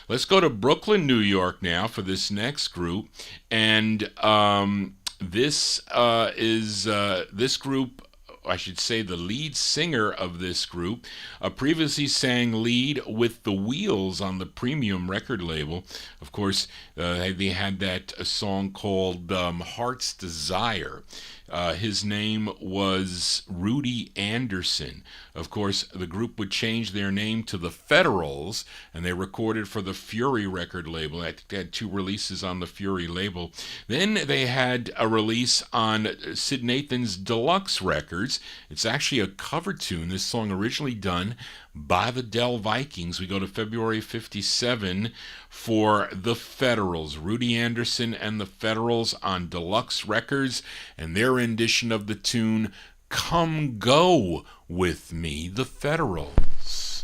[SPEAKER 1] let's go to Brooklyn, New York now for this next group. And this is this group, I should say the lead singer of this group, previously sang lead with the Wheels on the Premium record label. Of course, they had that song called Heart's Desire. His name was Rudy Anderson. Of course, the group would change their name to the Federals, and they recorded for the Fury record label. I think they had 2 releases on the Fury label. Then they had a release on Sid Nathan's Deluxe Records. It's actually a cover tune. This song originally done by the Del Vikings. We go to February 57 for the Federals. Rudy Anderson and the Federals on Deluxe Records, and their rendition of the tune Come Go With Me, the Federals.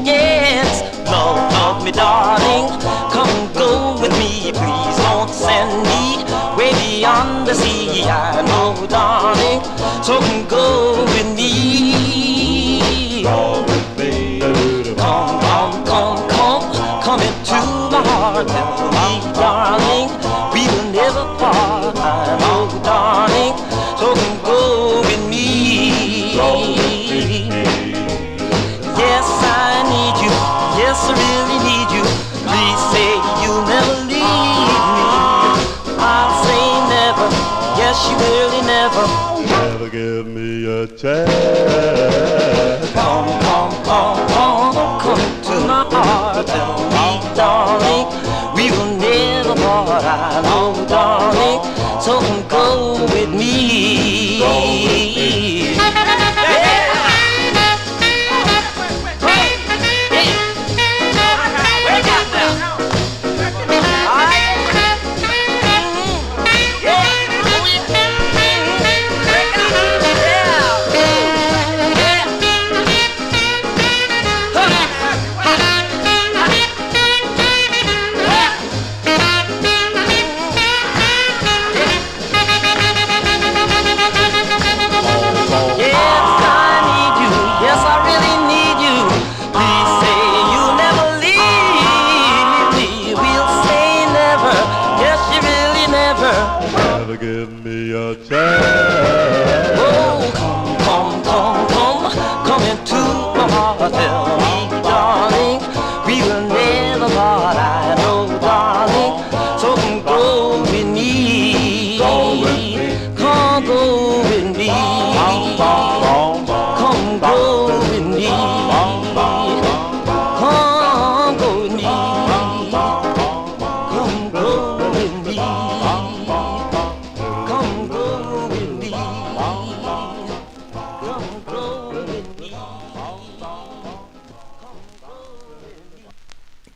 [SPEAKER 2] Yes, love me, darling. Come go with me. Please don't send me way beyond the sea. I know, darling. So come go with me. Go with me. Come, come, come, come. Come into my heart. Tell me, darling. We will never part. I know, darling. So come go with me. Go with me. Yes, I need you. Yes, I really need you. Please say you'll never leave me. I'll say never. Yes, you really never.
[SPEAKER 7] Never give me a chance.
[SPEAKER 2] Come, come, come, come. Come to my heart. Tell me, darling. We will never part. I know, darling. So come go with me. Go with me.
[SPEAKER 7] Give me a chance.
[SPEAKER 2] Oh, come, come, come, come. Come into my heart. Tell me, darling. We will never part. I know, darling. So come go with me. Go with me. Come go with me. Come go with me. Come go with me. Come go with me.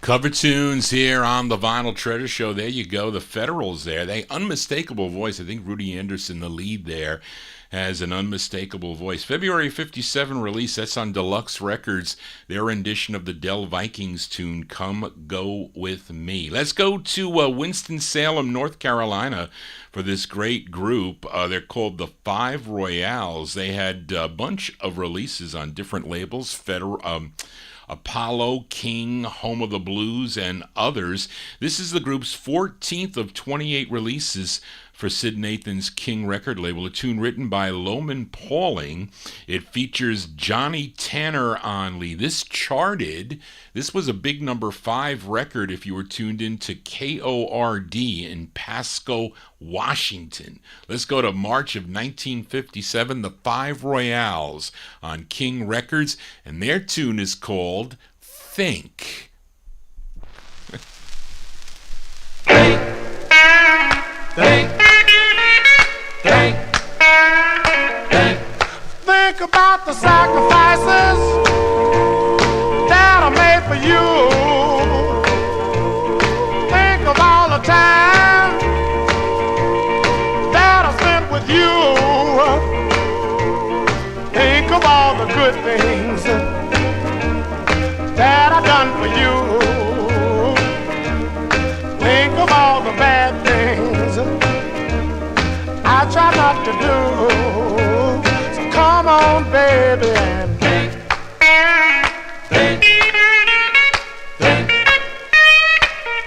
[SPEAKER 1] Cover tunes here on the Vinyl Treasure Show. There you go, the Federals there. They unmistakable voice. I think Rudy Anderson, the lead there, has an unmistakable voice. February 57 release, that's on Deluxe Records, their rendition of the Del Vikings tune, Come Go With Me. Let's go to Winston-Salem, North Carolina for this great group. They're called the Five Royales. They had a bunch of releases on different labels, Apollo, King, Home of the Blues, and others. This is the group's 14th of 28 releases for Sid Nathan's King record label, a tune written by Loman Pauling. It features Johnny Tanner on lead. This charted. This was a big number 5 record if you were tuned in to KORD in Pasco, Washington. Let's go to March of 1957, the Five Royales on King Records, and their tune is called Think.
[SPEAKER 10] Think, think, think, think.
[SPEAKER 4] Think about the sacrifices that are made for you. Think of all the time that I spent with you. Think of all the good things that I've done for you. Think of all the bad things I try not to do. So come on, baby, and
[SPEAKER 10] think, think, think,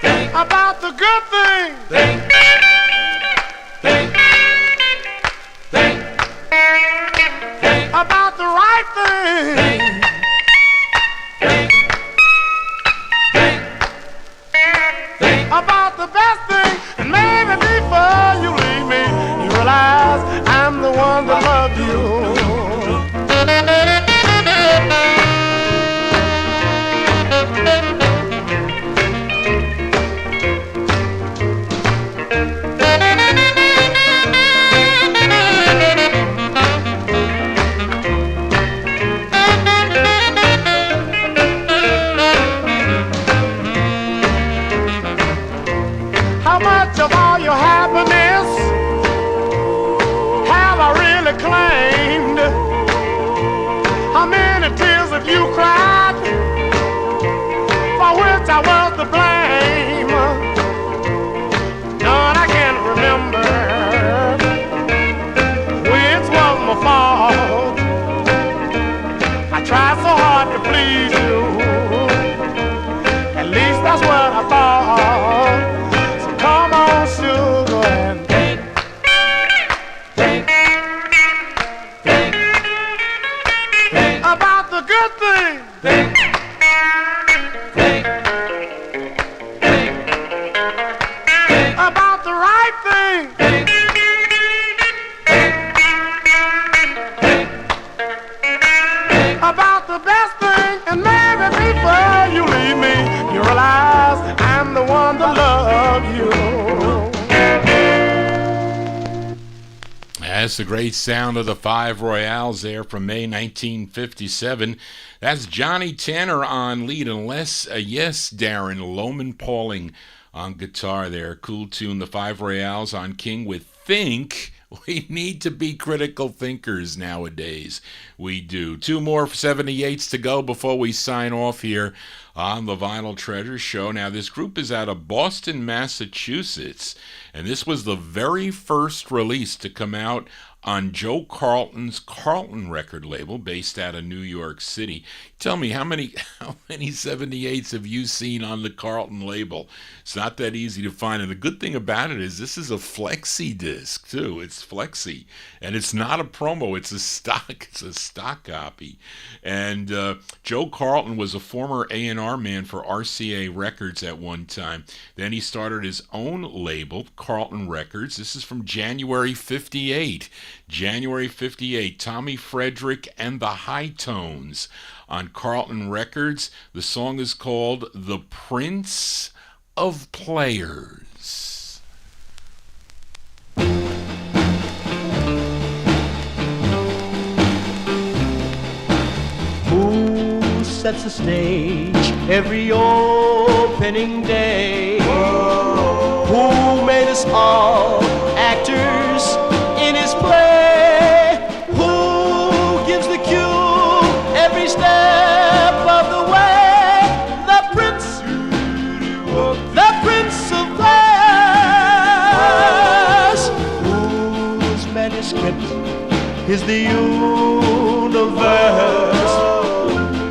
[SPEAKER 10] think
[SPEAKER 4] about the good things.
[SPEAKER 10] Think, think, think, think
[SPEAKER 4] about the right things.
[SPEAKER 10] Think, think, think
[SPEAKER 4] about the best thing. And maybe before you leave me, you realize I'm the one that loved you. How much of all your happiness have I really claimed? How many tears have you cried for which I was to blame? None I can't remember which was my fault. I tried so hard to please you. At least that's what I thought. Come on, sugar, and
[SPEAKER 10] think, think, think, think
[SPEAKER 4] about the good thing.
[SPEAKER 10] Think, think, think, think
[SPEAKER 4] About the right thing.
[SPEAKER 10] think, think, think
[SPEAKER 4] About the best thing. And maybe before you leave me, you realize I'm the one that love you.
[SPEAKER 1] That's the great sound of the Five Royales there from May 1957. That's Johnny Tanner on lead, unless, yes, Darren, Loman Pauling on guitar there. Cool tune, the Five Royales on King with Think. We need to be critical thinkers nowadays. We do. 2 more 78's to go before we sign off here on the Vinyltreasure Show. Now, this group is out of Boston, Massachusetts, and this was the very first release to come out on Joe Carlton's Carlton record label, based out of New York City. Tell me, how many 78's have you seen on the Carlton label? It's not that easy to find. And the good thing about it is this is a flexi disc too. It's flexi, and it's not a promo. It's a stock. It's a stock copy. And Joe Carlton was a former A&R man for RCA Records at one time. Then he started his own label, Carlton Records. This is from January 58. January 58, Tommy Frederick and the High Tones on Carlton Records. The song is called The Prince of Players.
[SPEAKER 7] Who sets the stage every opening day? Who made us all actors in his play? Who gives the cue every step of the way? The Prince of Players, whose manuscript is the universe,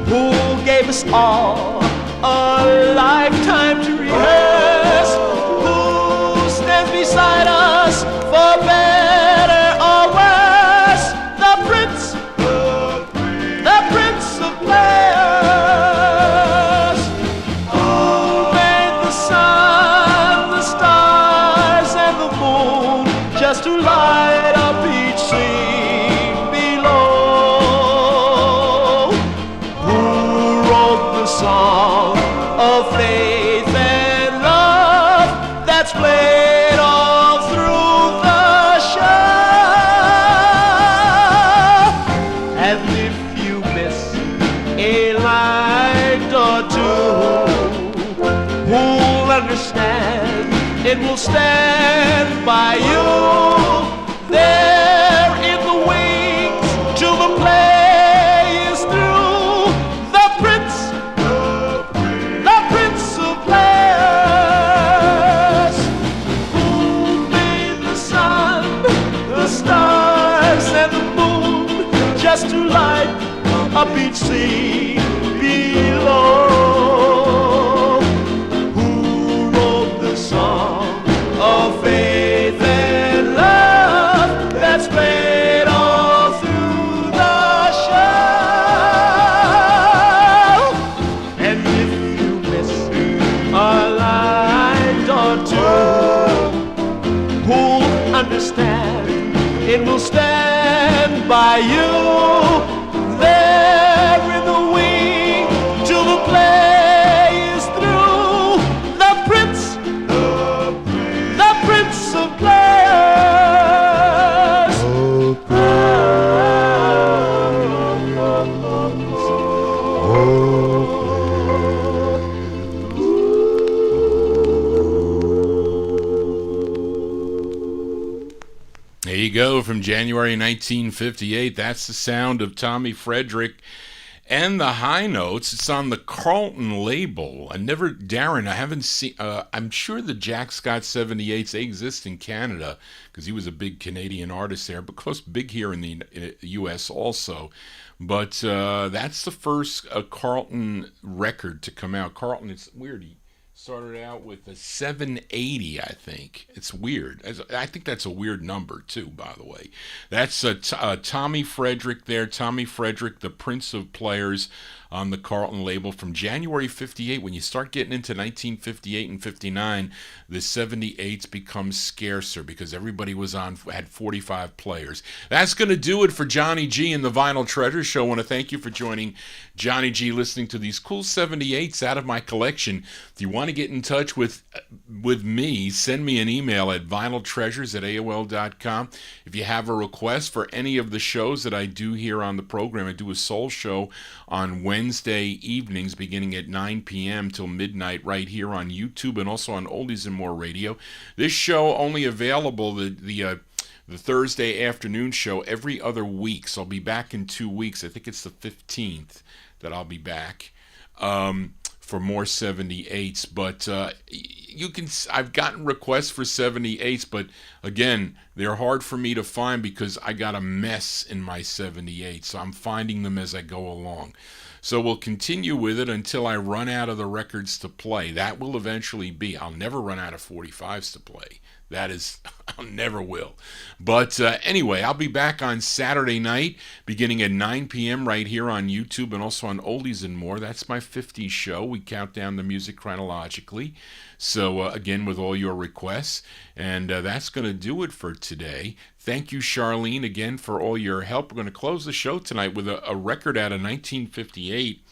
[SPEAKER 7] who gave us all a lifetime to rehearse, who stands beside us
[SPEAKER 2] light up each scene below. Who wrote the song of faith and love that's played all through the show? And if you miss a line or two, who'll understand? It will stand by you there in the wings till the play is through. The Prince of Players, who made the sun, the stars, and the moon just to light up each scene below. Who wrote the song of faith and love that's played all through the show? And if you miss a line or two, who'll understand? It will stand by you there in the wing till the play is through. The Prince of Players.
[SPEAKER 1] There you go, from January 1958. That's the sound of Tommy Frederick and the High Notes. It's on the Carlton label. Darren, I haven't seen, I'm sure the Jack Scott 78's, they exist in Canada because he was a big Canadian artist there, but close big here in the U.S. also. But that's the first Carlton record to come out. Carlton, it's weird. He started out with a 780, I think. It's weird. I think that's a weird number, too, by the way. That's Tommy Frederick there. Tommy Frederick, the Prince of Players, on the Carlton label from January 58. When you start getting into 1958 and 59, the 78's becomes scarcer because everybody had 45 players. That's going to do it for Johnny G and the Vinyl Treasure Show. I want to thank you for joining Johnny G, listening to these cool 78's out of my collection. If you want to get in touch with me, send me an email at vinyltreasures@aol.com. If you have a request for any of the shows that I do here on the program, I do a soul show on Wednesday evenings beginning at 9 p.m. till midnight right here on YouTube and also on Oldies and More Radio. This show only available the Thursday afternoon show every other week, so I'll be back in 2 weeks. I think it's the 15th that I'll be back for more 78's. But I've gotten requests for 78's, but again, they're hard for me to find because I got a mess in my 78's, so I'm finding them as I go along. So we'll continue with it until I run out of the records to play. That will eventually be. I'll never run out of 45's to play. That is, I never will. But anyway, I'll be back on Saturday night beginning at 9 p.m. right here on YouTube and also on Oldies and More. That's my 50s show. We count down the music chronologically. So again, with all your requests. And that's going to do it for today. Thank you, Charlene, again for all your help. We're going to close the show tonight with a record out of 1958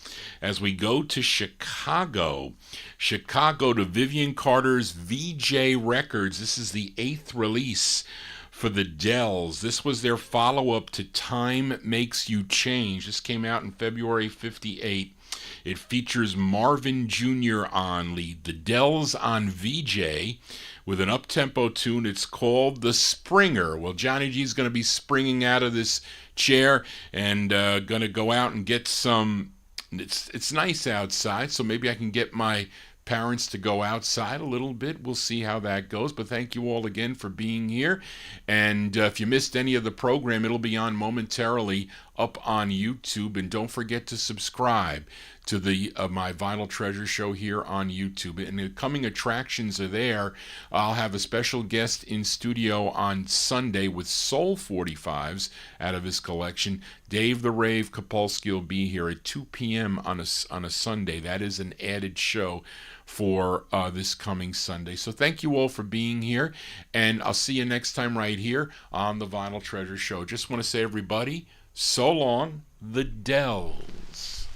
[SPEAKER 1] as we go to Chicago. Chicago to Vivian Carter's VJ Records. This is the 8th release for the Dells. This was their follow-up to Time Makes You Change. This came out in February 58. It features Marvin Jr. on lead. The Dells on VJ with an up-tempo tune. It's called The Springer. Well, Johnny G's going to be springing out of this chair and going to go out and get some. It's nice outside, so maybe I can get my parents to go outside a little bit. We'll see how that goes. But thank you all again for being here. And if you missed any of the program, it'll be on momentarily up on YouTube. And don't forget to subscribe to the my Vinyl Treasure show here on YouTube. And the coming attractions are there. I'll have a special guest in studio on Sunday with Soul 45s out of his collection. Dave the Rave Kapolsky will be here at 2 p.m. on a Sunday. That is an added show for this coming Sunday. So thank you all for being here, and I'll see you next time right here on the Vinyl Treasure show. Just want to say, everybody, so long, the Dells.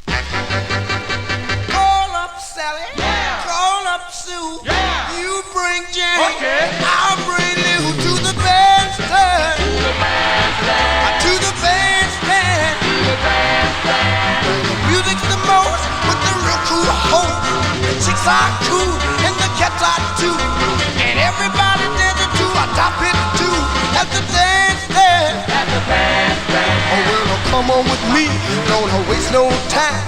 [SPEAKER 8] Call up Sally, call up Sue, you bring Jane, I'll bring Lou to the bandstand, to the bandstand, where the music's the most, with the real cool hoes, the chicks are cool, and the cats are too, and everybody dancing to a top hit too, at the bandstand, oh well, come on with me, don't waste no time,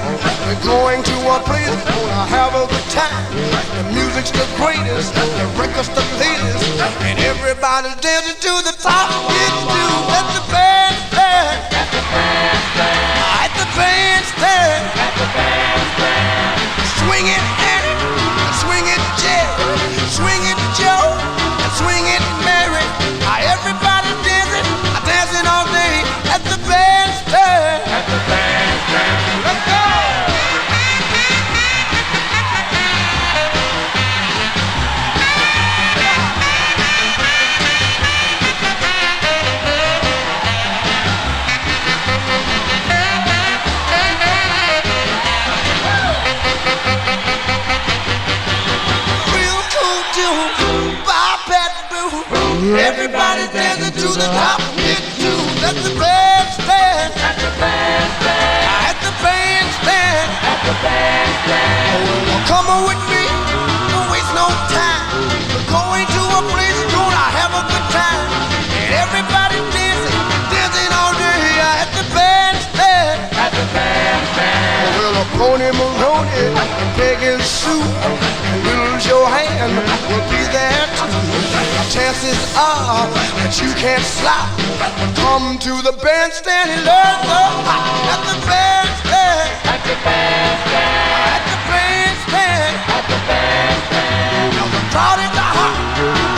[SPEAKER 8] we're going to a place, gonna have a good time, the music's the greatest, the record's the latest, and everybody's dancing to the top hit too, at the bandstand, at the bandstand, swing it Annie, swing it Jay, swing it Joe, and swing it Mary. Everybody dancing all day at the bandstand. Let's go. Everybody dancing to the top hit too. That's the bandstand. At the bandstand. At the bandstand. At the bandstand. Oh, well, come on with me. Don't waste no time. We're going to a place gonna have a good time. And everybody dancing all day at the bandstand. At the bandstand. Oh, well, Pony Maroney and Peggy Sue and Willows your hand will be there too. Chances are that you can't stop. Come to the bandstand and learn the hot at the bandstand. At the bandstand. At the bandstand. At the bandstand. Now the crowd is hot.